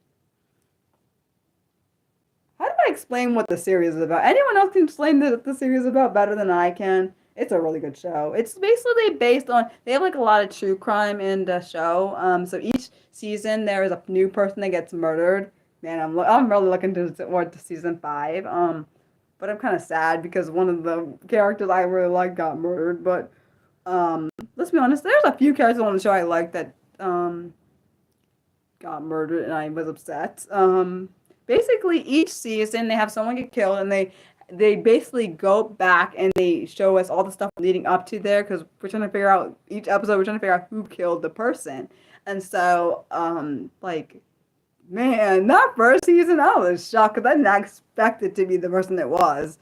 How do I explain what the series is about? Anyone else can explain the series is about better than I can. It's a really good show. It's basically based on, they have like a lot of true crime in the show. So each season there is a new person that gets murdered. Man, I'm really looking forward to season 5. But I'm kind of sad because one of the characters I really like got murdered. But let's be honest, there's a few characters on the show I like that got murdered, and I was upset. Basically each season they have someone get killed, and they basically go back and they show us all the stuff leading up to there, because we're trying to figure out, each episode we're trying to figure out who killed the person. And so like, man, that first season I was shocked because I did not expect it to be the person it was.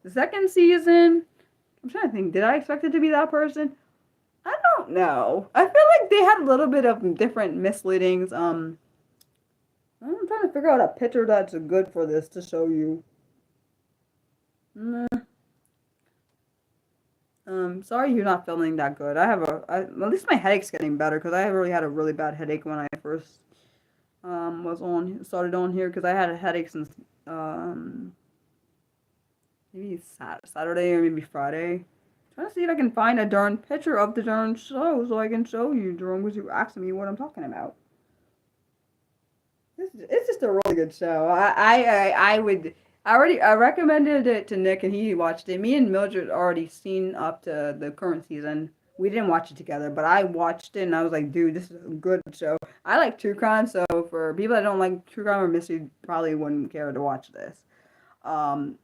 The second season, I'm trying to think, did I expect it to be that person? I don't know. I feel like they had a little bit of different misleadings. I'm trying to figure out a picture that's good for this to show you. Sorry you're not feeling that good. At least my headache's getting better because I really had a really bad headache when I first started on here, because I had a headache since maybe Saturday or maybe Friday. Trying to see if I can find a darn picture of the darn show so I can show you, Jerome, because you asked me what I'm talking about. It's just a really good show. I recommended it to Nick and he watched it. Me and Mildred already seen up to the current season. We didn't watch it together, but I watched it and I was like, dude, this is a good show. I like true crime, so for people that don't like true crime or mystery, probably wouldn't care to watch this.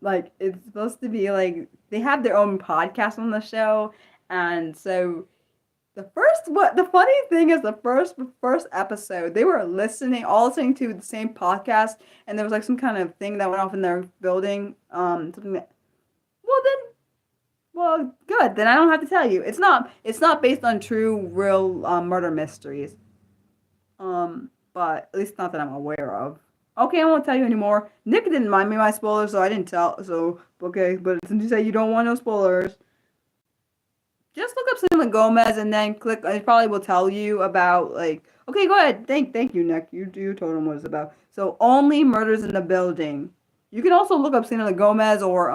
Like, it's supposed to be like, they have their own podcast on the show, and so the funny thing is, the first episode, they were all listening to the same podcast, and there was like some kind of thing that went off in their building, something that, well, good, then I don't have to tell you. It's not based on true, real, murder mysteries, but at least not that I'm aware of. Okay, I won't tell you anymore. Nick didn't mind me my spoilers, so I didn't tell. So okay, but since you say you don't want no spoilers, just look up Selena Gomez and then click. It probably will tell you about like. Okay, go ahead. Thank you, Nick. You told him what it's about. So only murders in the building. You can also look up Selena Gomez or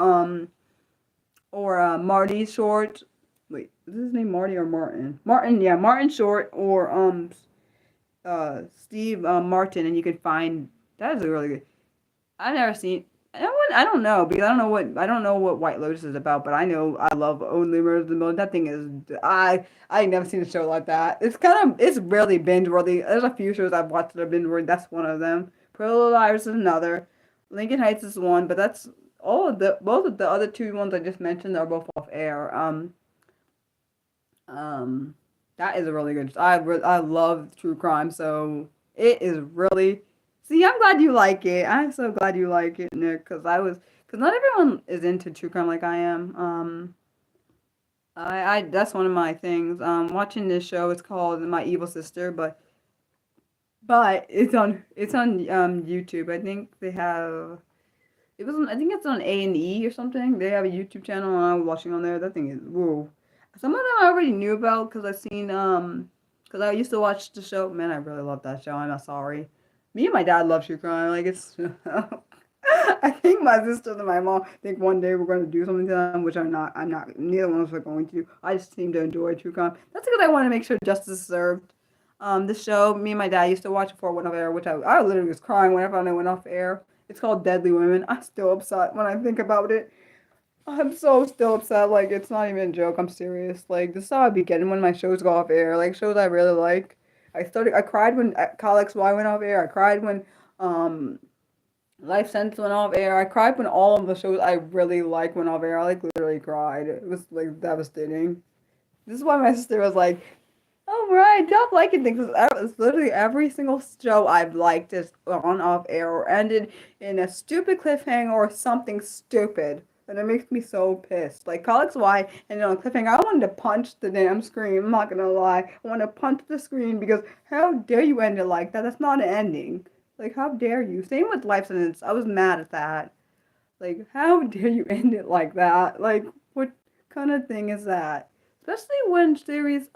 Marty Short. Wait, is his name Marty or Martin? Martin, yeah, Martin Short or Steve Martin, and you can find that is a really good. I've never seen. I don't know because I don't know what White Lotus is about, but I know I love Only Murders in the Building. That thing is I ain't never seen a show like that. It's really binge worthy. There's a few shows I've watched that have binge worthy. That's one of them. Pretty Little Liars is another. Lincoln Heights is one, but that's all of the both of the other two ones I just mentioned are both off air. Um, that is a really good. I love true crime, so it is really. See, I'm glad you like it. I'm so glad you like it, Nick, because not everyone is into true crime like I am. I that's one of my things. Watching this show, it's called My Evil Sister, but it's on YouTube. I think they have. I think it's on A&E or something. They have a YouTube channel, and I was watching on there. That thing is whoa. Some of them I already knew about because I've seen because I used to watch the show. Man, I really love that show. I'm not sorry. Me and my dad love true crime. Like it's. I think my sister and my mom think one day we're going to do something to them, which I'm not. I'm not. Neither one of us are going to. I just seem to enjoy true crime. That's because I want to make sure justice is served. This show, me and my dad used to watch before it went off air, which I literally was crying whenever I went off air. It's called Deadly Women. I'm still upset when I think about it. I'm so still upset. Like it's not even a joke. I'm serious. Like this is how I be getting when my shows go off air. Like shows I really like. I cried when Comics Y went off air. I cried when um Life Sentence went off air. I cried when all of the shows I really like went off air. I like literally cried. It was like devastating. This is why my sister was like, "Oh, right, stop liking things." It's literally every single show I've liked is on off air or ended in a stupid cliffhanger or something stupid. And it makes me so pissed. Like Comics Y ended on a cliffhanger. I wanted to punch the damn screen. I'm not gonna lie. I want to punch the screen because how dare you end it like that? That's not an ending. Like how dare you? Same with Life Sentence. I was mad at that. Like how dare you end it like that? Like what kind of thing is that? Especially when series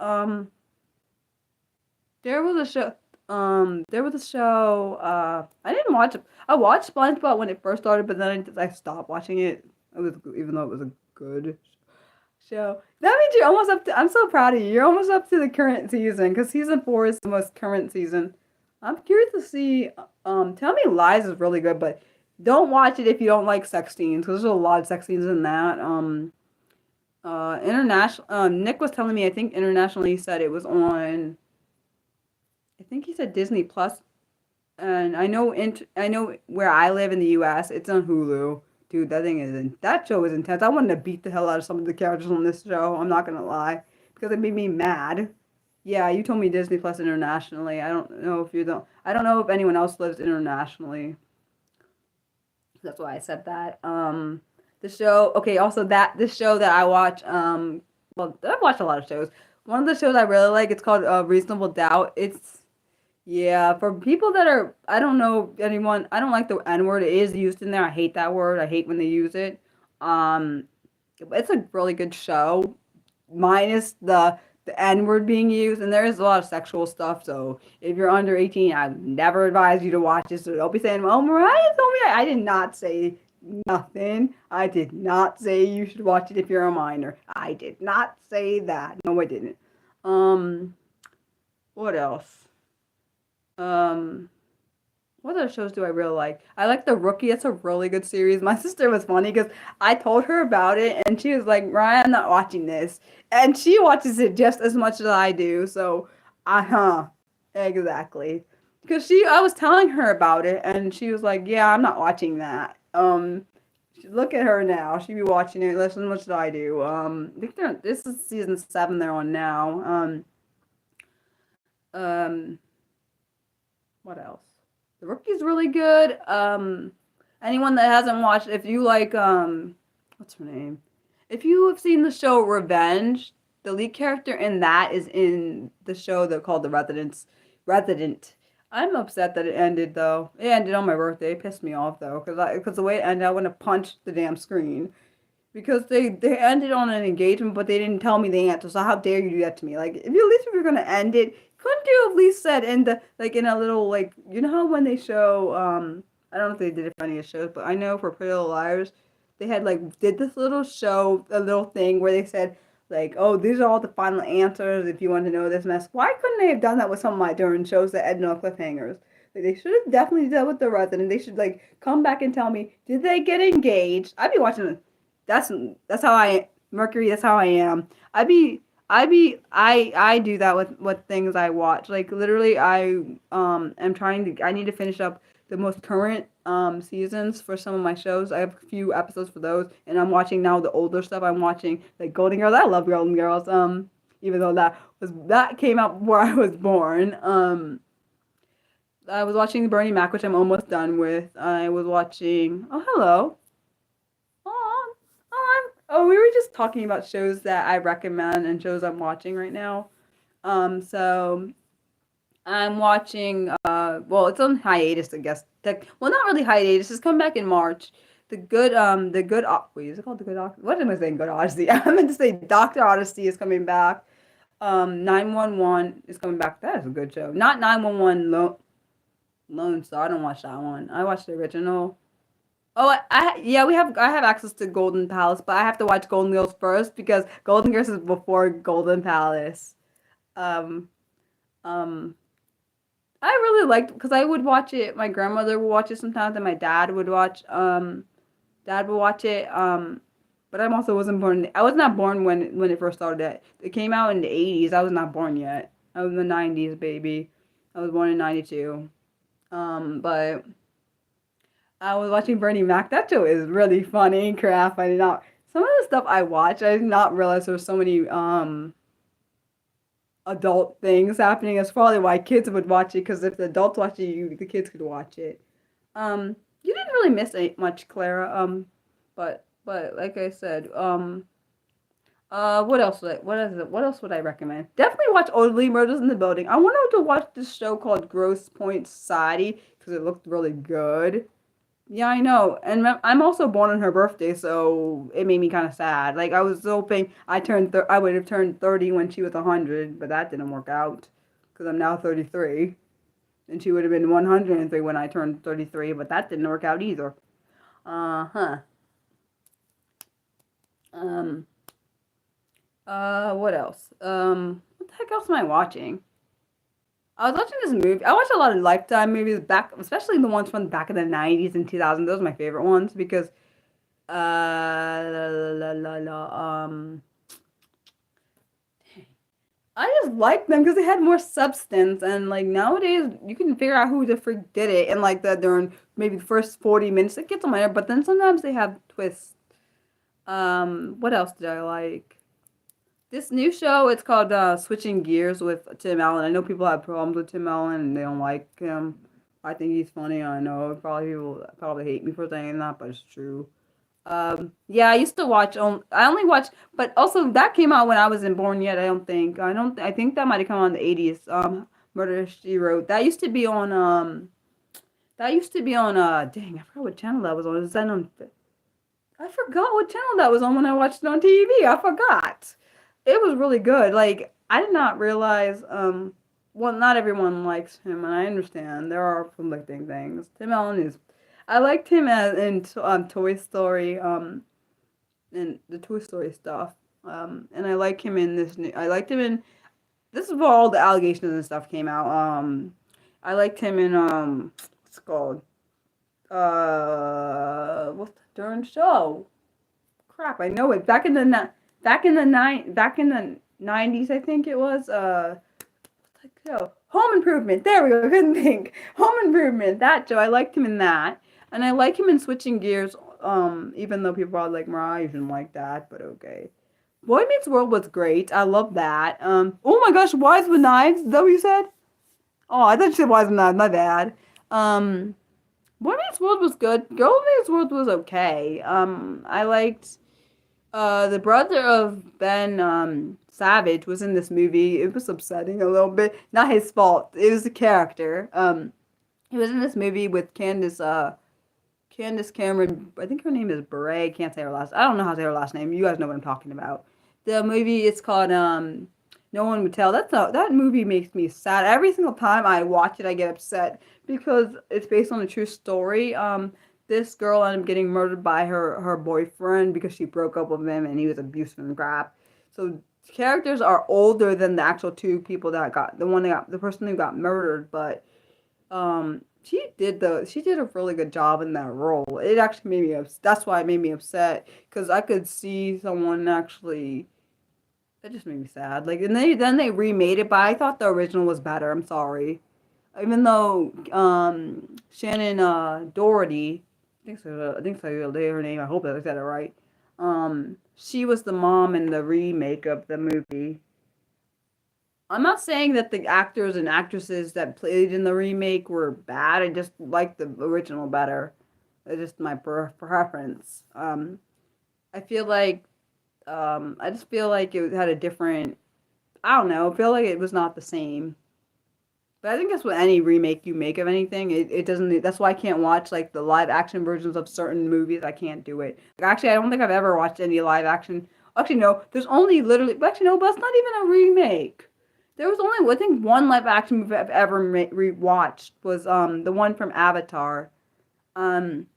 there was a show. There was a show. I didn't watch it. I watched SpongeBob when it first started, but then I stopped watching it. It was even though it was a good show. That means you're almost up to. I'm so proud of you. You're almost up to the current season because season 4 is the most current season. I'm curious to see. Tell Me Lies is really good, but don't watch it if you don't like sex scenes because there's a lot of sex scenes in that. International. Nick was telling me. I think internationally he said it was on. I think he said Disney Plus, and I know where I live in the U.S. It's on Hulu. Dude, that show is intense. I wanted to beat the hell out of some of the characters on this show. I'm not gonna lie, because it made me mad. Yeah, you told me Disney Plus internationally. I don't know if you don't. I don't know if anyone else lives internationally. That's why I said that. The show. Okay, also that this show that I watch. Well, I've watched a lot of shows. One of the shows I really like. It's called Reasonable Doubt. It's yeah, for people that are, I don't know anyone, I don't like the N word. It is used in there. I hate that word. I hate when they use it. Um, it's a really good show, minus the N word being used, and there is a lot of sexual stuff. So if you're under 18, I never advise you to watch it. So don't be saying, "Oh, Mariah told me." I did not say nothing. I did not say you should watch it if you're a minor. I did not say that. No, I didn't. Um, what else? Um, what other shows do I really like? I like The Rookie. It's a really good series. My sister was funny because I told her about it and she was like, Ryan, I'm not watching this. And she watches it just as much as I do. So, uh-huh. Exactly. Because I was telling her about it and she was like, yeah, I'm not watching that. Look at her now. She be watching it less as much as I do. I think this is season 7 they're on now. Um, what else? The Rookie's really good. Anyone that hasn't watched, if you like, what's her name? If you have seen the show Revenge, the lead character in that is in the show called The Resident. I'm upset that it ended though. It ended on my birthday. It pissed me off though, because the way it ended, I want to punch the damn screen. Because they ended on an engagement, but they didn't tell me the answer. So how dare you do that to me? Like, if you're gonna end it, couldn't you at least said in the like in a little like you know how when they show I don't know if they did it for any of the shows, but I know for Pretty Little Liars, they had like did this little show, a little thing where they said like, oh, these are all the final answers if you want to know this mess. Why couldn't they have done that with some of my during shows that ended on cliffhangers? Like, they should have definitely done with the resident. They should like come back and tell me, did they get engaged? I'd be watching. That's that's how I Mercury. That's how I am. I do that with things I watch. Like literally, am trying to. I need to finish up the most current seasons for some of my shows. I have a few episodes for those, and I'm watching now the older stuff. I'm watching like Golden Girls. I love Golden Girls. Even though that came out before I was born. I was watching Bernie Mac, which I'm almost done with. I was watching. Oh, hello. Oh, we were just talking about shows that I recommend and shows I'm watching right now. So I'm watching. Well, it's on hiatus, I guess. Well, not really hiatus. It's coming back in March. Wait, is it called the Good? What am I saying? Good Odyssey. I meant to say Doctor Odyssey is coming back. 911 is coming back. That is a good show. Not 911 Lone Star. I don't watch that one. I watched the original. Oh, yeah, I have access to Golden Palace, but I have to watch Golden Girls first because Golden Girls is before Golden Palace. Um, um, I really liked because I would watch it. My grandmother would watch it sometimes, and my dad would watch it. But I also wasn't born. I was not born when it first started. It came out in the 80s. I was not born yet. I was in the 90s, baby. I was born in 92. But. I was watching Bernie Mac. That show is really funny. Crap, I did not. Some of the stuff I watch, I did not realize there were so many adult things happening. That's probably why kids would watch it. Because if the adults watch it, the kids could watch it. You didn't really miss much, Clara. But like I said, what else? What is it? What else would I recommend? Definitely watch Only Murders in the Building. I wanted to watch this show called Grosse Pointe Society because it looked really good. Yeah, I know. And I'm also born on her birthday, so it made me kind of sad. Like I was hoping I would have turned 30 when she was 100, but that didn't work out because I'm now 33, and she would have been 103 when I turned 33, but that didn't work out either. Uh-huh. Um what else? What the heck else am I watching? I was watching this movie. I watched a lot of Lifetime movies back, especially the ones from back in the 90s and 2000s. Those are my favorite ones because la, la, la, I just liked them because they had more substance and like nowadays you can figure out who the freak did it and like that during maybe the first 40 minutes it gets on my nerve, but then sometimes they have twists. What else did I like? This new show, it's called Switching Gears with Tim Allen. I know people have problems with Tim Allen and they don't like him. I think he's funny. I know probably people probably hate me for saying that, but it's true. Yeah, I used to watch. I only watched, but also that came out when I wasn't born yet. I don't think. I don't. I think that might have come out in the 80s. Murder She Wrote. That used to be on. That used to be on. Dang, I forgot what channel that was on. Was that on? I forgot what channel that was on when I watched it on TV. I forgot. It was really good. Like I did not realize. Well, not everyone likes him, and I understand there are conflicting things. Tim Allen is. I liked him as in Toy Story, and the Toy Story stuff. And I like him in this new. I liked him in. This is where all the allegations and stuff came out. I liked him in what's it called? What's the darn show? Crap, I know it. Back in the 90s, I think it was. What's that show? Home Improvement. There we go. I couldn't think. Home Improvement. That show. I liked him in that, and I like him in Switching Gears. Even though people are like, Mariah, you shouldn't like that, but okay. Boy Meets World was great. I love that. Oh my gosh, Wise with Knives. Is that what you said? Oh, I thought you said Wise with Knives. My bad. Boy Meets World was good. Girl Meets World was okay. I liked the brother of Ben Savage was in this movie. It was upsetting a little bit. Not his fault. It was the character. He was in this movie with Candace Cameron. I think her name is Bure. Can't say her last. I don't know how to say her last name. You guys know what I'm talking about. The movie it's called No One Would Tell. That movie makes me sad. Every single time I watch it, I get upset because it's based on a true story. This girl ended up getting murdered by her boyfriend because she broke up with him and he was abusive and crap. So characters are older than the actual two people that got the person who got murdered, but she did a really good job in that role. It actually made me that's why it made me upset because I could see someone actually. That just made me sad. Like, and then they remade it, but I thought the original was better. I'm sorry. Even though Shannon Doherty, I think so, her name. I hope I said it right. She was the mom in the remake of the movie. I'm not saying that the actors and actresses that played in the remake were bad. I just like the original better. It's just my preference. I feel like I just feel like it had a different. I don't know. I feel like it was not the same. But I think that's what any remake you make of anything. It doesn't. That's why I can't watch like the live action versions of certain movies. I can't do it. Like, actually, I don't think I've ever watched any live action. Actually, no. There's only literally. Actually, no. But it's not even a remake. There was only I think one live action movie I've ever rewatched was the one from Avatar. Um,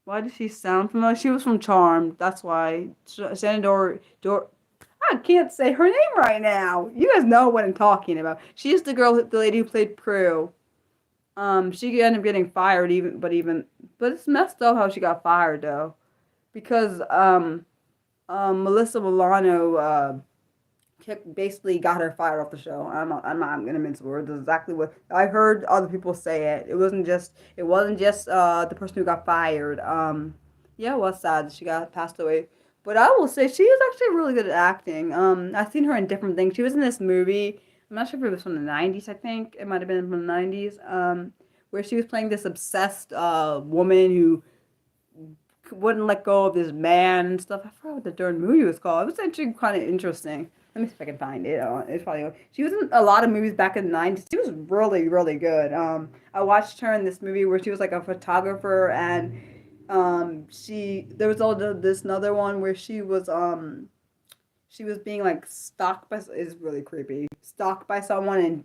why does she sound familiar? She was from Charmed. That's why. Shannon I can't say her name right now. You guys know what I'm talking about. She's the lady who played Prue. She ended up getting fired but it's messed up how she got fired though, because Melissa Milano basically got her fired off the show. I'm not gonna mince words. That's exactly what I heard other people say. It wasn't just the person who got fired. Yeah, it was sad that she got passed away. But I will say she is actually really good at acting. I've seen her in different things. She was in this movie. I'm not sure if it was from the 90s. I think it might have been from the 90s. Where she was playing this obsessed woman who wouldn't let go of this man and stuff. I forgot what the darn movie was called. It was actually kind of interesting. Let me see if I can find it. It's probably she was in a lot of movies back in the 90s. She was really, really good. I watched her in this movie where she was like a photographer, and there was also this another one where she was being like stalked by, it's really creepy, stalked by someone, and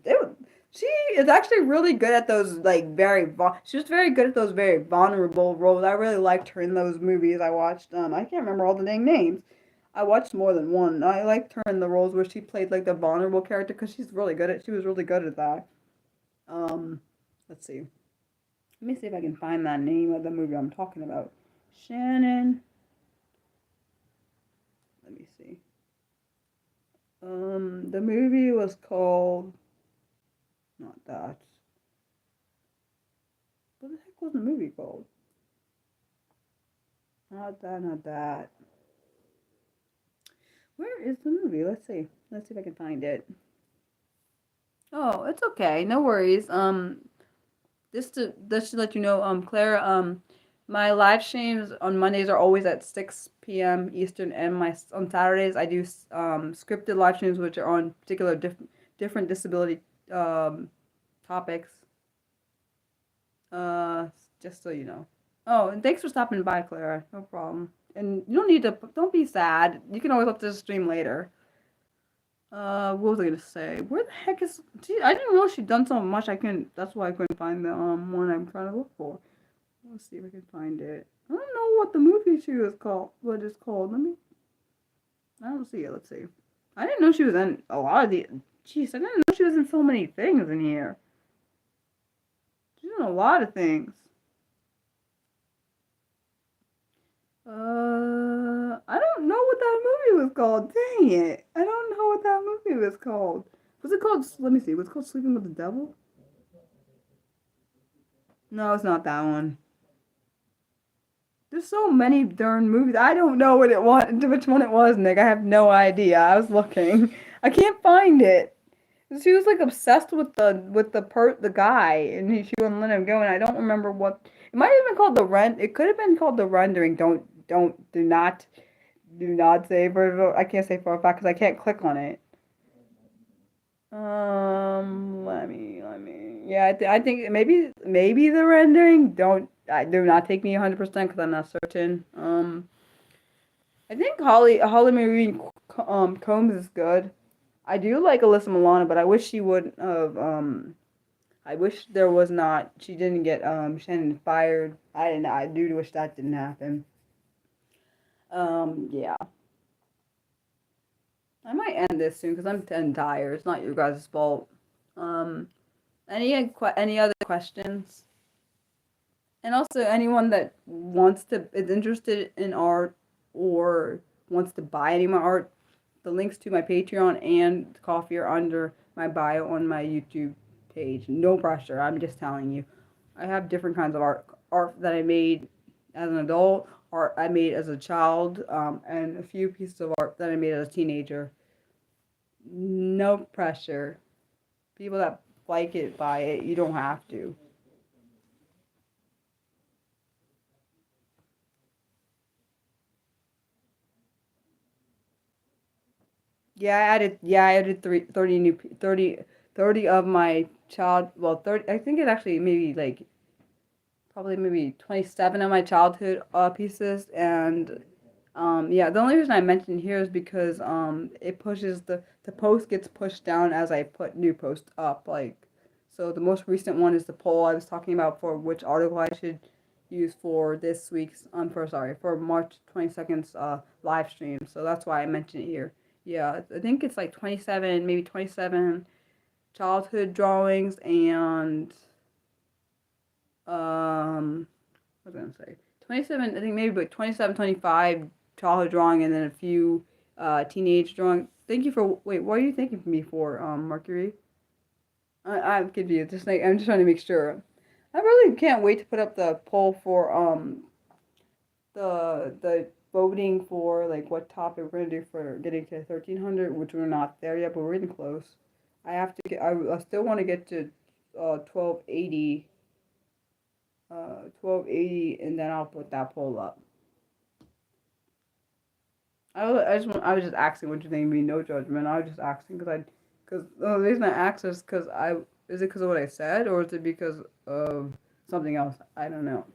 she is actually really good at those like she was very good at those very vulnerable roles. I really liked her in those movies I watched. I can't remember all the dang names. I watched more than one. I liked her in the roles where she played like the vulnerable character because she was really good at that. Let's see. Let me see if I can find that name of the movie I'm talking about. Shannon. Let me see. The movie was called. Not that. What the heck was the movie called? Not that, not that. Where is the movie? Let's see. Let's see if I can find it. Oh, it's okay. No worries. Just to let you know, Claire, my live streams on Mondays are always at 6 p.m. Eastern, and on Saturdays I do scripted live streams, which are on particular different disability topics. Just so you know. Oh, and thanks for stopping by, Clara. No problem. And you don't be sad. You can always watch this stream later. What was I gonna say? Where the heck is? Gee, I didn't realize she'd done so much. That's why I couldn't find the one I'm trying to look for. Let's see if I can find it. I don't know what the movie she was called. What it's called? I don't see it. Let's see. I didn't know she was in a lot of the. Jeez, I didn't know she was in so many things in here. She's in a lot of things. I don't know what that movie was called. Dang it. I don't know what that movie was called. Was it called, let me see, was it called Sleeping with the Devil? No, it's not that one. There's so many darn movies. I don't know which one it was, Nick. I have no idea. I was looking. I can't find it. She was like obsessed with the guy, and she wouldn't let him go, and I don't remember what. It might have been called The Rent. It could have been called The Rendering. Do not Do not say for, I can't say for a fact because I can't click on it. Yeah, I think maybe the rendering. Do not take me 100% because I'm not certain. I think Holly Marie Combs is good. I do like Alyssa Milano, but I wish she would have. I wish there was not. She didn't get Shannon fired. I do wish that didn't happen. Yeah. I might end this soon because I'm tired. It's not your guys' fault. Um, any other questions? And also anyone that is interested in art or wants to buy any of my art, the links to my Patreon and coffee are under my bio on my YouTube page. No pressure. I'm just telling you. I have different kinds of art that I made as an adult, art I made as a child, and a few pieces of art that I made as a teenager. No pressure. People that like it, buy it. You don't have to. I added 30 of my child, well, 30, I think it actually maybe like, probably maybe 27 of my childhood pieces. And yeah, the only reason I mentioned here is because it pushes the post gets pushed down as I put new posts up. Like, so the most recent one is the poll I was talking about for which article I should use for this week's for March 22nd's live stream. So that's why I mentioned it here. Yeah, I think it's like 27, maybe 27 childhood drawings and what was I gonna say? 27, I think maybe like 27, 25 childhood drawing and then a few teenage drawing. Thank you for, wait, what are you thanking me for, Mercury? I'm confused. Just like, I'm just trying to make sure. I really can't wait to put up the poll for the voting for like what topic we're gonna do for getting to 1300, which we're not there yet, but we're getting close. I have to get. I still want to get to 1280. 1280, and then I'll put that poll up. I was just asking what you think of me. No judgment. I was just asking because the reason I asked is because is it because of what I said or is it because of something else? I don't know.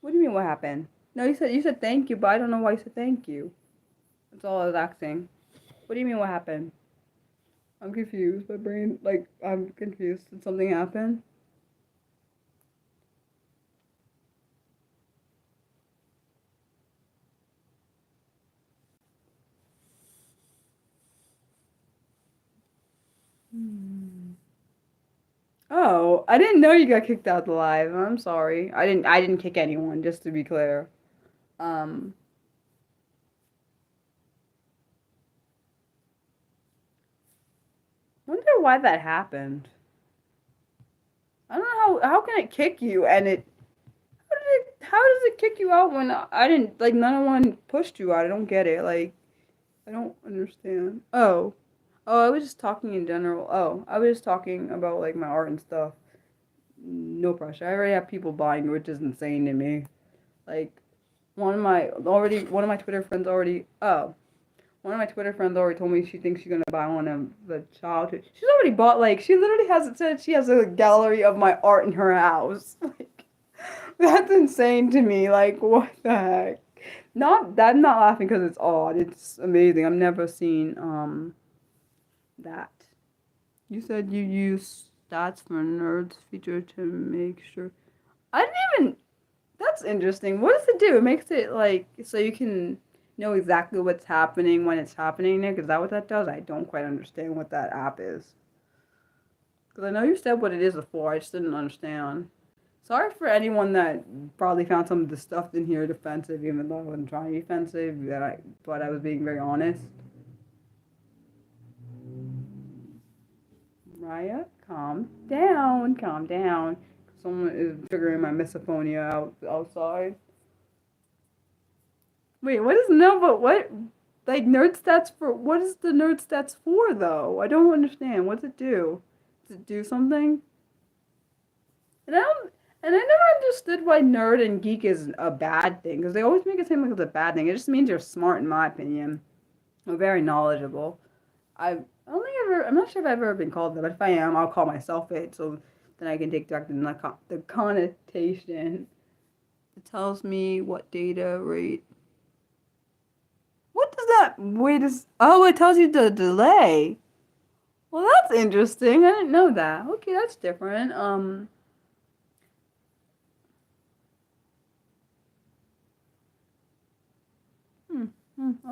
What do you mean? What happened? No, you said thank you, but I don't know why you said thank you. That's all I was asking. What do you mean? What happened? I'm confused. My brain, like, I'm confused. Did something happen? Oh, I didn't know you got kicked out the live. I'm sorry. I didn't kick anyone, just to be clear. Um, wonder why that happened. I don't know how can it kick you and how does it kick you out when I didn't like none of one pushed you out? I don't get it. Like I don't understand. Oh. Oh, I was just talking in general. Oh, I was just talking about like my art and stuff. No pressure. I already have people buying, which is insane to me. Like one of my Twitter friends already. Oh, one of my Twitter friends already told me she thinks she's gonna buy one of the childhood. She's already bought like she literally has it said she has a gallery of my art in her house. Like that's insane to me. Like what the heck? Not that I'm not laughing because it's odd. It's amazing. I've never seen that. You said you use stats for nerds feature to make sure. I didn't even. That's interesting. What does it do? It makes it like so you can know exactly what's happening when it's happening, Nick. Is that what that does? I don't quite understand what that app is. Because I know you said what it is before. I just didn't understand. Sorry for anyone that probably found some of the stuff in here defensive, even though I wasn't trying to be offensive. But I was being very honest. Raya, calm down, calm down. Someone is figuring my misophonia out outside. Wait, what is no? But what? Like nerd stats for? What is the nerd stats for though? I don't understand. What's it do? Does it do something? And I don't. And I never understood why nerd and geek is a bad thing because they always make it seem like it's a bad thing. It just means you're smart, in my opinion, or very knowledgeable. I don't think I've ever. I'm not sure if I've ever been called that, but if I am, I'll call myself it. So then I can take back the connotation. It tells me what data rate. What does that? Wait, is oh, it tells you the delay. Well, that's interesting. I didn't know that. Okay, that's different.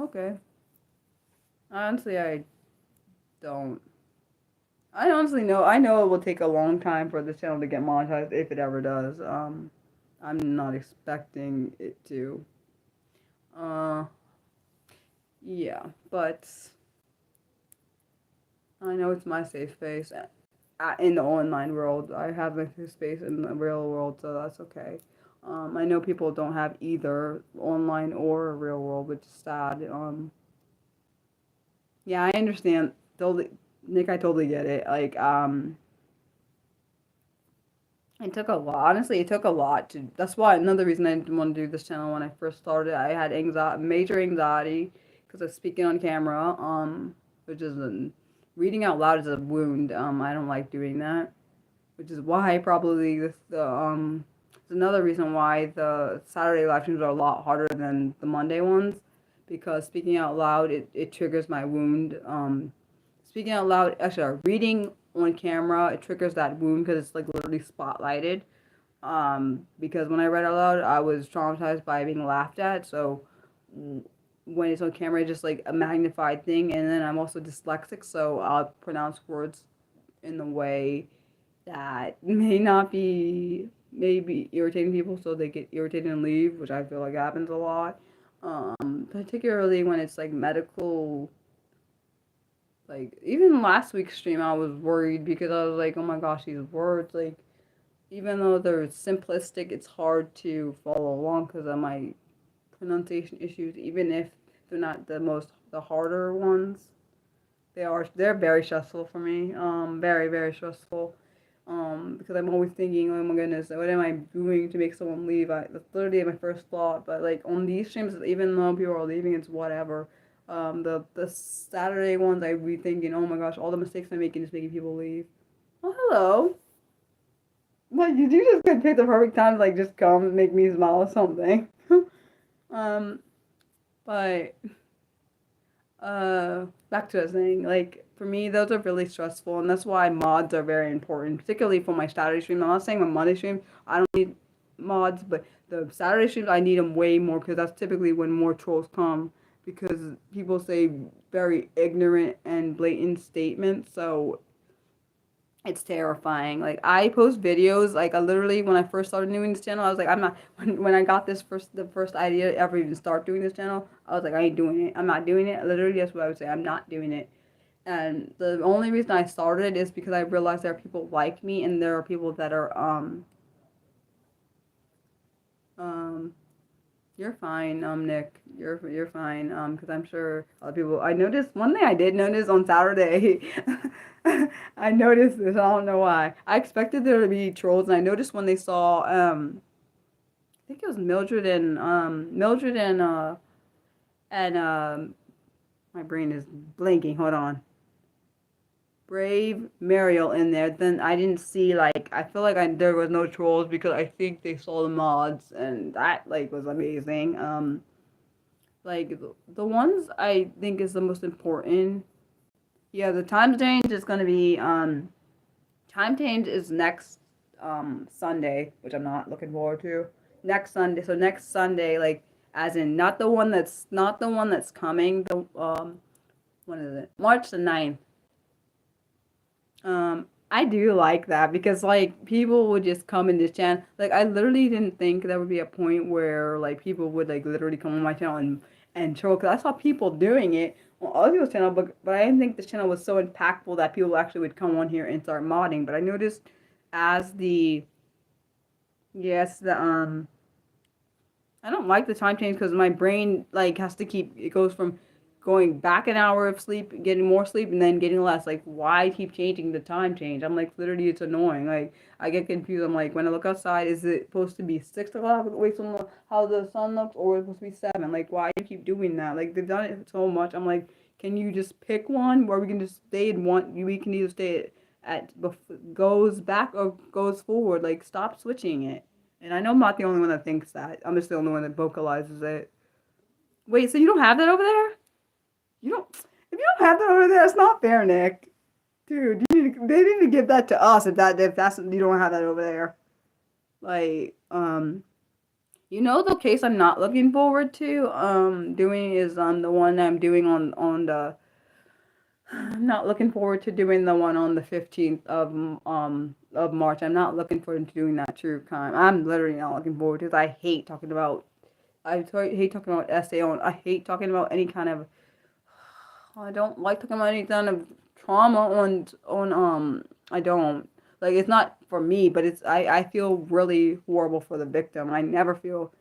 Okay. Honestly, I don't. I honestly know. I know it will take a long time for this channel to get monetized if it ever does. I'm not expecting it to. Uh, yeah, but I know it's my safe space in the online world. I have a safe space in the real world, so that's okay. I know people don't have either online or real world, which is sad. Yeah, I understand. Totally, Nick, I totally get it. Like, it took a lot. Honestly, it took a lot to. That's why another reason I didn't want to do this channel when I first started. I had anxiety, major anxiety, because of speaking on camera. Which is reading out loud is a wound. I don't like doing that, which is why probably it's another reason why the Saturday live streams are a lot harder than the Monday ones, because speaking out loud it triggers my wound. Speaking out loud, actually, reading on camera, it triggers that wound because it's like literally spotlighted. Because when I read out loud, I was traumatized by being laughed at. So when it's on camera, it's just like a magnified thing. And then I'm also dyslexic, so I'll pronounce words in the way that may not be maybe irritating people, so they get irritated and leave, which I feel like happens a lot. Particularly when it's like medical. Like even last week's stream, I was worried because I was like, oh my gosh, these words, like even though they're simplistic, it's hard to follow along because of my pronunciation issues. Even if they're not the harder ones, they're very stressful for me. Very very stressful. Because I'm always thinking, oh my goodness, what am I doing to make someone leave? That's literally my first thought. But like on these streams, even though people are leaving, it's whatever. The Saturday ones, I be thinking, oh my gosh, all the mistakes I'm making is making people leave. Oh hello. What you just could pick the perfect time to like just come and make me smile or something. um, but back to the thing, like for me those are really stressful, and that's why mods are very important, particularly for my Saturday stream. I'm not saying my Monday stream I don't need mods, but the Saturday streams I need them way more because that's typically when more trolls come, because people say very ignorant and blatant statements, so it's terrifying. Like I post videos, like I literally when I first started doing this channel, I was like, I'm not. When I got the first idea to ever even start doing this channel, I was like, I ain't doing it. I'm not doing it. Literally, that's what I would say. I'm not doing it. And the only reason I started is because I realized there are people like me, and there are people that are um you're fine, Nick. You're fine. Because I'm sure other people. I noticed one thing I did notice on Saturday. I noticed this. I don't know why. I expected there to be trolls, and I noticed when they saw I think it was Mildred and my brain is blanking. Hold on. Brave Mariel in there. Then I didn't see like I feel like there was no trolls because I think they saw the mods, and that like was amazing. Like the ones I think is the most important. Yeah, the time change is gonna be time change is next Sunday, which I'm not looking forward to. Next Sunday, so next Sunday, like as in not the one that's coming. The when is it? March the 9th. I do like that because like people would just come in this channel. Like I literally didn't think there would be a point where like people would like literally come on my channel and troll. Cause I saw people doing it on other people's channel, but I didn't think the channel was so impactful that people actually would come on here and start modding. But I noticed as the yes the I don't like the time change because my brain like has to keep it goes from going back an hour of sleep, getting more sleep, and then getting less. Like, why keep changing the time change? I'm like, literally, it's annoying. Like, I get confused. I'm like, when I look outside, is it supposed to be 6 o'clock based on how the sun looks, or is it supposed to be 7? Like, why do you keep doing that? Like, they've done it so much. I'm like, can you just pick one where we can just stay in one? We can either stay goes back or goes forward. Like, stop switching it. And I know I'm not the only one that thinks that. I'm just the only one that vocalizes it. Wait, so you don't have that over there? You don't. If you don't have that over there, it's not fair, Nick. Dude, they need to give that to us if that's you don't have that over there. Like, the case I'm not looking forward to doing is the one I'm doing on the. I'm not looking forward to doing the one on the 15th of March. I'm not looking forward to doing that true crime. I'm literally not looking forward to it. I hate talking about. Hate talking about essay on. I hate talking about any kind of. I don't like talking about any kind of trauma on. I don't like. It's not for me, but it's. I feel really horrible for the victim. I never feel.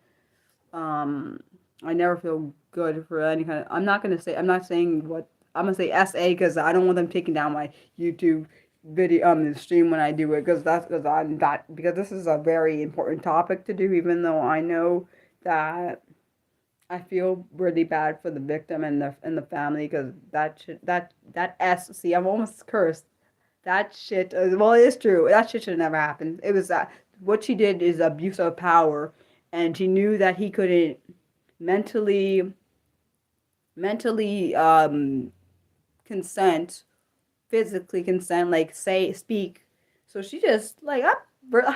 I never feel good for any kind of. I'm not gonna say. I'm not saying what. I'm gonna say SA because I don't want them taking down my YouTube video the stream when I do it because I'm not because this is a very important topic to do even though I know that I feel really bad for the victim and the family because that S see I'm almost cursed that shit well it is true that shit should have never happened it was that what she did is abuse of power and she knew that he couldn't mentally consent physically consent like speak so she just like I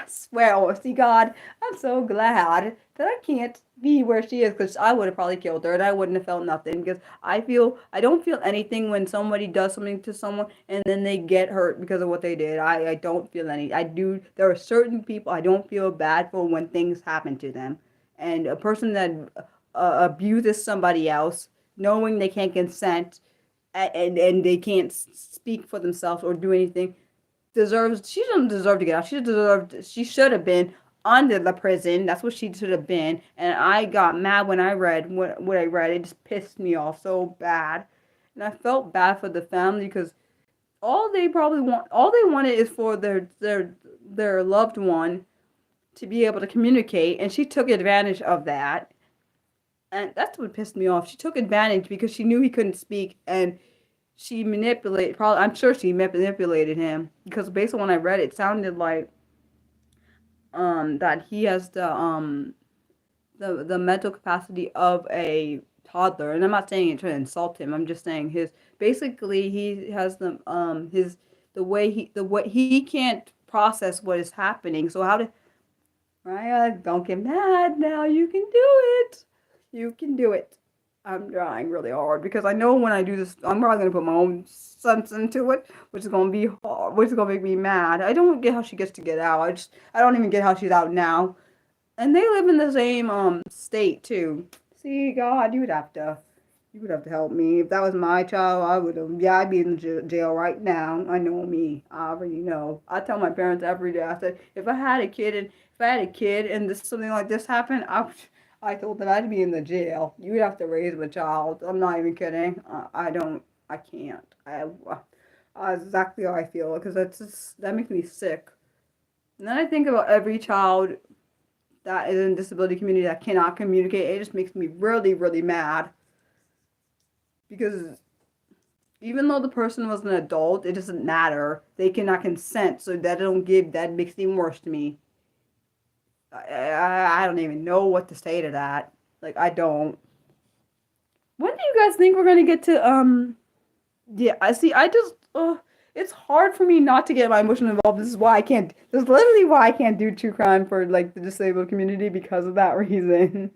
swear oh see God I'm so glad that I can't be where she is because I would have probably killed her and I wouldn't have felt nothing because I don't feel anything when somebody does something to someone and then they get hurt because of what they did. I don't feel any. I do. There are certain people I don't feel bad for when things happen to them, and a person that abuses somebody else knowing they can't consent and they can't speak for themselves or do anything she doesn't deserve to get out. She should have been under the prison. That's what she should have been. And I got mad when I read what I read. It just pissed me off so bad. And I felt bad for the family because all they wanted is for their loved one to be able to communicate and she took advantage of that. And that's what pissed me off. She took advantage because she knew he couldn't speak and she manipulated probably I'm sure she manipulated him because based on when I read it sounded like that he has the mental capacity of a toddler and I'm not saying it to insult him I'm just saying his basically he has the way he can't process what is happening so how to Raya don't get mad now you can do it I'm trying really hard because I know when I do this, I'm probably gonna put my own sense into it, which is gonna be hard, which is gonna make me mad. I don't get how she gets to get out. I don't even get how she's out now. And they live in the same state too. See, God, you would have to help me. If that was my child, I would have. Yeah, I'd be in jail right now. I know me. I already know. I tell my parents every day. I said, if I had a kid and this something like this happened, I told them I'd be in the jail. You would have to raise my child. I'm not even kidding. I can't. Exactly how I feel because that makes me sick. And then I think about every child that is in the disability community that cannot communicate. It just makes me really, really mad. Because even though the person was an adult, it doesn't matter. They cannot consent, so that makes it even worse to me. I don't even know what to say to that. Like, I don't. When do you guys think we're gonna get to, yeah, I see, it's hard for me not to get my emotion involved. This is literally why I can't do true crime for, like, the disabled community because of that reason.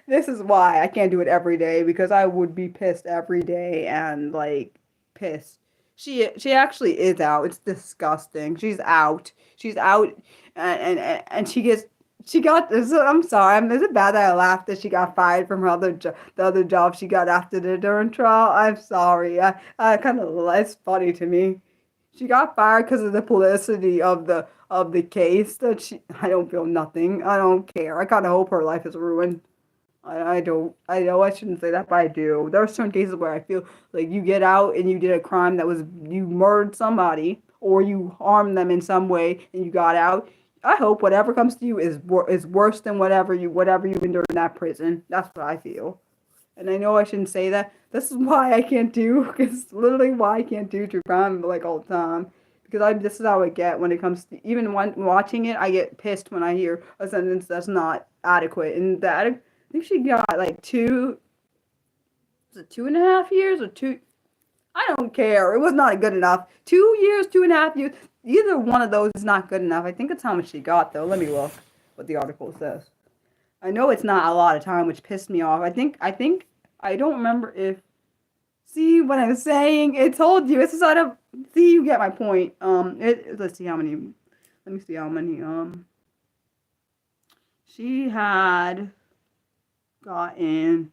This is why I can't do it every day because I would be pissed every day and, like, pissed. She actually is out. It's disgusting. She's out. She's out, and she got this. I'm sorry. Is it bad that I laughed that she got fired from her the other job she got after the Durham trial? I'm sorry. I kind of it's funny to me. She got fired because of the publicity of the case. That she, I don't feel nothing. I don't care. I kind of hope her life is ruined. I don't. I know I shouldn't say that, but I do. There are certain cases where I feel like you get out and you did a crime that was you murdered somebody or you harmed them in some way and you got out. I hope whatever comes to you is worse than whatever you endured in that prison. That's what I feel. And I know I shouldn't say that. This is why I can't do. It's literally why I can't do true crime like all the time. Because this is how I get when it comes to even when watching it. I get pissed when I hear a sentence that's not adequate. And that I think she got like was it 2.5 years or two? I don't care. It was not good enough. 2 years, 2.5 years. Either one of those is not good enough. I think it's how much she got though. Let me look what the article says. I know it's not a lot of time, which pissed me off. I don't remember if. See what I'm saying? It told you. It's sort of. See, you get my point. Let's see how many. Let me see how many. She had gotten.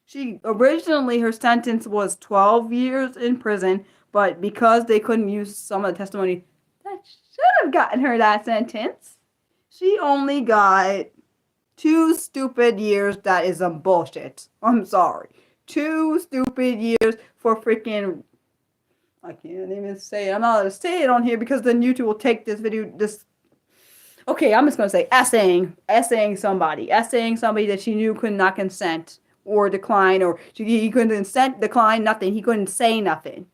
She originally her sentence was 12 years in prison, but because they couldn't use some of the testimony that should have gotten her that sentence, she only got 2 stupid years. That is some bullshit. I'm sorry. 2 stupid years for freaking. I can't even say it. I'm not going to say it on here because then YouTube will take this video. Okay, I'm just going to say essaying somebody that she knew could not consent or decline, or he couldn't consent, decline, nothing. He couldn't say nothing.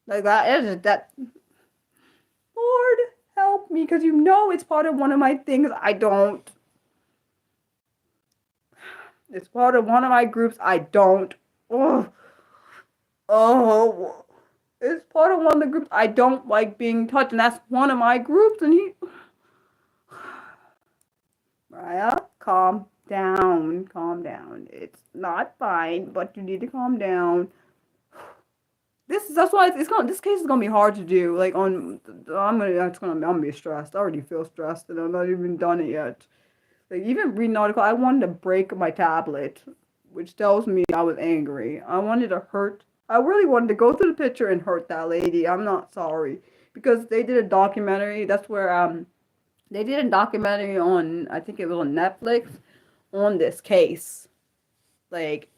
Like that. It's just that. Lord help me, because you know it's part of one of my things I don't. It's part of one of my groups I don't. Oh. It's part of one of the groups I don't like being touched, and that's one of my groups, and he. Mariah, calm down. Calm down. It's not fine, but you need to calm down. That's why it's going. This case is gonna be hard to do. Like I'm gonna be stressed. I already feel stressed, and I'm not even done it yet. Like even reading an article, I wanted to break my tablet, which tells me I was angry. I wanted to hurt. I really wanted to go through the picture and hurt that lady. I'm not sorry because they did a documentary. That's where they did a documentary on, I think it was on Netflix, on this case. Like,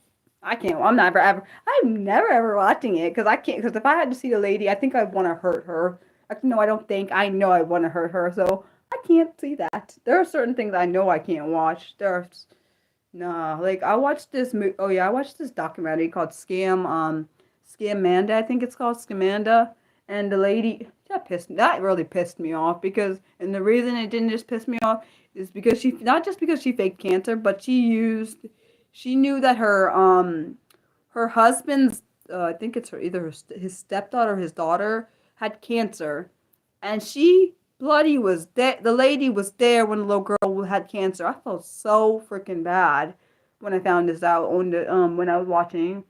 I'm never ever watching it because I can't, because if I had to see the lady, I think I'd want to hurt her. Actually, no, I know I want to hurt her, so I can't see that. There are certain things I know I can't watch. Like, I watched this documentary called Scamanda, I think it's called Scamanda, and the lady, that really pissed me off and the reason it didn't just piss me off is because not just because she faked cancer, but she knew that her husband's, I think it's either his stepdaughter or his daughter had cancer, and she bloody was there. The lady was there when the little girl had cancer. I felt so freaking bad when I found this out when I was watching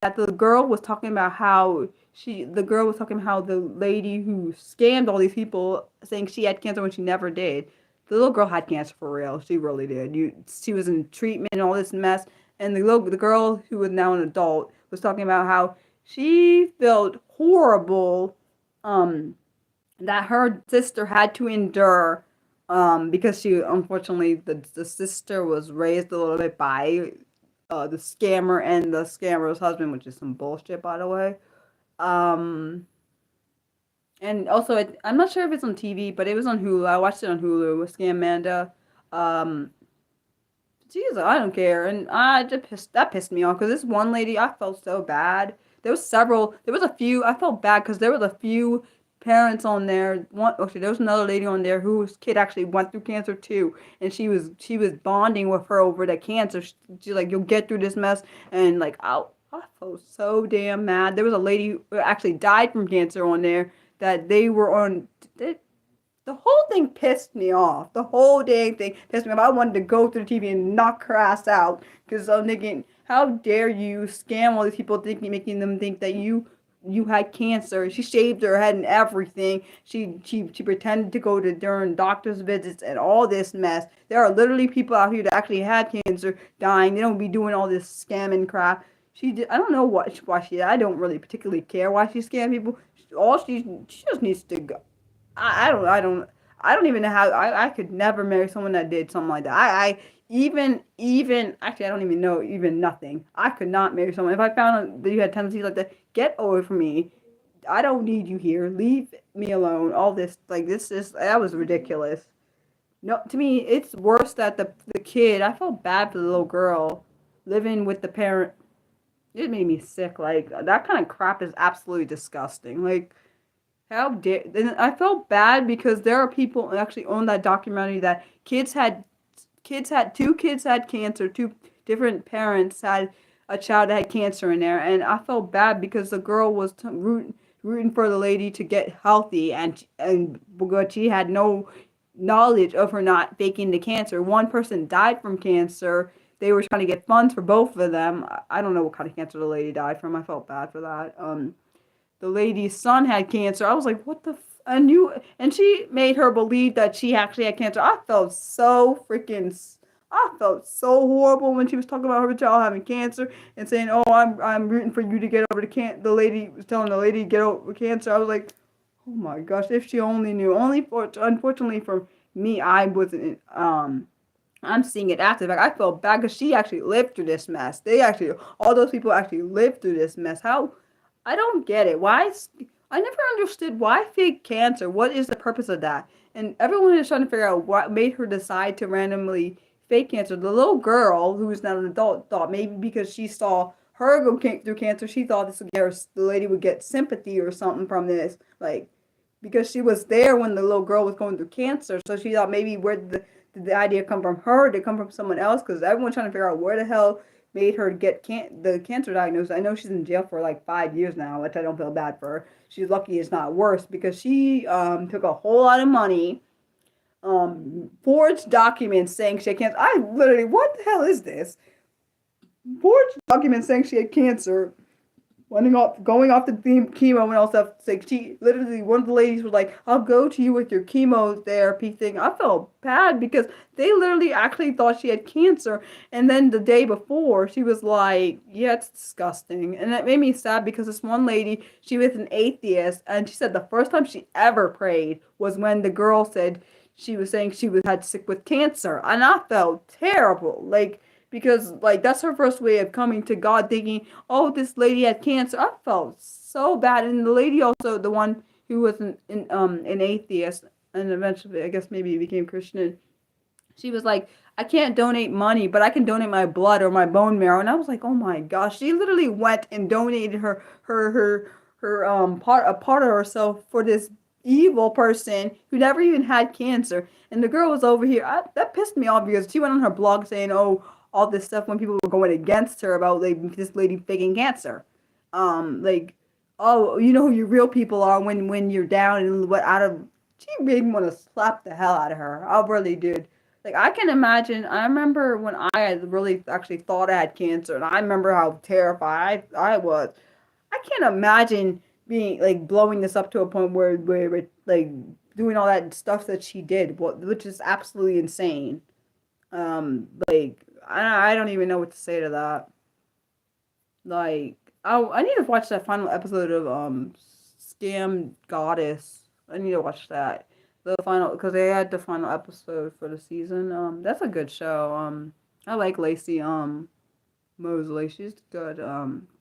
that the girl was talking about how the lady who scammed all these people saying she had cancer when she never did. The little girl had cancer for real. She really did. She was in treatment and all this mess. And the girl who was now an adult was talking about how she felt horrible that her sister had to endure because she, unfortunately, the sister was raised a little bit by the scammer and the scammer's husband, which is some bullshit, by the way. And also, I'm not sure if it's on TV, but it was on Hulu. I watched it on Hulu with Scamanda. Jesus, I don't care. And that pissed me off because this one lady, I felt so bad. There was a few, I felt bad because there was a few parents on there. There was another lady on there whose kid actually went through cancer too, and she was bonding with her over the cancer. She's like, you'll get through this mess, and like, I felt so damn mad. There was a lady who actually died from cancer on there that they were on. The whole thing pissed me off. The whole dang thing pissed me off. I wanted to go through the TV and knock her ass out because I'm thinking, how dare you scam all these people, making them think that you had cancer. She shaved her head and everything. She pretended to go to during doctor's visits and all this mess. There are literally people out here that actually have cancer dying. They don't be doing all this scamming crap. I don't know why she did. I don't really particularly care why she scammed people. She just needs to go. I don't even know how I could never marry someone that did something like that. I even actually I don't even know even nothing. I could not marry someone if I found out that you had tendencies like that. Get away from me. I don't need you here. Leave me alone. All this like this is that was ridiculous. No, to me it's worse that the kid. I felt bad for the little girl living with the parent. It made me sick. Like that kind of crap is absolutely disgusting. Like how dare? And I felt bad because there are people actually on that documentary that two kids had cancer, two different parents had a child that had cancer in there, and I felt bad because the girl was rooting for the lady to get healthy, and but she had no knowledge of her not faking the cancer. One person died from cancer. They were trying to get funds for both of them. I don't know what kind of cancer the lady died from. I felt bad for that. The lady's son had cancer. I was like, what the and she made her believe that she actually had cancer. I felt so horrible when she was talking about her child having cancer and saying, "Oh, I'm rooting for you to get over the can." The lady was telling the lady to get over cancer. I was like, "Oh my gosh, if she only knew." Unfortunately for me, I wasn't. I'm seeing it after the fact. I felt bad because she actually lived through this mess. All those people actually lived through this mess. How I don't get it. I never understood why fake cancer. What is the purpose of that? And everyone is trying to figure out what made her decide to randomly fake cancer. The little girl, who is now an adult, thought maybe because she saw her go through cancer, she thought this would get her, the lady would get sympathy or something from this. Like, because she was there when the little girl was going through cancer, so she thought maybe where did the idea come from her? Did it come from someone else? Because everyone's trying to figure out where the hell made her get the cancer diagnosis. I know she's in jail for like 5 years now, which I don't feel bad for her. She's lucky it's not worse because she took a whole lot of money, forged documents saying she had cancer. I literally, what the hell is this? Forged documents saying she had cancer, going off the chemo and all stuff. Like she literally, one of the ladies was like, "I'll go to you with your chemotherapy thing." I felt bad because they literally actually thought she had cancer, and then the day before she was like, "Yeah, it's disgusting," and that made me sad because this one lady, she was an atheist, and she said the first time she ever prayed was when the girl said she was saying she was had sick with cancer, and I felt terrible, like because like that's her first way of coming to God, thinking, "Oh, this lady had cancer." I felt so bad, and the lady also, the one who was an atheist, and eventually, I guess maybe became Christian. She was like, "I can't donate money, but I can donate my blood or my bone marrow," and I was like, "Oh my gosh!" She literally went and donated her a part of herself for this evil person who never even had cancer. And the girl was over here. That pissed me off because she went on her blog saying, "Oh, all this stuff," when people were going against her about like this lady faking cancer. Like, "Oh, you know who your real people are when you're down and what out of." She made me want to slap the hell out of her. I really did. Like I can imagine. I remember when I had really actually thought I had cancer, and I remember how terrified I was. I can't imagine being like blowing this up to a point where like doing all that stuff that she did, which is absolutely insane. Like I don't even know what to say to that. Like I need to watch that final episode of Scam Goddess. I need to watch that. The final because they had the final episode for the season. That's a good show. I like Lacey Mosley. She's good.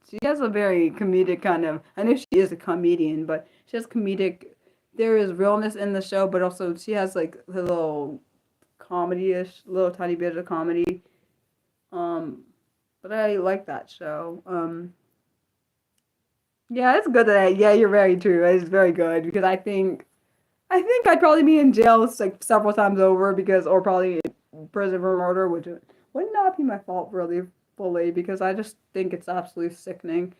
She has a very comedic kind of. I know she is a comedian, but she has comedic. There is realness in the show, but also she has like a little comedy-ish, little tiny bit of comedy. Um, but I like that show. Yeah, it's good that yeah, you're very true. It's very good because I think I'd probably be in jail like several times over because or probably in prison for murder, which would not be my fault really fully because I just think it's absolutely sickening.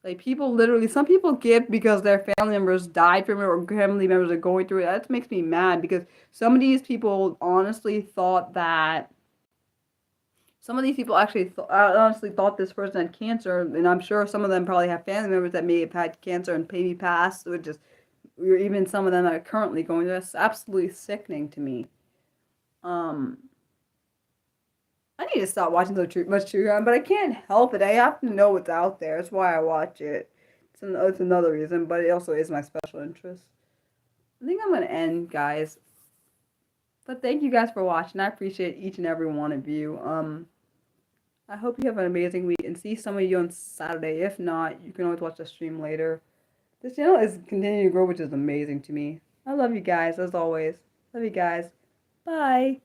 Like people literally, some people give because their family members died from it or family members are going through it. That makes me mad because some of these people honestly thought that some of these people actually honestly thought this person had cancer, and I'm sure some of them probably have family members that may have had cancer and maybe passed, or just or even some of them that are currently going. That's absolutely sickening to me. Um, I need to stop watching so much true crime, but I can't help it. I have to know what's out there. That's why I watch it. it's another reason, but it also is my special interest. I think I'm gonna end, guys. But thank you guys for watching. I appreciate each and every one of you. I hope you have an amazing week and see some of you on Saturday. If not, you can always watch the stream later. This channel is continuing to grow, which is amazing to me. I love you guys, as always. Love you guys. Bye.